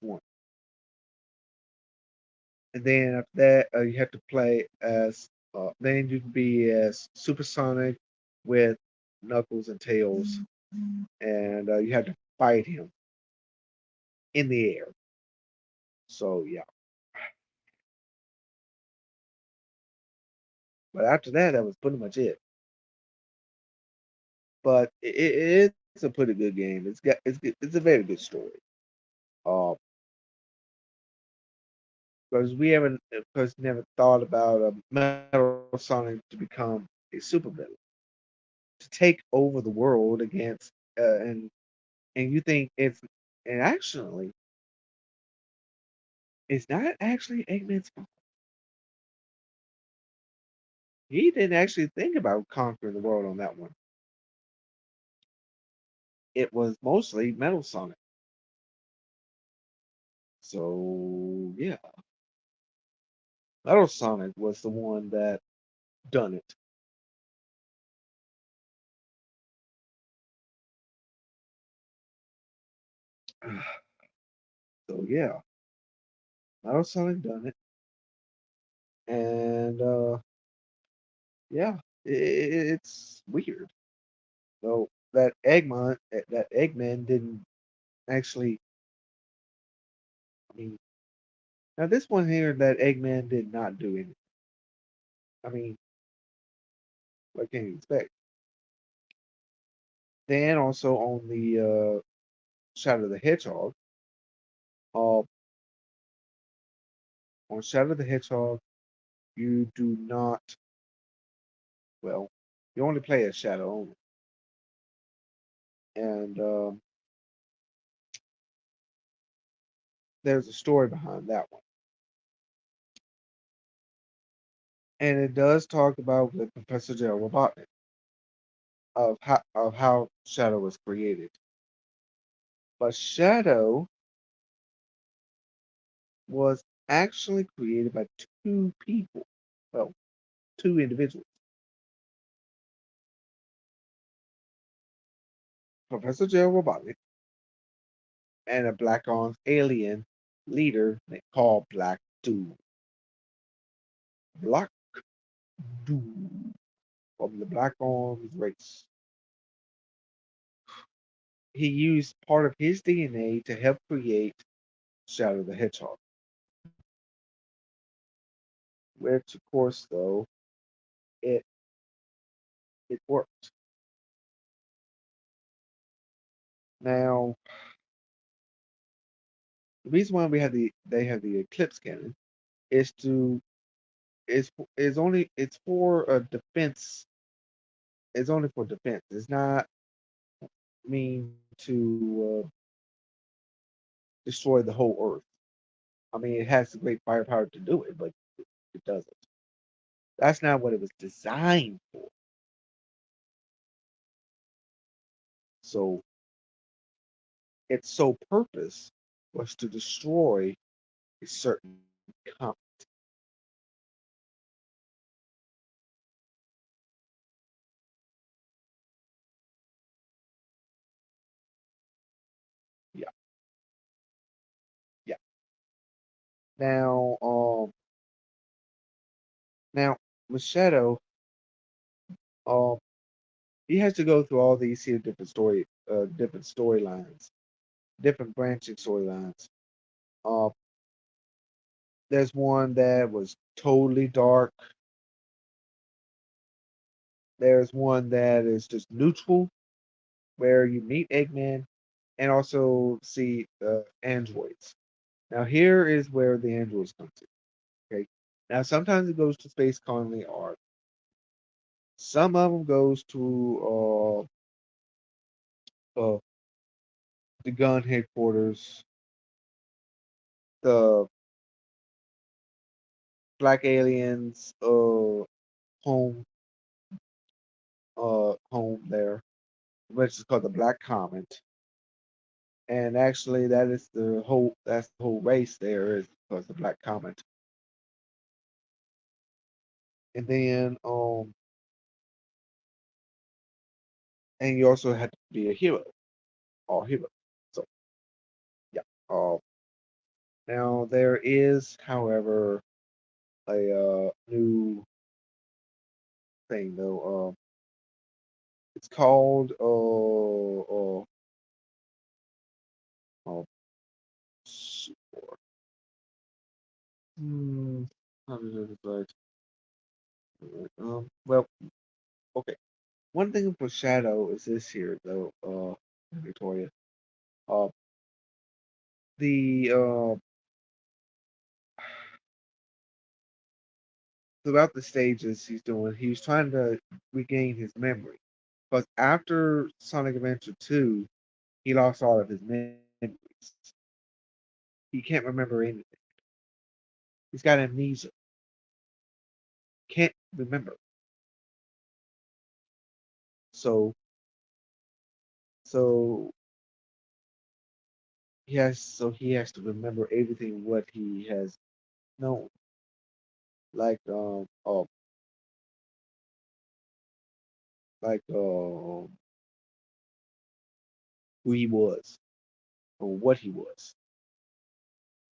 one. And then after that, you have to play as. Then you can be as Supersonic with Knuckles and Tails, and you have to fight him in the air. So yeah, but after that, that was pretty much it. But it's a pretty good game. It's a very good story. Uh, because we haven't because never thought about Metal Sonic to become a supervillain to take over the world against and you think and actually it's not actually Eggman's fault. He didn't actually think about conquering the world on that one. It was mostly Metal Sonic. So yeah, Metal Sonic was the one that done it. So yeah, Metal Sonic done it, and yeah, it's weird. So that Eggman didn't actually. I mean, now this one here, that Eggman did not do anything. I mean, what can you expect? Then also on the Shadow the Hedgehog, uh, on Shadow the Hedgehog, you do not. Well, you only play as Shadow only, and there's a story behind that one, and it does talk about with Professor J. Robotnik of how Shadow was created. But Shadow was actually created by two people. Well, two individuals. Professor J. Robotnik and a Black Arms alien leader called Black Doom. Black Doom from the Black Arms race. He used part of his DNA to help create Shadow the Hedgehog, which, of course, though, it it worked. Now, the reason why they have the Eclipse cannon is to is only it's for a defense. It's only for defense. It's not mean to destroy the whole Earth. I mean, it has the great firepower to do it, but it doesn't. That's not what it was designed for. So its sole purpose was to destroy a certain comet. Yeah, yeah. Now, now Machado, um, he has to go through all these here different storylines, different branching storylines. Uh, there's one that was totally dark. There's one that is just neutral, where you meet Eggman and also see androids. Now here is where the androids come to. Okay. Now sometimes it goes to Space Colony Art. Some of them goes to the gun headquarters, the Black Aliens home there, which is called the Black Comet. And actually that's the whole race there is because the Black Comet. And then and you also have to be a hero or hero. So yeah. Now there is, however, a new thing though. It's called uh, support. How to do this right? Well, okay. One thing for Shadow is this here though, Victoria. Uh, the throughout the stages he's trying to regain his memory. But after Sonic Adventure 2, he lost all of his memories. He can't remember anything. He's got amnesia. Can't remember. So so he has to remember everything what he has known. Like who he was or what he was.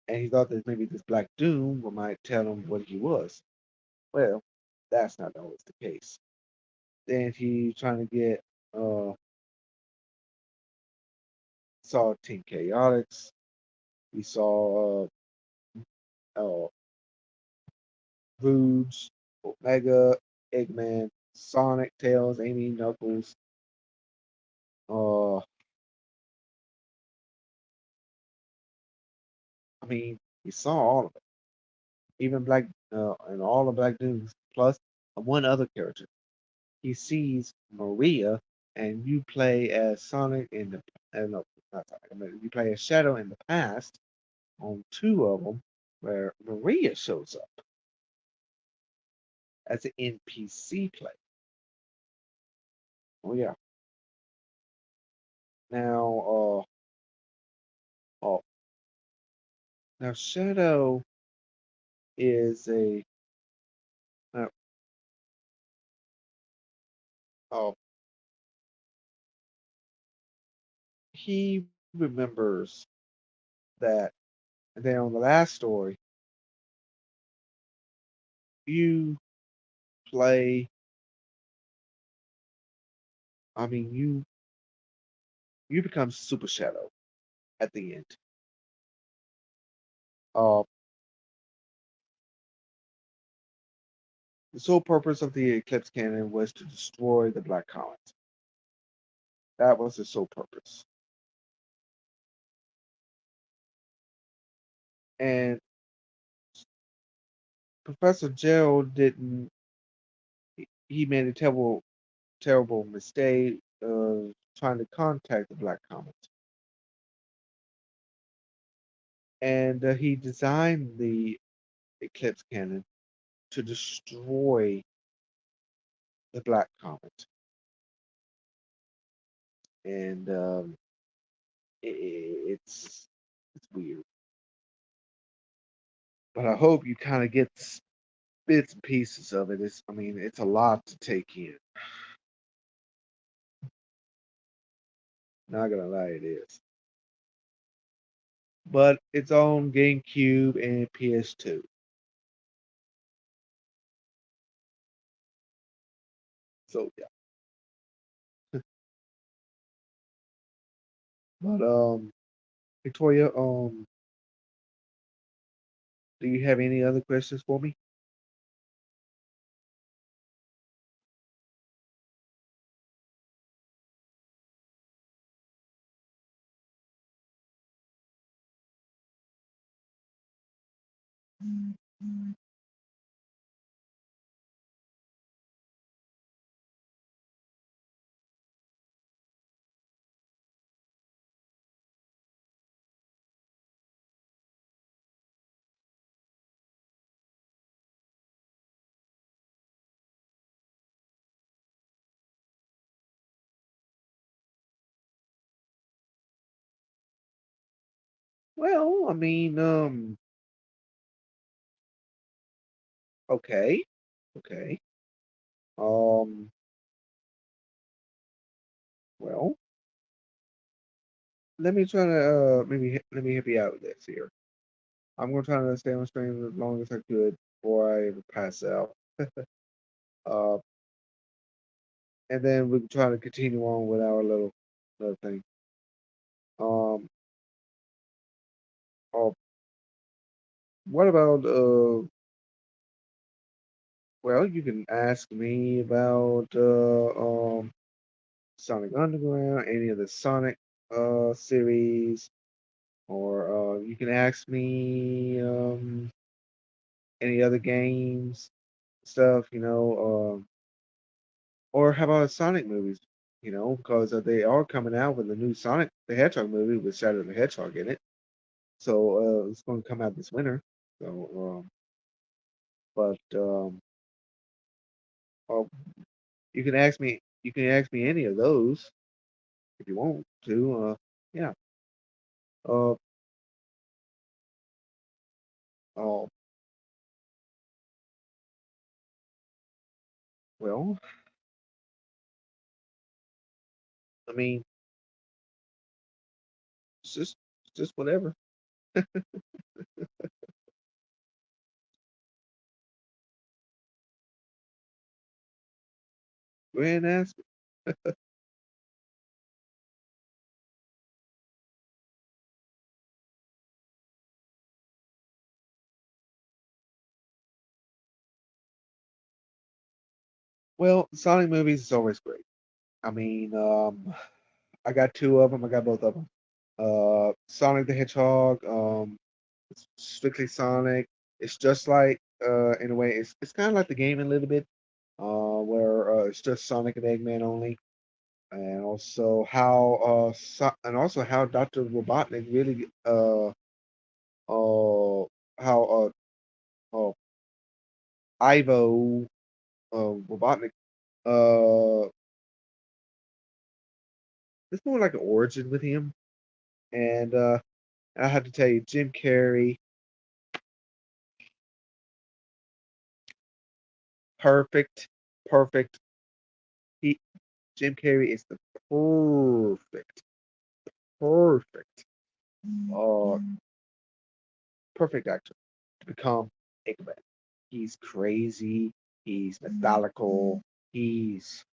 And he thought that maybe this Black Doom might tell him what he was. Well, that's not always the case. Then he trying to get saw Team Chaotix. We saw uh Rouge, Omega, Eggman, Sonic, Tails, Amy, Knuckles. Uh, I mean, he saw all of it, even Black and all the Black Dudes, plus one other character. He sees Maria, and you play as Sonic in the no, not Sonic. I mean, you play as Shadow in the past on two of them, where Maria shows up as an NPC play. Oh yeah. Now, oh, now Shadow is a uh, oh he remembers that. And then on the last story, you play. I mean, you become Super Shadow at the end. Uh, the sole purpose of the Eclipse Cannon was to destroy the Black Comet. That was the sole purpose. And Professor Gerald didn't. He made a terrible mistake of trying to contact the Black Comet, and he designed the Eclipse Cannon to destroy the Black Comet. And it's weird. But I hope you kind of get bits and pieces of it. I mean, it's a lot to take in. Not gonna lie, it is. But it's on GameCube and PS2. So yeah. But Victoria, do you have any other questions for me? Well, I mean, okay, okay. Um, let me try to let me help you out with this here. I'm gonna try to stay on stream as long as I could before I pass out. Uh, and then we can try to continue on with our little thing. Um, oh, what about well, you can ask me about Sonic Underground, any of the Sonic series, or you can ask me any other games stuff, or how about Sonic movies? Because they are coming out with a new Sonic the Hedgehog movie with Shadow the Hedgehog in it. So it's going to come out this winter. So, but uh, you can ask me any of those if you want to. Yeah. Uh, uh, well, I mean, it's just whatever. Go ahead and ask. Well, Sonic movies is always great. I mean, I got two of them. I got both of them. Sonic the Hedgehog. It's strictly Sonic. It's just like, in a way, it's kind of like the game a little bit, where it's just Sonic and Eggman only, and also and also how Doctor Robotnik really how Ivo Robotnik uh it's more like an origin with him, and I have to tell you, Jim Carrey, perfect, perfect. He Jim Carrey is the perfect, perfect, uh, perfect actor to become Eggman. He's crazy. He's methodical. He's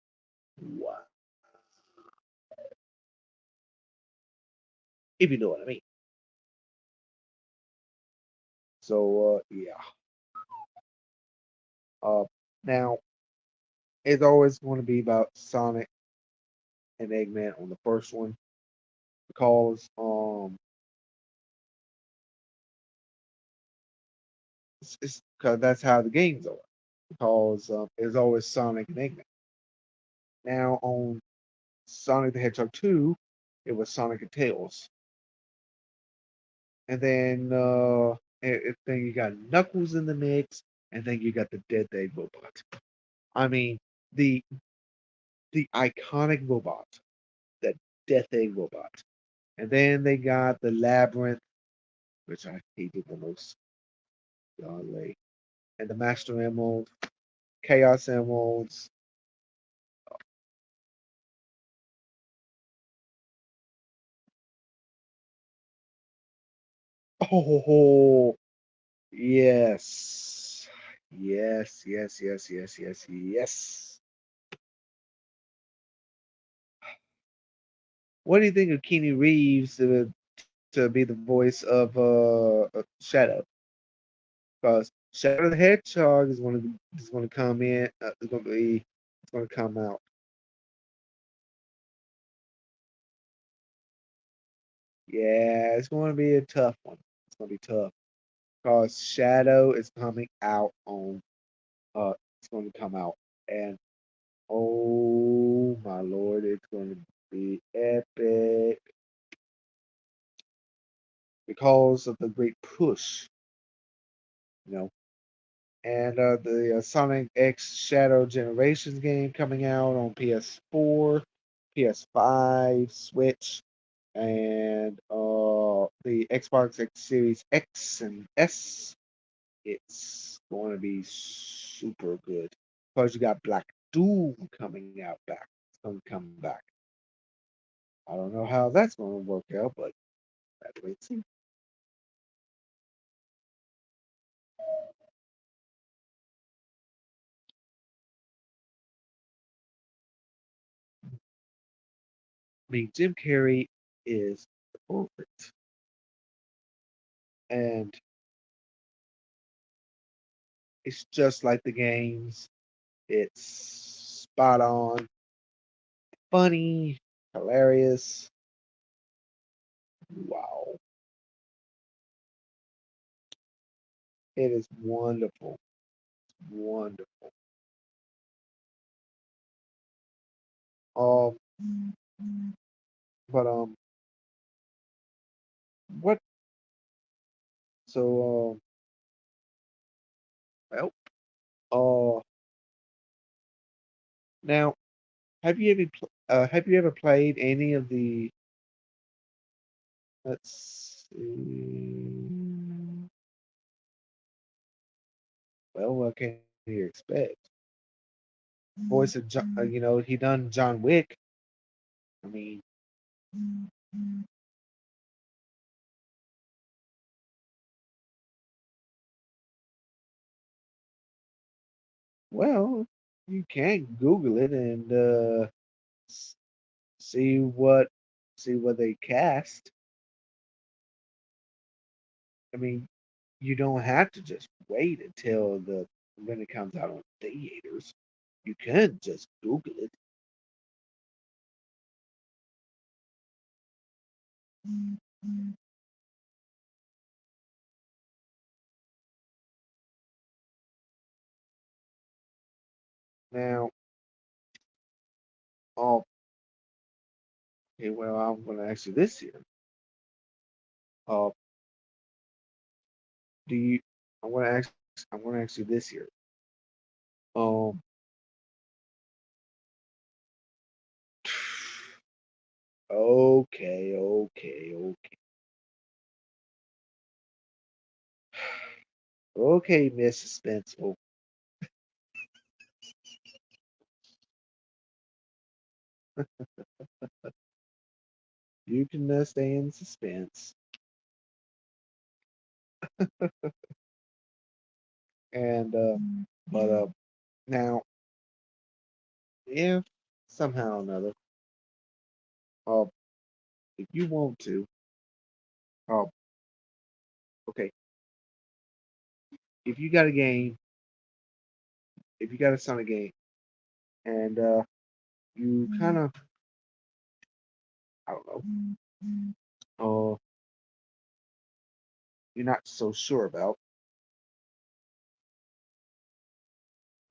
wow, if you know what I mean. So yeah. Uh, Now it's always going to be about Sonic and Eggman on the first one because it's because that's how the games are. Because it's always Sonic and Eggman. Now on Sonic the Hedgehog 2, it was Sonic and Tails. And then you got Knuckles in the mix, and then you got the Death Egg robot. I mean, the the iconic robot, the Death Egg robot. And then they got the Labyrinth, which I hated the most, godly, and the Master Emerald, Chaos Emeralds. Oh, yes. Yes, yes, yes, yes, yes, yes. What do you think of Keanu Reeves to be the voice of Shadow? Because Shadow the Hedgehog is going to come in. It's going to come out. Yeah, it's going to be a tough one. It's going to be tough because Shadow is coming out on. It's going to come out, and oh my lord, it's going to be epic because of the great push, you know. And the Sonic X Shadow Generations game coming out on PS4, PS5, Switch, and the Xbox X Series X and S. It's going to be super good because you got Black Doom coming out back. It's going to come back. I don't know how that's going to work out, but that's wait and see. I mean, Jim Carrey is perfect, and it's just like the games. It's spot on, funny, hilarious. Wow, it is wonderful, wonderful. Um, but what? So well, uh, now have you ever played any of the? Let's see. Well, what can you expect? Voice of John, he done John Wick. I mean, well, you can Google it and s- see what they cast. I mean, you don't have to just wait until the when it comes out on theaters. You can just Google it. Now, oh, okay, well, I'm going to ask you this here. Uh, do you? I'm going to ask. I'm going to ask you this here. Um, okay, okay, okay, okay, Miss Suspenseful. You can stay in suspense. And but now, if somehow or another, uh, if you want to, uh, okay, if you got a game, if you got a Sonic game, and you kind of, I don't know, you're not so sure about,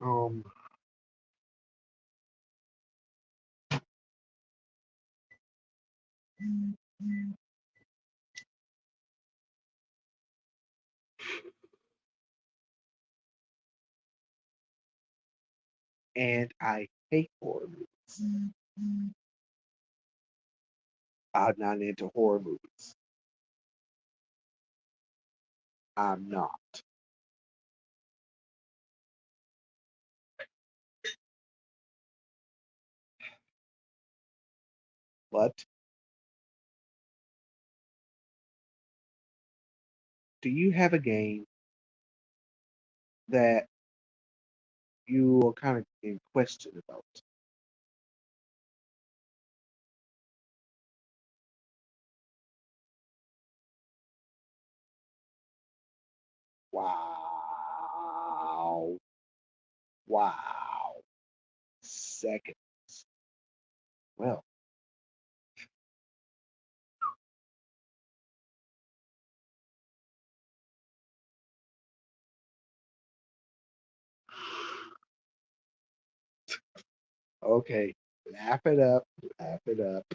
um, and I hate horror movies. I'm not into horror movies. I'm not. But do you have a game that you are kind of in question about? Wow. Wow. Seconds. Well, okay. Laugh it up. Laugh it up.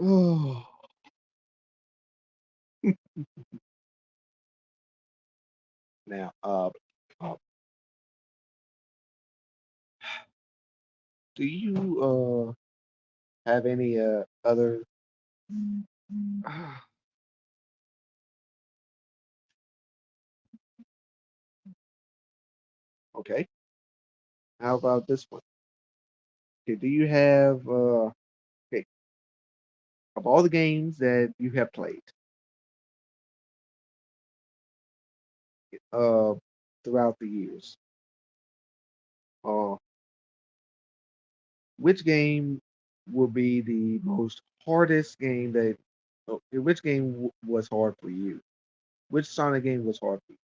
Oh, now, uh, do you have any other? Okay. How about this one? Okay. Do you have okay of all the games that you have played uh throughout the years? Uh, which game will be the most hardest game that? Which game was hard for you? Which Sonic game was hard for you?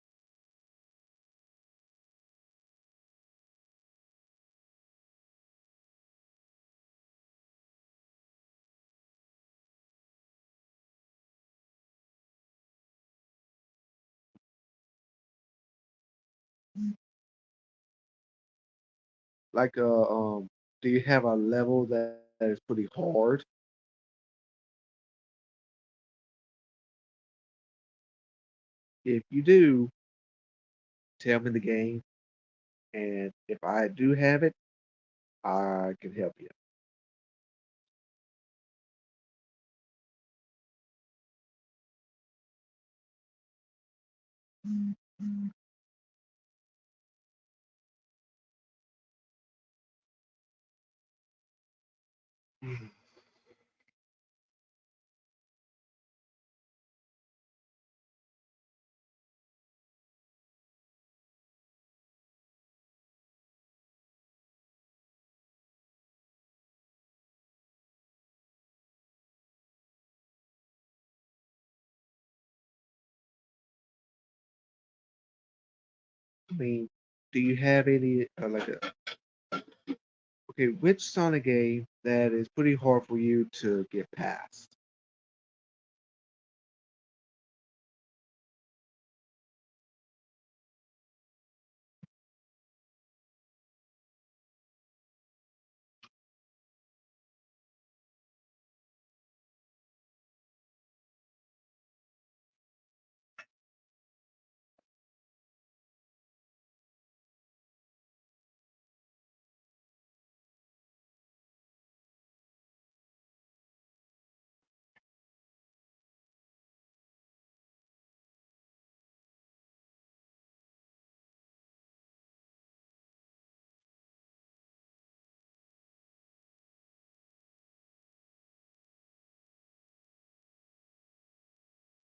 Like do you have a level that is pretty hard? If you do, tell me the game, and if I do have it, I can help you. I mean, do you have any like a okay? Which Sonic game that is pretty hard for you to get past?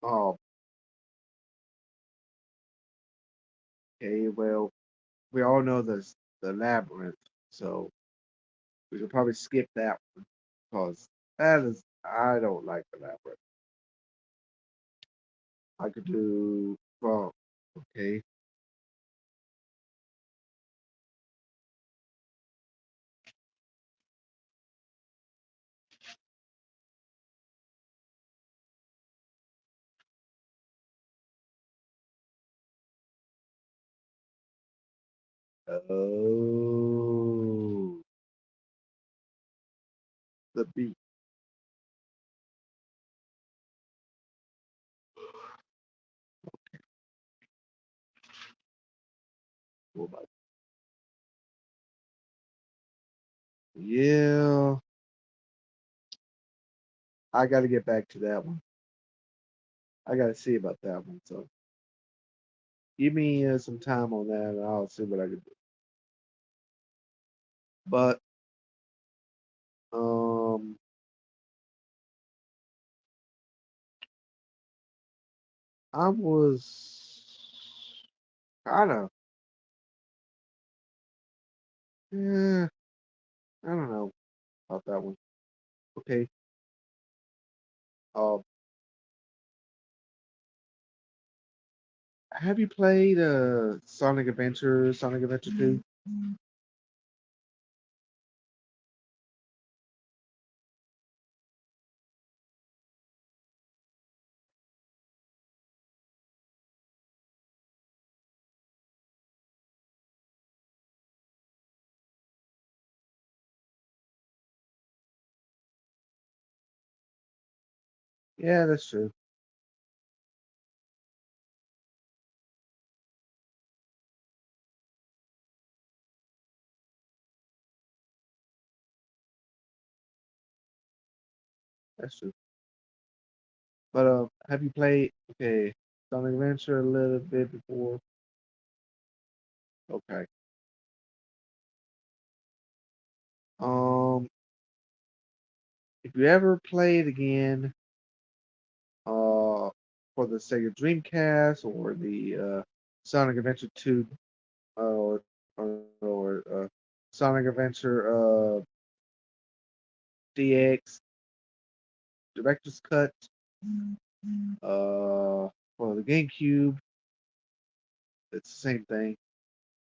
Oh, okay. Well, we all know the labyrinth, so we could probably skip that one because that is I don't like the labyrinth. I could do well. Okay. Oh, the beat. Oh my. Yeah, I got to get back to that one. I got to see about that one. So give me some time on that, and I'll see what I can do. But um, I was kind of, yeah, I don't know about that one. Okay. Uh, have you played Sonic Adventure, Sonic Adventure 2? Yeah, that's true. That's true. But have you played Sonic Adventure a little bit before? Okay. Um, if you ever play it again, for the Sega Dreamcast or the Sonic Adventure 2, or Sonic Adventure DX Director's Cut, for the GameCube, it's the same thing.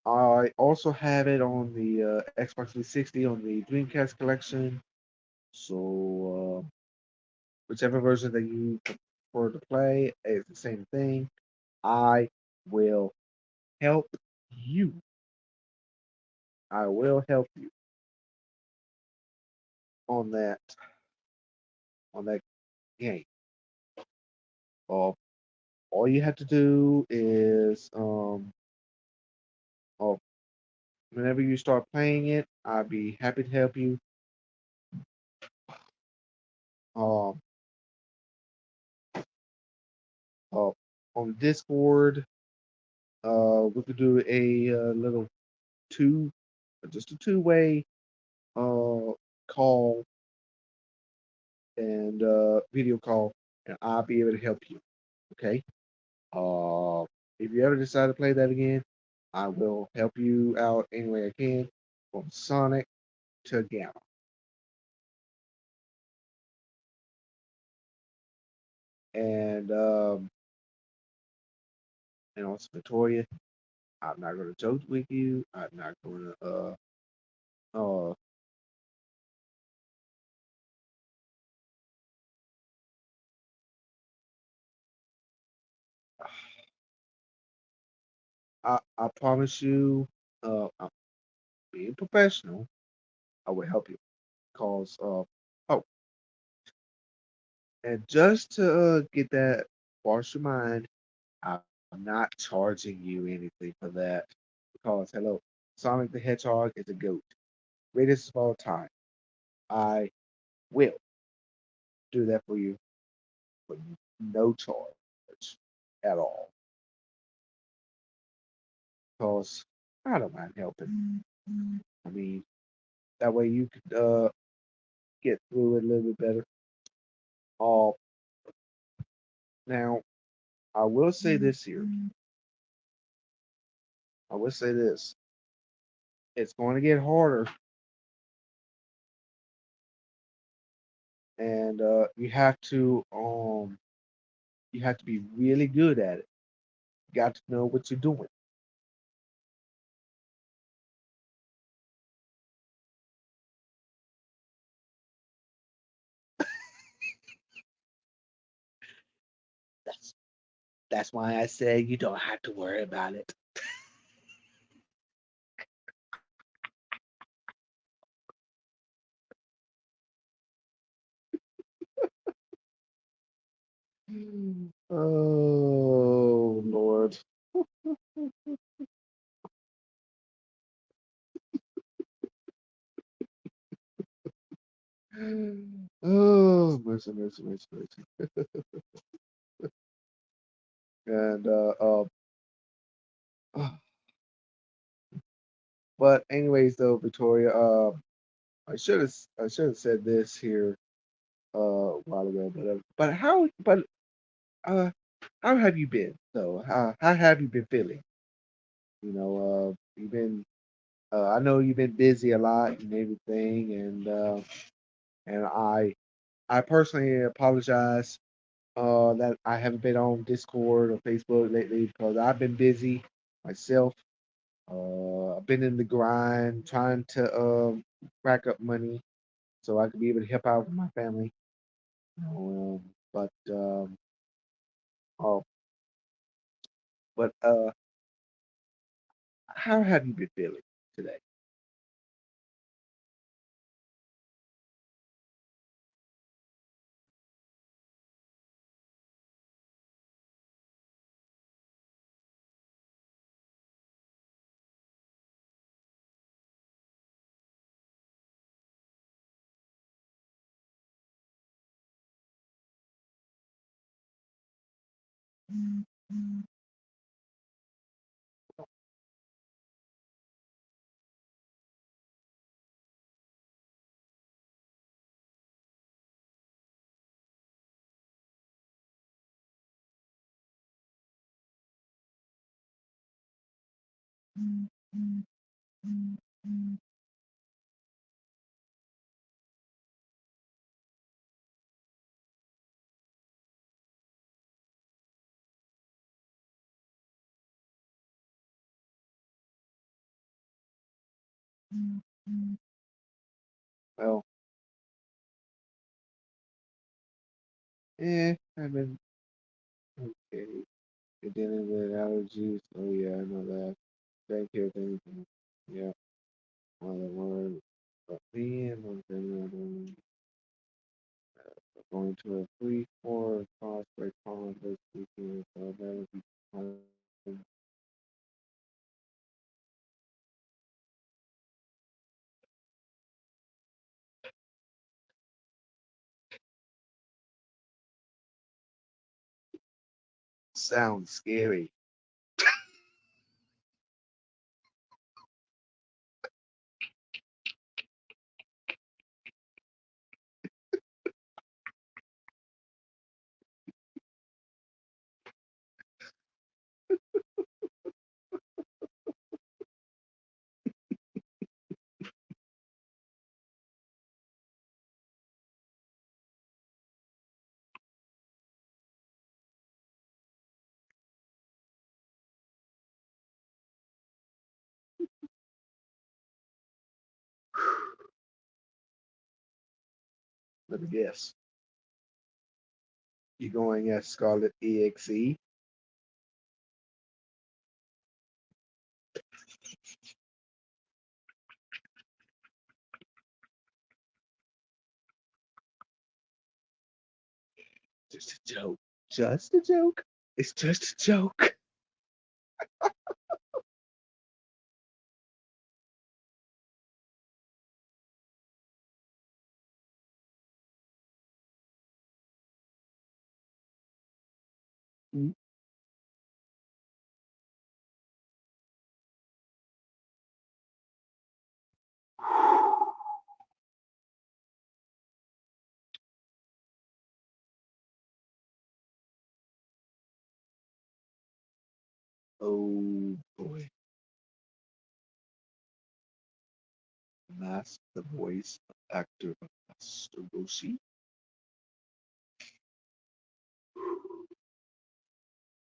I also have it on the Xbox 360 on the Dreamcast collection. So whichever version that you prefer to play, it's the same thing. I will help you. I will help you on that game. Uh, all you have to do is uh, whenever you start playing it, I'll be happy to help you. Um, uh, on Discord, we could do a little two, just a two-way uh call and video call, and I'll be able to help you. Okay. Uh, if you ever decide to play that again, I will help you out any way I can, from Sonic to Gamma. And also Victoria. I'm not gonna joke with you. I'm not gonna uh I promise you, I'm being professional. I will help you. Cause oh, and just to get that wash your mind, I'm not charging you anything for that. Because hello, Sonic the Hedgehog is a goat, greatest of all time. I will do that for you for no charge at all. Because I don't mind helping. I mean, that way you could get through it a little bit better. Uh, now, I will say this here. I will say this. It's going to get harder, and you have to be really good at it. You got to know what you're doing. That's that's why I say you don't have to worry about it. Oh Lord. Oh mercy, mercy, mercy, mercy. And but anyways though, Victoria, I should have said this here a while ago, uh how have you been though? How have you been feeling? You've been I know you've been busy a lot and everything, and I personally apologize that I haven't been on Discord or Facebook lately because I've been busy myself. I've been in the grind trying to rack up money so I can be able to help out with my family. But oh, but how have you been feeling today? Well, I've been okay. You're dealing with allergies. Oh yeah, I know that. Thank you, thank you. Yeah, all the word. But me and my grandmother are going to a free for cosplay con this weekend, so that'll be fun. Sounds scary. Let me guess. You going as Scarlet EXE? Just a joke. Just a joke. It's just a joke. Mm. Oh boy. Mask the voice of actor Master Roshi.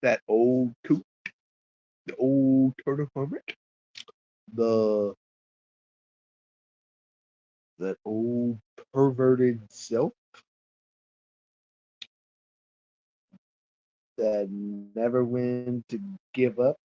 That old coot, the old turtle hermit, the that old perverted self that never went to give up.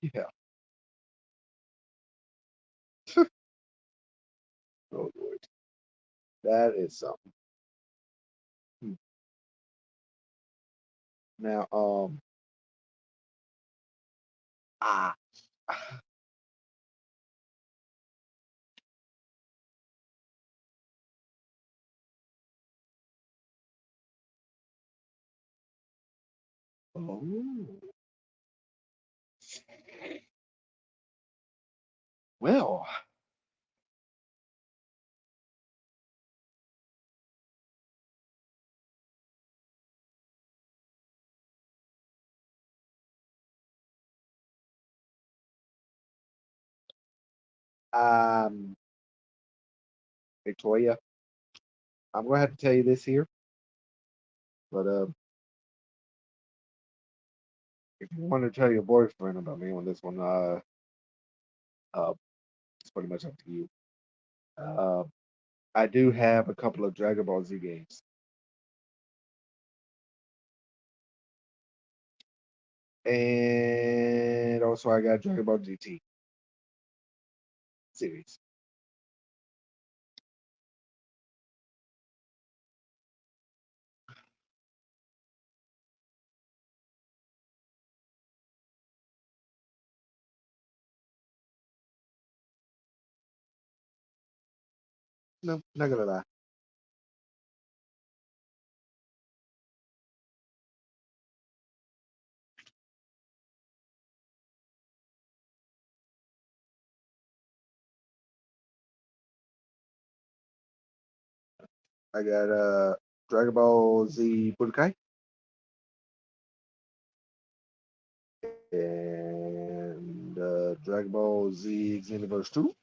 Yeah. Oh Lord, that is something. Hmm. Now, ah, oh, well, um, Victoria, I'm gonna have to tell you this here, but if you want to tell your boyfriend about me on this one, uh, it's pretty much up to you. Uh, I do have a couple of Dragon Ball Z games, and also I got Dragon Ball GT series. No, not gonna lie. I got Dragon Ball Z Budokai and Dragon Ball Z Xenoverse 2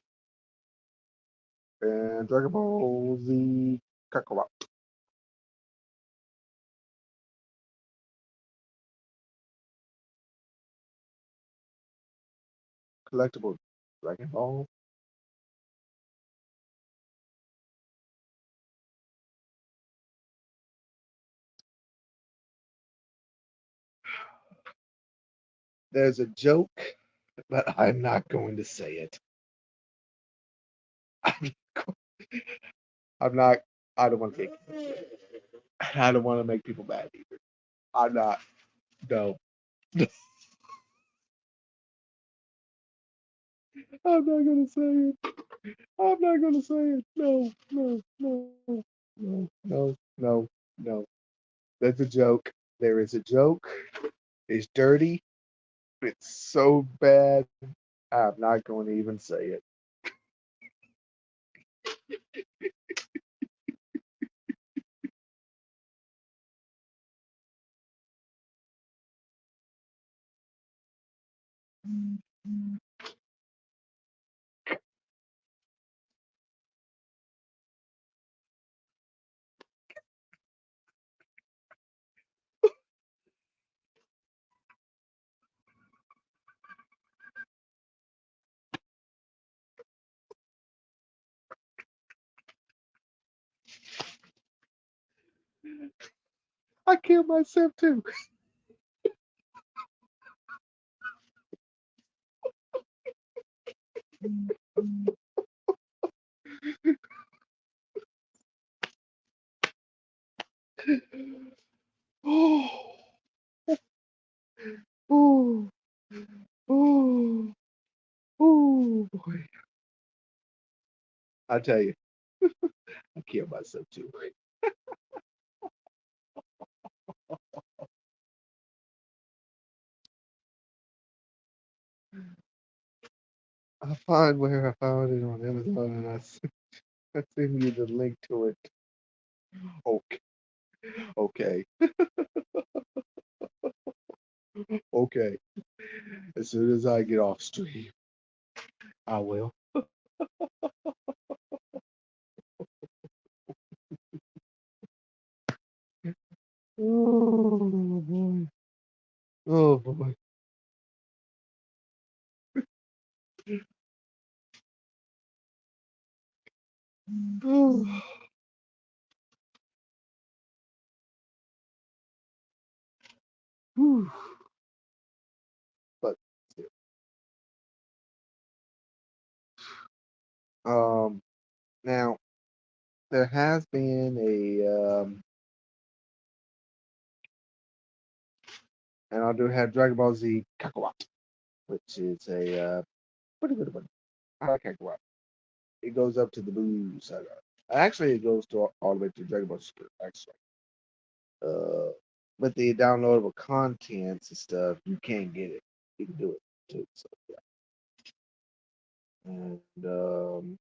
and Dragon Ball Z Kakarot collectible Dragon Ball. There's a joke, but I'm not going to say it. I'm not. I don't want to get. I don't want to make people mad either. I'm not. No, I'm not gonna say it. I'm not gonna say it. No, no, no, no, no, no, no. That's a joke. There is a joke. It's dirty. It's so bad. I'm not going to even say it. I killed myself too. Oh, oh, oh, oh, boy. I tell you, I killed myself too. I find where I found it on Amazon and I send you the link to it. Okay, okay, okay. As soon as I get off stream, I will. Oh boy. Oh boy. Oh, whew. But um now there has been a and I do have Dragon Ball Z Kakarot, which is a pretty good one. I like Kakarot. It goes up to the Boo saga. Actually, it goes to all the way to Dragon Ball Super. Actually, uh, but the downloadable contents and stuff, you can't get it. You can do it too. So yeah, and um,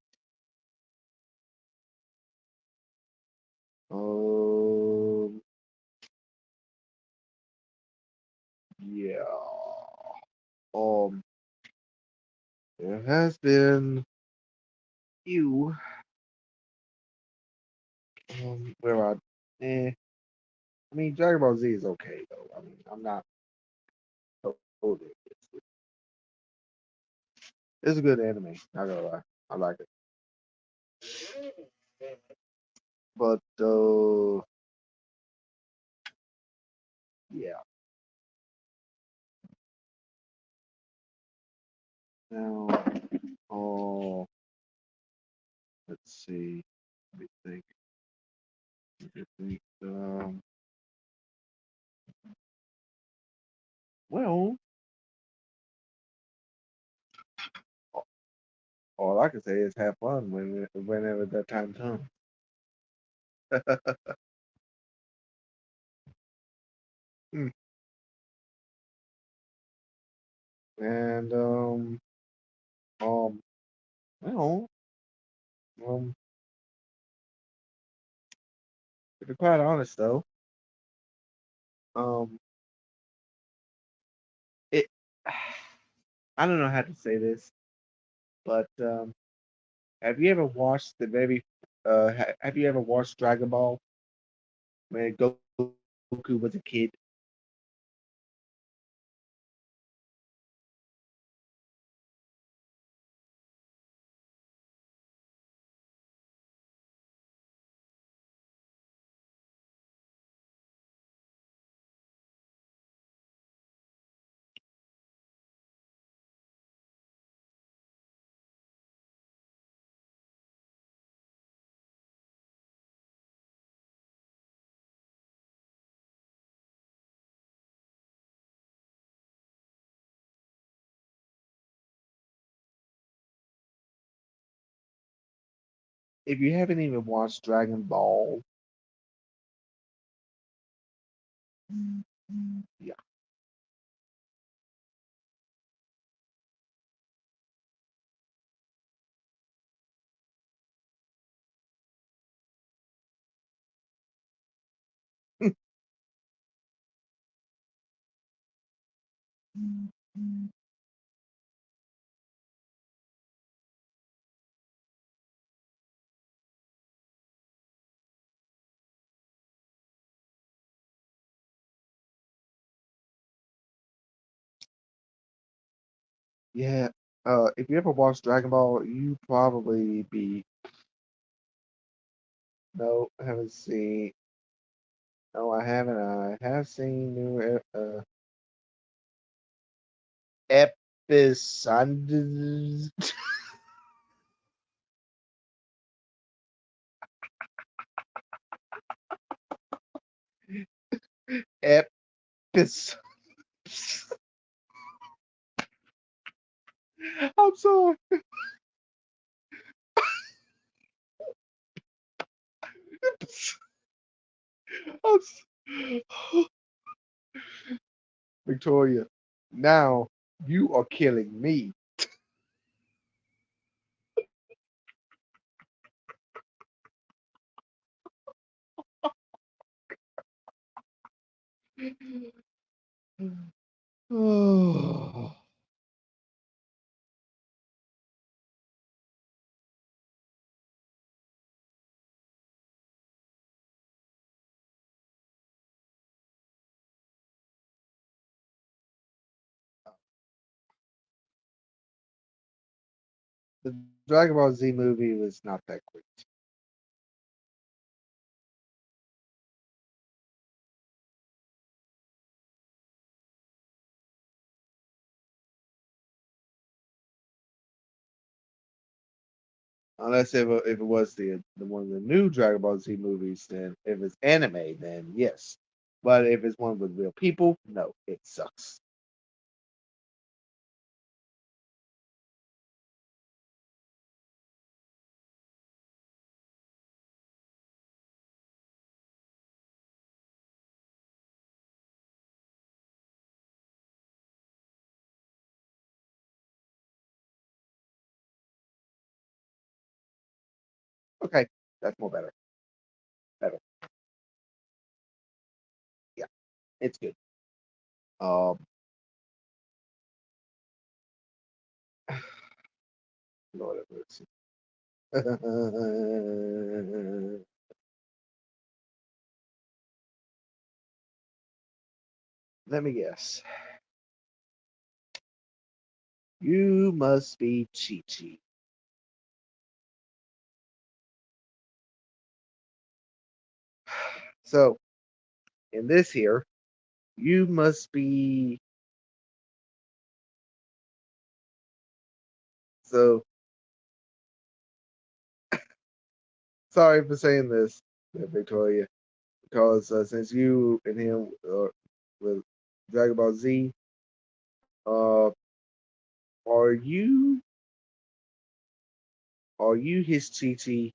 yeah, there has been few where I mean, Dragon Ball Z is okay though. I mean, I'm not totally against it. It's a good anime. Not gonna lie, I like it. But yeah. Now, oh, let's see. Let me think. Let me think. Well, all I can say is have fun whenever that time comes. Hmm. And um, well, um, to be quite honest though, um, it, I don't know how to say this, but have you ever watched the very, have you ever watched Dragon Ball when Goku was a kid? If you haven't even watched Dragon Ball, yeah. Yeah, if you ever watched Dragon Ball, you probably be no, I haven't seen. No, I haven't. I have seen new episodes. Episodes. I'm sorry. I'm s- Victoria, now you are killing me. the Dragon Ball Z movie was not that great. Unless if it was the one of the new Dragon Ball Z movies, then if it's anime, then yes. But if it's one with real people, no, it sucks. Okay, that's more better. Better. Yeah, it's good. Um, Lord have mercy. Let me guess. You must be Chi Chi. So in this here, you must be. So sorry for saying this, Victoria, because since you and him with Dragon Ball Z, uh, are you his Chi Chi?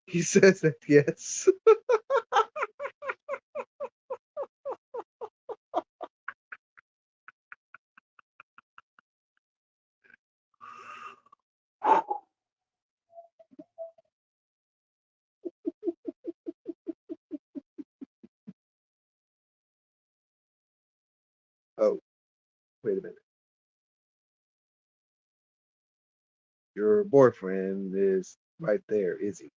He says that yes. Oh, wait a minute. Your boyfriend is right there, is he?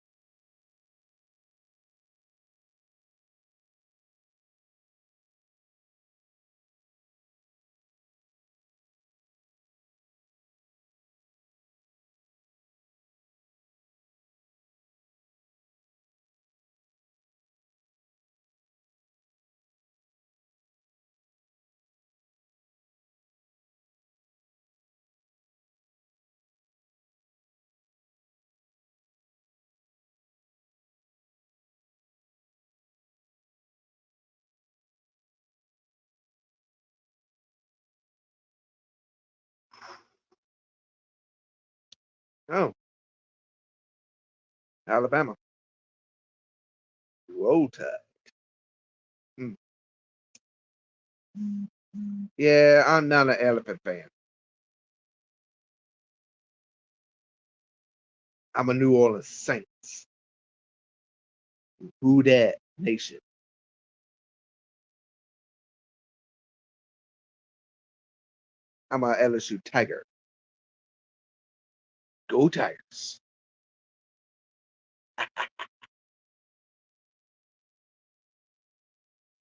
Oh, Alabama. Roll Tide. Hmm. Yeah, I'm not an elephant fan. I'm a New Orleans Saints. Who that nation? I'm a LSU Tiger. Go Tigers.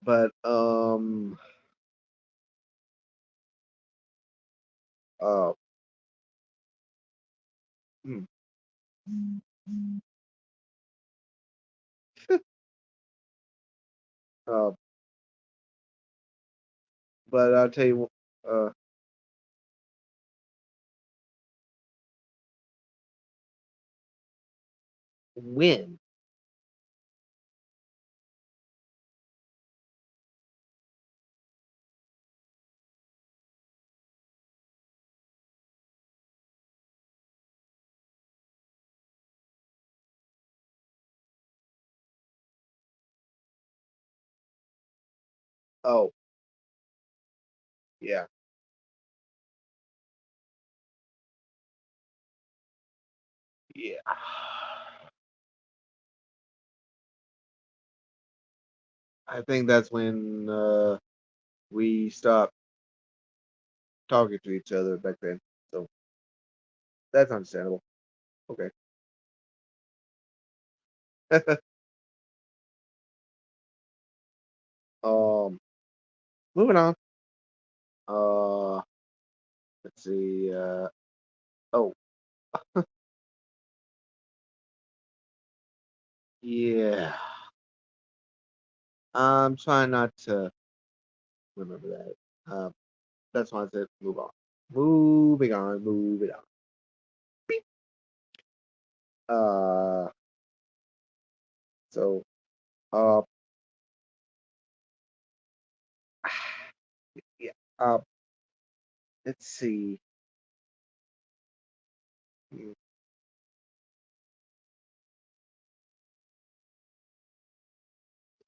But uh hmm, uh but I'll tell you when. Oh, yeah. Yeah. I think that's when we stopped talking to each other back then. So that's understandable. Okay. um moving on. Uh let's see. Oh, yeah. I'm trying not to remember that. That's why I said move on. Moving on, moving on. Beep. Uh so uh yeah. Uh let's see. Hmm,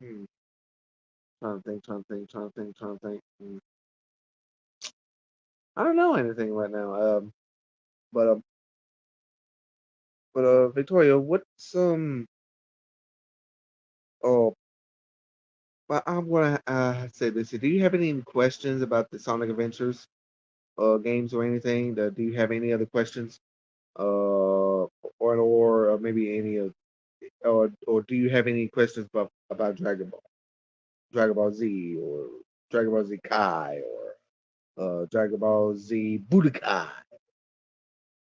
hmm. Trying to think. I don't know anything right now. But Victoria, what's oh But I'm gonna say this. Do you have any questions about the Sonic Adventures games or anything? Do you have any other questions? Or maybe any of, or do you have any questions about Dragon Ball Z, or Dragon Ball Z Kai, or Dragon Ball Z Budokai,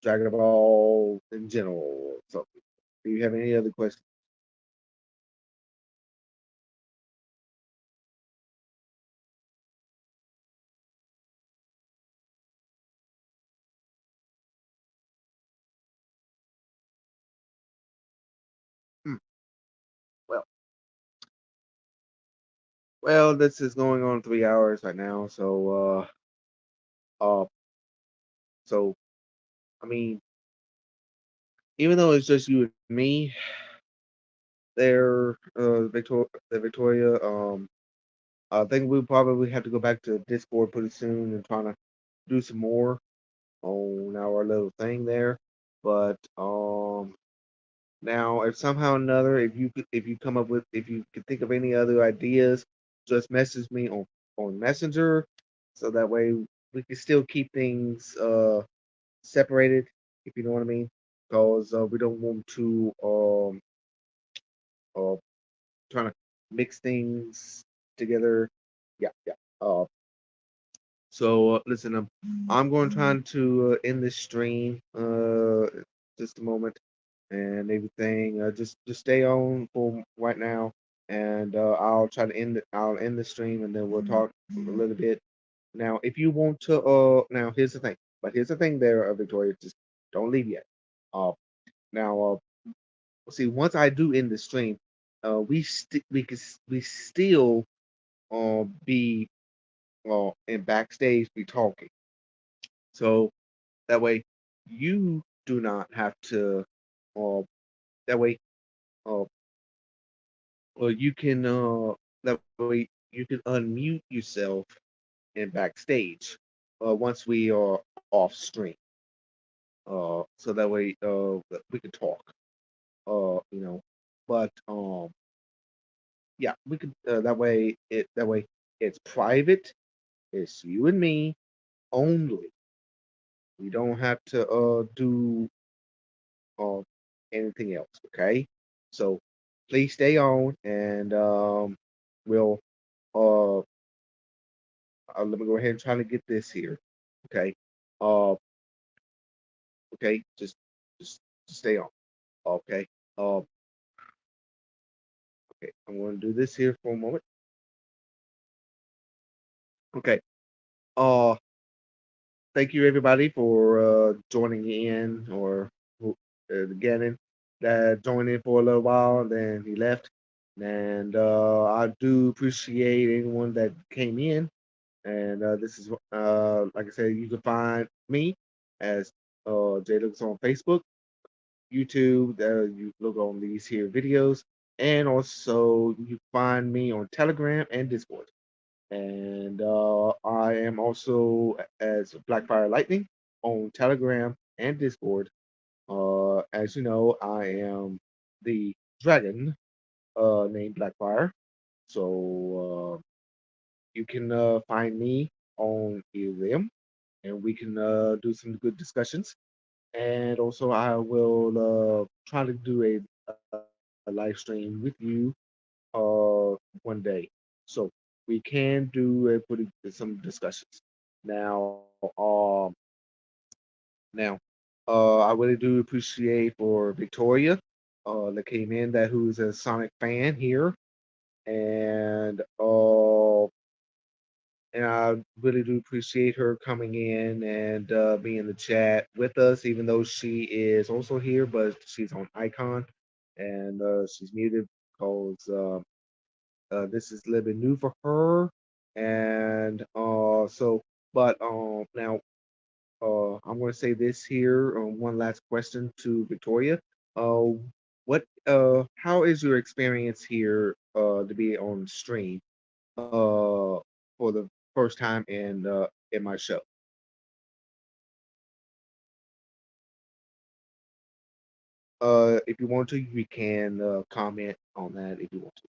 Dragon Ball in general, or something? Do you have any other questions? Hmm. Well, this is going on 3 hours right now, uh, so I mean, even though it's just you and me there, Victoria, I think we probably have to go back to Discord pretty soon and trying to do some more on our little thing there. But now, if somehow or another, if you come up with, if you can think of any other ideas, just message me on Messenger, so that way we can still keep things separated, if you know what I mean. Because we don't want to uh trying to mix things together. Yeah, yeah. Listen, I'm going trying to end this stream just a moment and everything. Just stay on for right now, and I'll try to end it. I'll end the stream, and then we'll talk a little bit. Now, if you want to, now here's the thing. But here's the thing, there, Victoria. Just don't leave yet. Uh, now, see, once I do end the stream, we still be in backstage be talking. So that way you do not have to uh that way uh or you can that way you can unmute yourself in backstage once we are off stream. So that way we can talk. You know. But yeah, we could that way it's private, it's you and me only. We don't have to do uh, anything else. Okay, so please stay on, and we'll let me go ahead and try to get this here. Okay, uh, okay, just stay on. Okay, uh, okay, I'm going to do this here for a moment. Okay, uh, thank you everybody for joining in, or Gannon that joined in for a little while and then he left. And I do appreciate anyone that came in. And this is like I said, you can find me as Jay Looks on Facebook, YouTube. You look on these here videos, and also you find me on Telegram and Discord. And I am also as Blackfire Lightning on Telegram and Discord. As you know, I am the dragon named Blackfire. So you can find me on either of them, and we can do some good discussions. And also, I will try to do a live stream with you one day. So we can do put some discussions. Now, now, I really do appreciate for Victoria that came in, that who's a Sonic fan here, and I really do appreciate her coming in and being in the chat with us, even though she is also here, but she's on Icon and she's muted because this is a little bit new for her. And but now I'm going to say this here. One last question to Victoria. Uh, how is your experience here to be on stream for the first time in my show? If you want to, you can comment on that if you want to.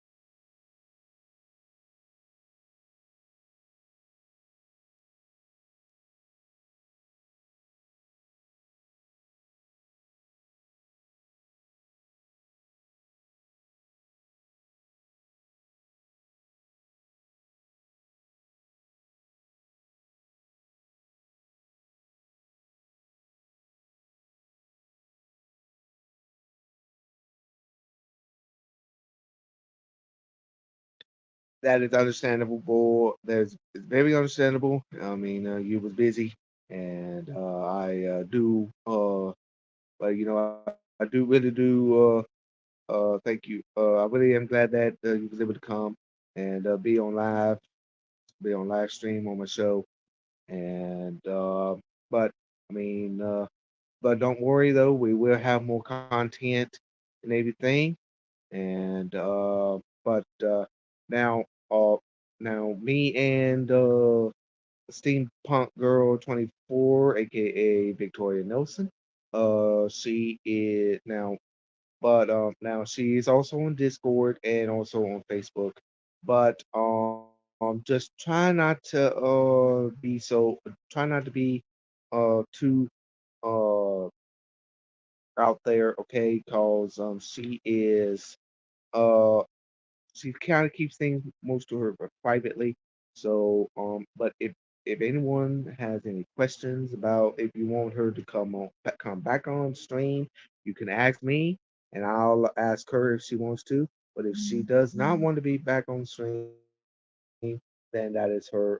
that is understandable. Bull. It's very understandable. I mean, you was busy, and I do. But I do really do. Thank you. I really am glad that you was able to come and be on live stream on my show. And but I mean, but don't worry though, we will have more content and everything. And but now, now me and Steampunk Girl 24, aka Victoria Nelson. She is now, but now she is also on Discord and also on Facebook. But just try not to try not to be too uh out there, okay? Cause uh she kind of keeps things most to her privately. So but if anyone has any questions about if you want her to come back on stream, you can ask me and I'll ask her if she wants to. But if she does not want to be back on stream, then that is her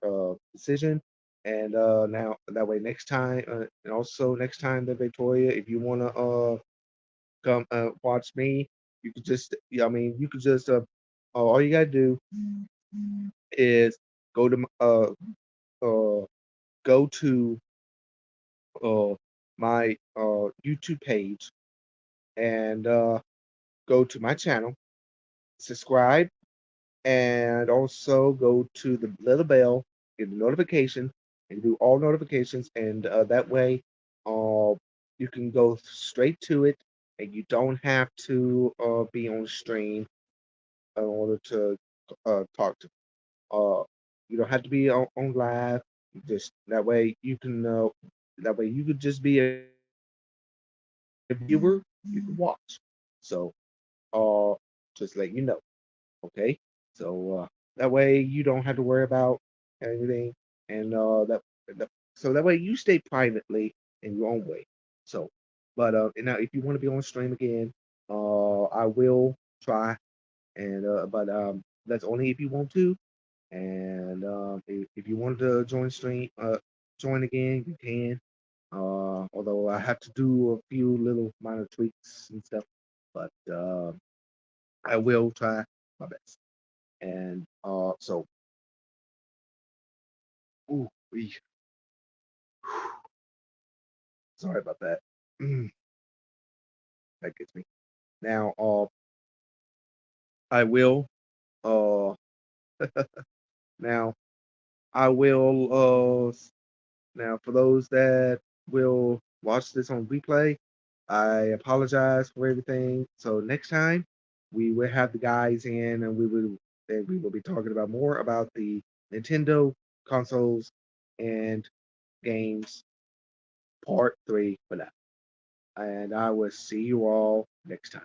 decision. And now that way next time, and also next time that Victoria, if you wanna come watch me, you could just yeah, I mean you could just all you gotta do is go to uh go to uh my YouTube page and go to my channel, subscribe, and also go to the little bell, get the notification, and do all notifications, and that way, uh, you can go straight to it, and you don't have to be on stream in order to talk to. You don't have to be on live. Just that way you can. That way you could just be a viewer. You can watch. So, uh, just let you know. Okay. So that way you don't have to worry about anything, and that so that way you stay privately in your own way. So, but and now if you want to be on stream again, I will try, and that's only if you want to. And if you want to join again, you can. Although I have to do a few little minor tweaks and stuff, but I will try my best. And ooh, wee, sorry about that. Mm, that gets me. Now, I will. Uh, now I will. Now for those that will watch this on replay, I apologize for everything. So next time we will have the guys in, and we will be talking about more about the Nintendo consoles and games part 3 for that. And I will see you all next time.